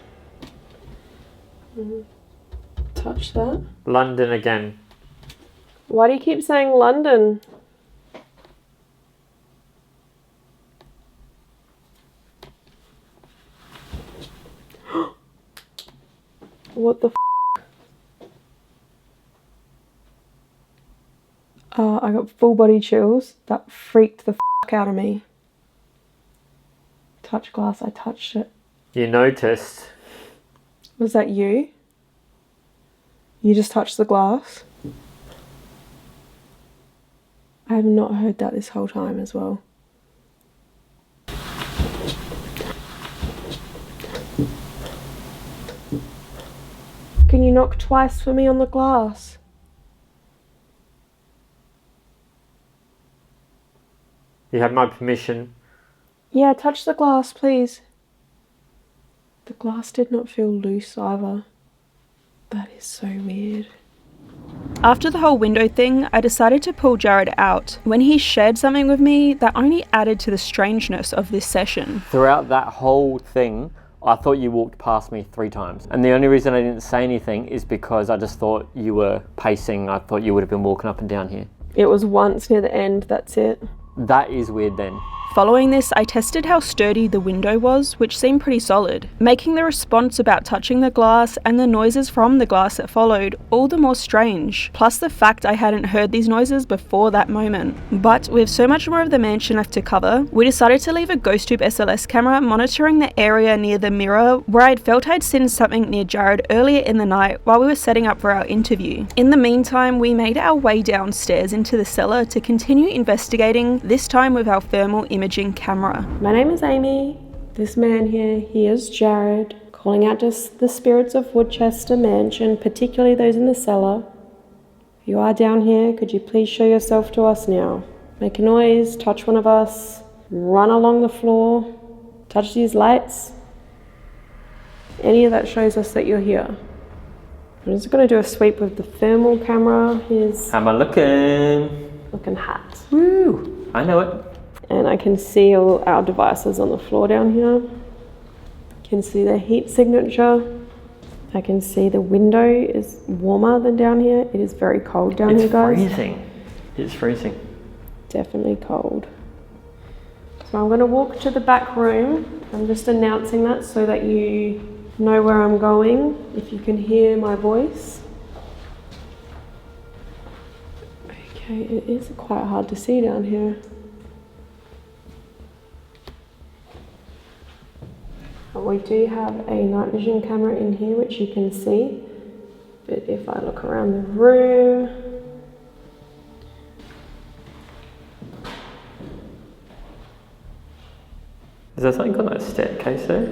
Touch that. London again. Why do you keep saying London? What the f? I got full body chills. That freaked the f out of me. Touch glass, I touched it. You noticed. Was that you? You just touched the glass? I have not heard that this whole time as well. you knock twice for me on the glass? You have my permission. Yeah, touch the glass, please. The glass did not feel loose either. That is so weird. After the whole window thing, I decided to pull Jared out. When he shared something with me, that only added to the strangeness of this session. Throughout that whole thing, I thought you walked past me 3 times. And the only reason I didn't say anything is because I just thought you were pacing. I thought you would have been walking up and down here. It was once near the end, that's it. That is weird then. Following this, I tested how sturdy the window was, which seemed pretty solid, making the response about touching the glass and the noises from the glass that followed all the more strange, plus the fact I hadn't heard these noises before that moment. But with so much more of the mansion left to cover, we decided to leave a GhostTube SLS camera monitoring the area near the mirror where I'd felt I'd seen something near Jared earlier in the night while we were setting up for our interview. In the meantime, we made our way downstairs into the cellar to continue investigating, this time with our thermal imaging camera. My name is Amy. This man here, he is Jared, calling out to the spirits of Woodchester Mansion, particularly those in the cellar. If you are down here, could you please show yourself to us now? Make a noise, touch one of us, run along the floor, touch these lights. Any of that shows us that you're here. I'm just going to do a sweep with the thermal camera. Here's How am I looking hot. Woo! I know it. And I can see all our devices on the floor down here. Can see the heat signature. I can see the window is warmer than down here. It is very cold down here, guys. It's freezing. It's freezing. Definitely cold. So I'm going to walk to the back room. I'm just announcing that so that you know where I'm going, if you can hear my voice. Okay, it is quite hard to see down here. We do have a night vision camera in here which you can see, but if I look around the room, Is there something on that staircase there?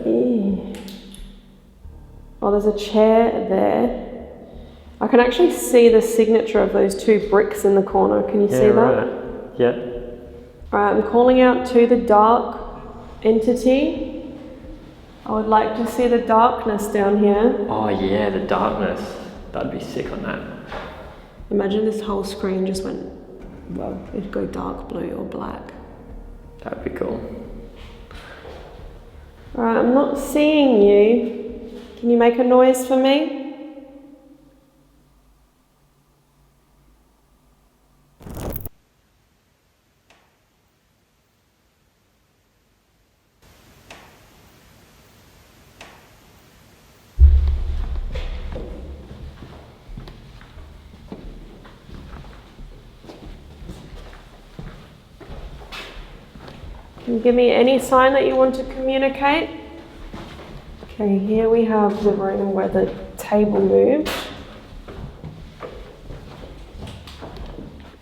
oh, there's a chair there. I can actually see the signature of those 2 bricks in the corner. Can you see that? Right. Yeah. Alright, I'm calling out to the dark entity. I would like to see the darkness down here. Oh yeah, the darkness. That'd be sick on that. Imagine this whole screen just went, well, it'd go dark blue or black. That'd be cool. Alright, I'm not seeing you. Can you make a noise for me? Can you give me any sign that you want to communicate? Okay, here we have the room where the table moved.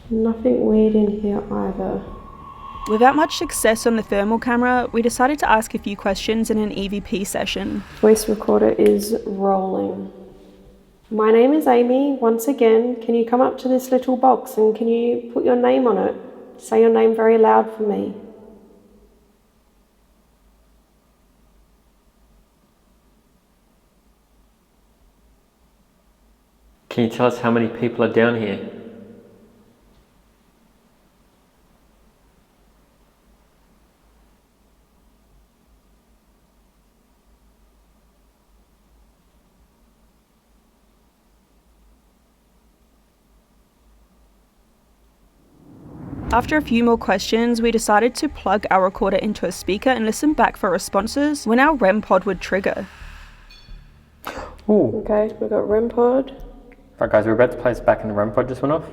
Nothing weird in here either. Without much success on the thermal camera, we decided to ask a few questions in an EVP session. Voice recorder is rolling. My name is Amy. Once again, can you come up to this little box and can you put your name on it? Say your name very loud for me. Can you tell us how many people are down here? After a few more questions, we decided to plug our recorder into a speaker and listen back for responses when our REM pod would trigger. Ooh. Okay, we've got REM pod. Right guys, we're about to place back in the REM pod just went off.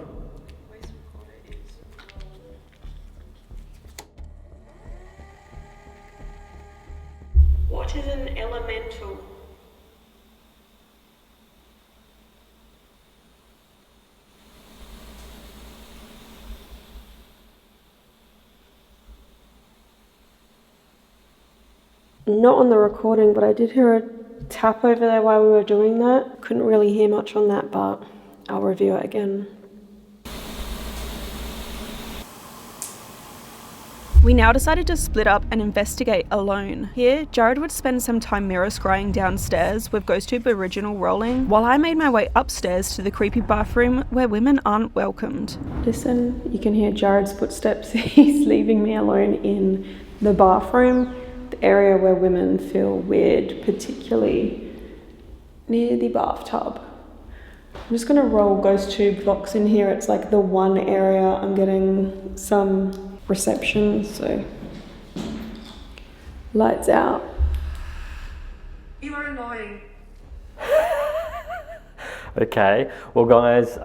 What is an elemental? Not on the recording, but I did hear a tap over there while we were doing that. Couldn't really hear much on that, but I'll review it again. We now decided to split up and investigate alone. Here, Jared would spend some time mirror scrying downstairs with GhostTube Original rolling, while I made my way upstairs to the creepy bathroom where women aren't welcomed. Listen, you can hear Jared's footsteps. He's leaving me alone in the bathroom, the area where women feel weird, particularly near the bathtub. I'm just gonna roll GhostTube Vox in here. It's like the one area I'm getting some reception, so lights out. You are annoying. Okay, well guys,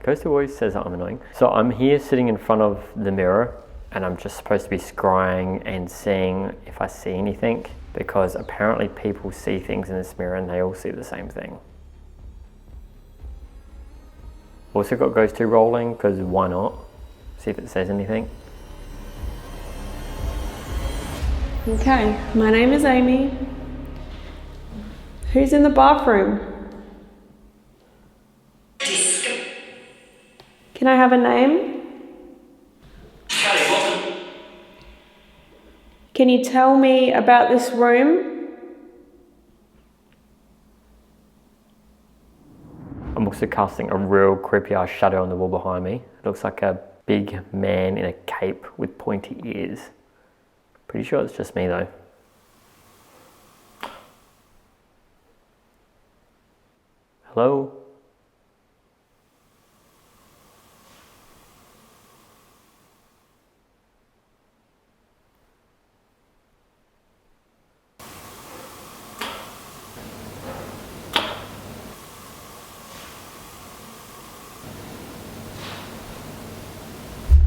Ghost always says that I'm annoying. So I'm here sitting in front of the mirror and I'm just supposed to be scrying and seeing if I see anything, because apparently people see things in this mirror and they all see the same thing. Also got GhostTube rolling, because why not? See if it says anything. Okay, my name is Amy. Who's in the bathroom? Can I have a name? Can you tell me about this room? I'm also casting a real creepy ass shadow on the wall behind me. It looks like a big man in a cape with pointy ears. Pretty sure it's just me though. Hello?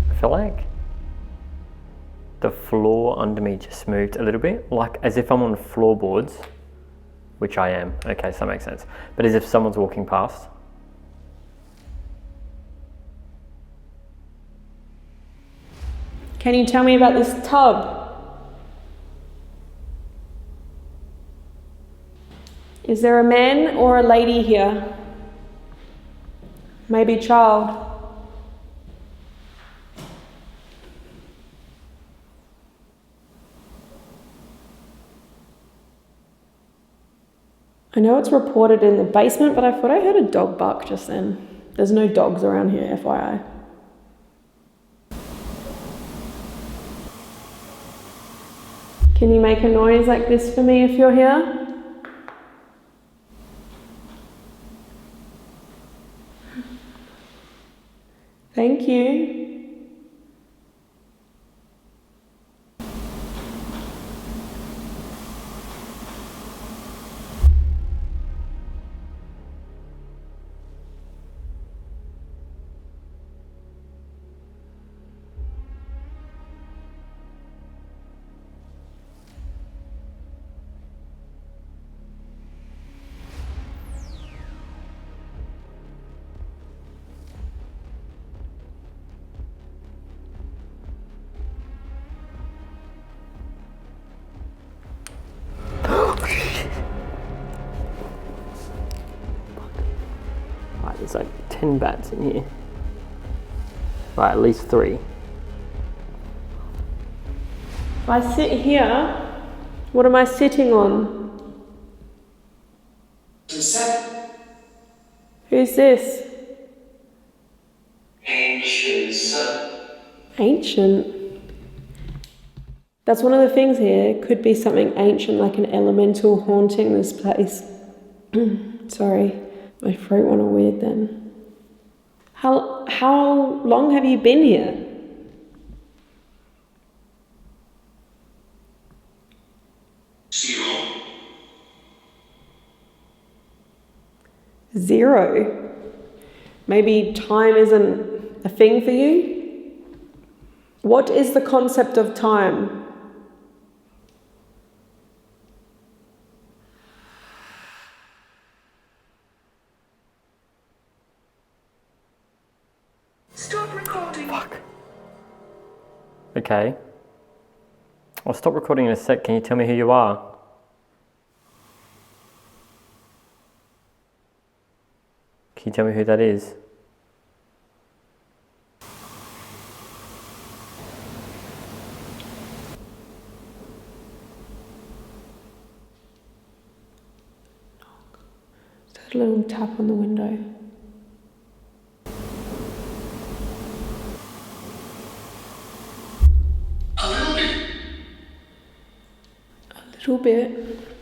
I feel like the floor under me just moved a little bit, like as if I'm on floorboards, which I am. Okay, so that makes sense. But as if someone's walking past. Can you tell me about this tub? Is there a man or a lady here? Maybe a child. I know it's reported in the basement, but I thought I heard a dog bark just then. There's no dogs around here, FYI. Can you make a noise like this for me if you're here? Thank you. Right, there's like 10 bats in here. Right, at least 3. If I sit here, what am I sitting on? Who's this? Ancient. That's one of the things here. Could be something ancient, like an elemental haunting this place. Sorry, my throat went all weird then. How long have you been here? Zero. Maybe time isn't a thing for you? What is the concept of time? Stop recording. Fuck. Okay. I'll stop recording in a sec. Can you tell me who you are? tell me who that is? Just a little tap on the window.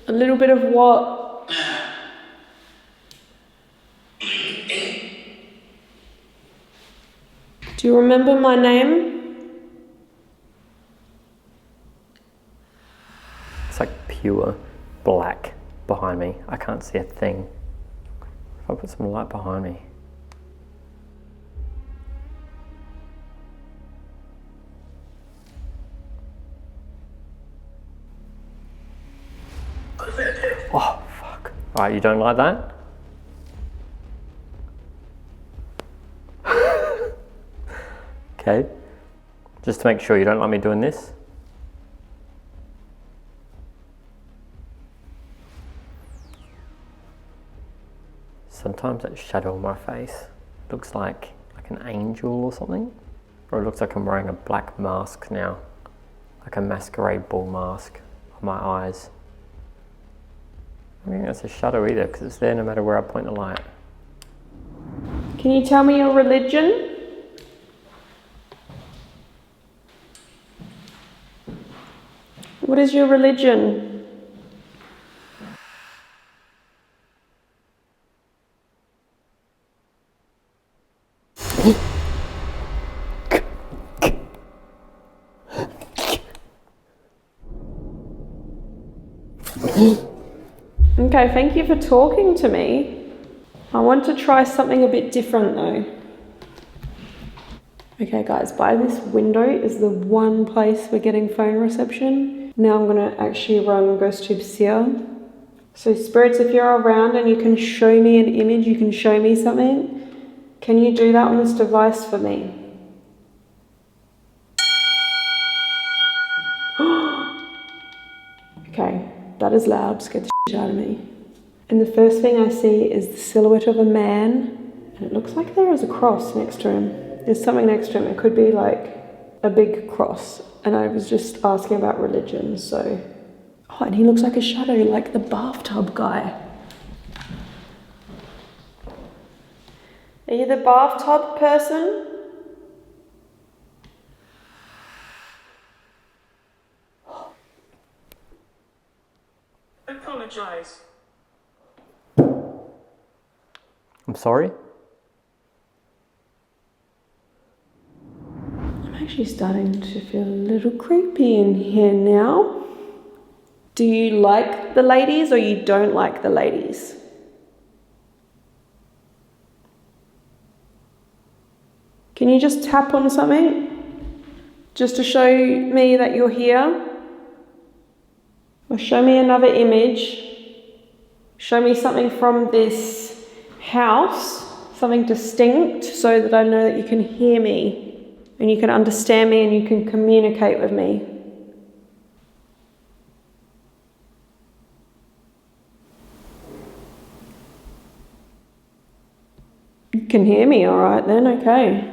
A little bit of what? Do you remember my name? It's like pure black behind me. I can't see a thing. If I put some light behind me. Oh, fuck. Alright, you don't like that? Okay. Just to make sure you don't like me doing this. Sometimes that shadow on my face looks like an angel or something. Or it looks like I'm wearing a black mask now. Like a masquerade ball mask on my eyes. I don't think that's a shadow either, because it's there no matter where I point the light. Can you tell me your religion? What is your religion? Okay, thank you for talking to me. I want to try something a bit different though. Okay guys, by this window is the one place we're getting phone reception. Now I'm gonna actually run GhostTube here. So spirits, if you're around and you can show me an image, you can show me something, can you do that on this device for me? Okay, that is loud, scared the shit out of me. And the first thing I see is the silhouette of a man, and it looks like there is a cross next to him. There's something next to him, it could be like a big cross. And I was just asking about religion, so. Oh, and he looks like a shadow, like the bathtub guy. Are you the bathtub person? Apologize. I'm sorry? I'm actually starting to feel a little creepy in here now. Do you like the ladies or you don't like the ladies? Can you just tap on something? Just to show me that you're here? Or show me another image. Show me something from this house, something distinct, so that I know that you can hear me and you can understand me and you can communicate with me. You can hear me, all right then, okay.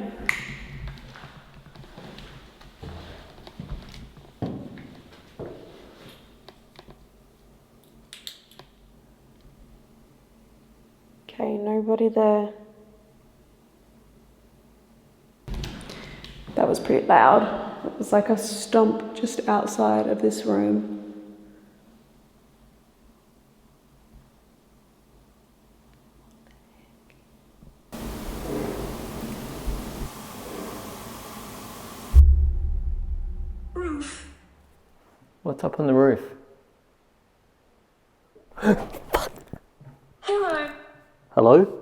Okay, nobody there. That was pretty loud. It was like a stomp just outside of this room. Roof. What's up on the roof? Hello. Hello?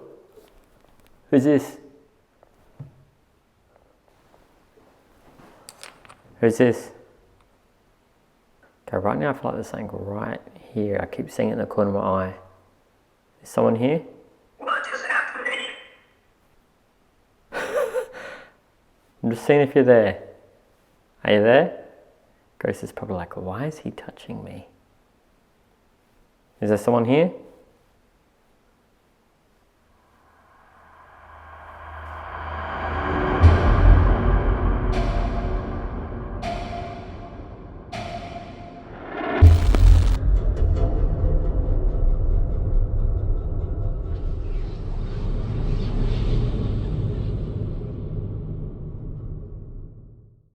Who's this? Who's this? Okay, right now I feel like there's something right here. I keep seeing it in the corner of my eye. Is someone here? What is happening? I'm just seeing if you're there. Are you there? Ghost is probably like, why is he touching me? Is there someone here?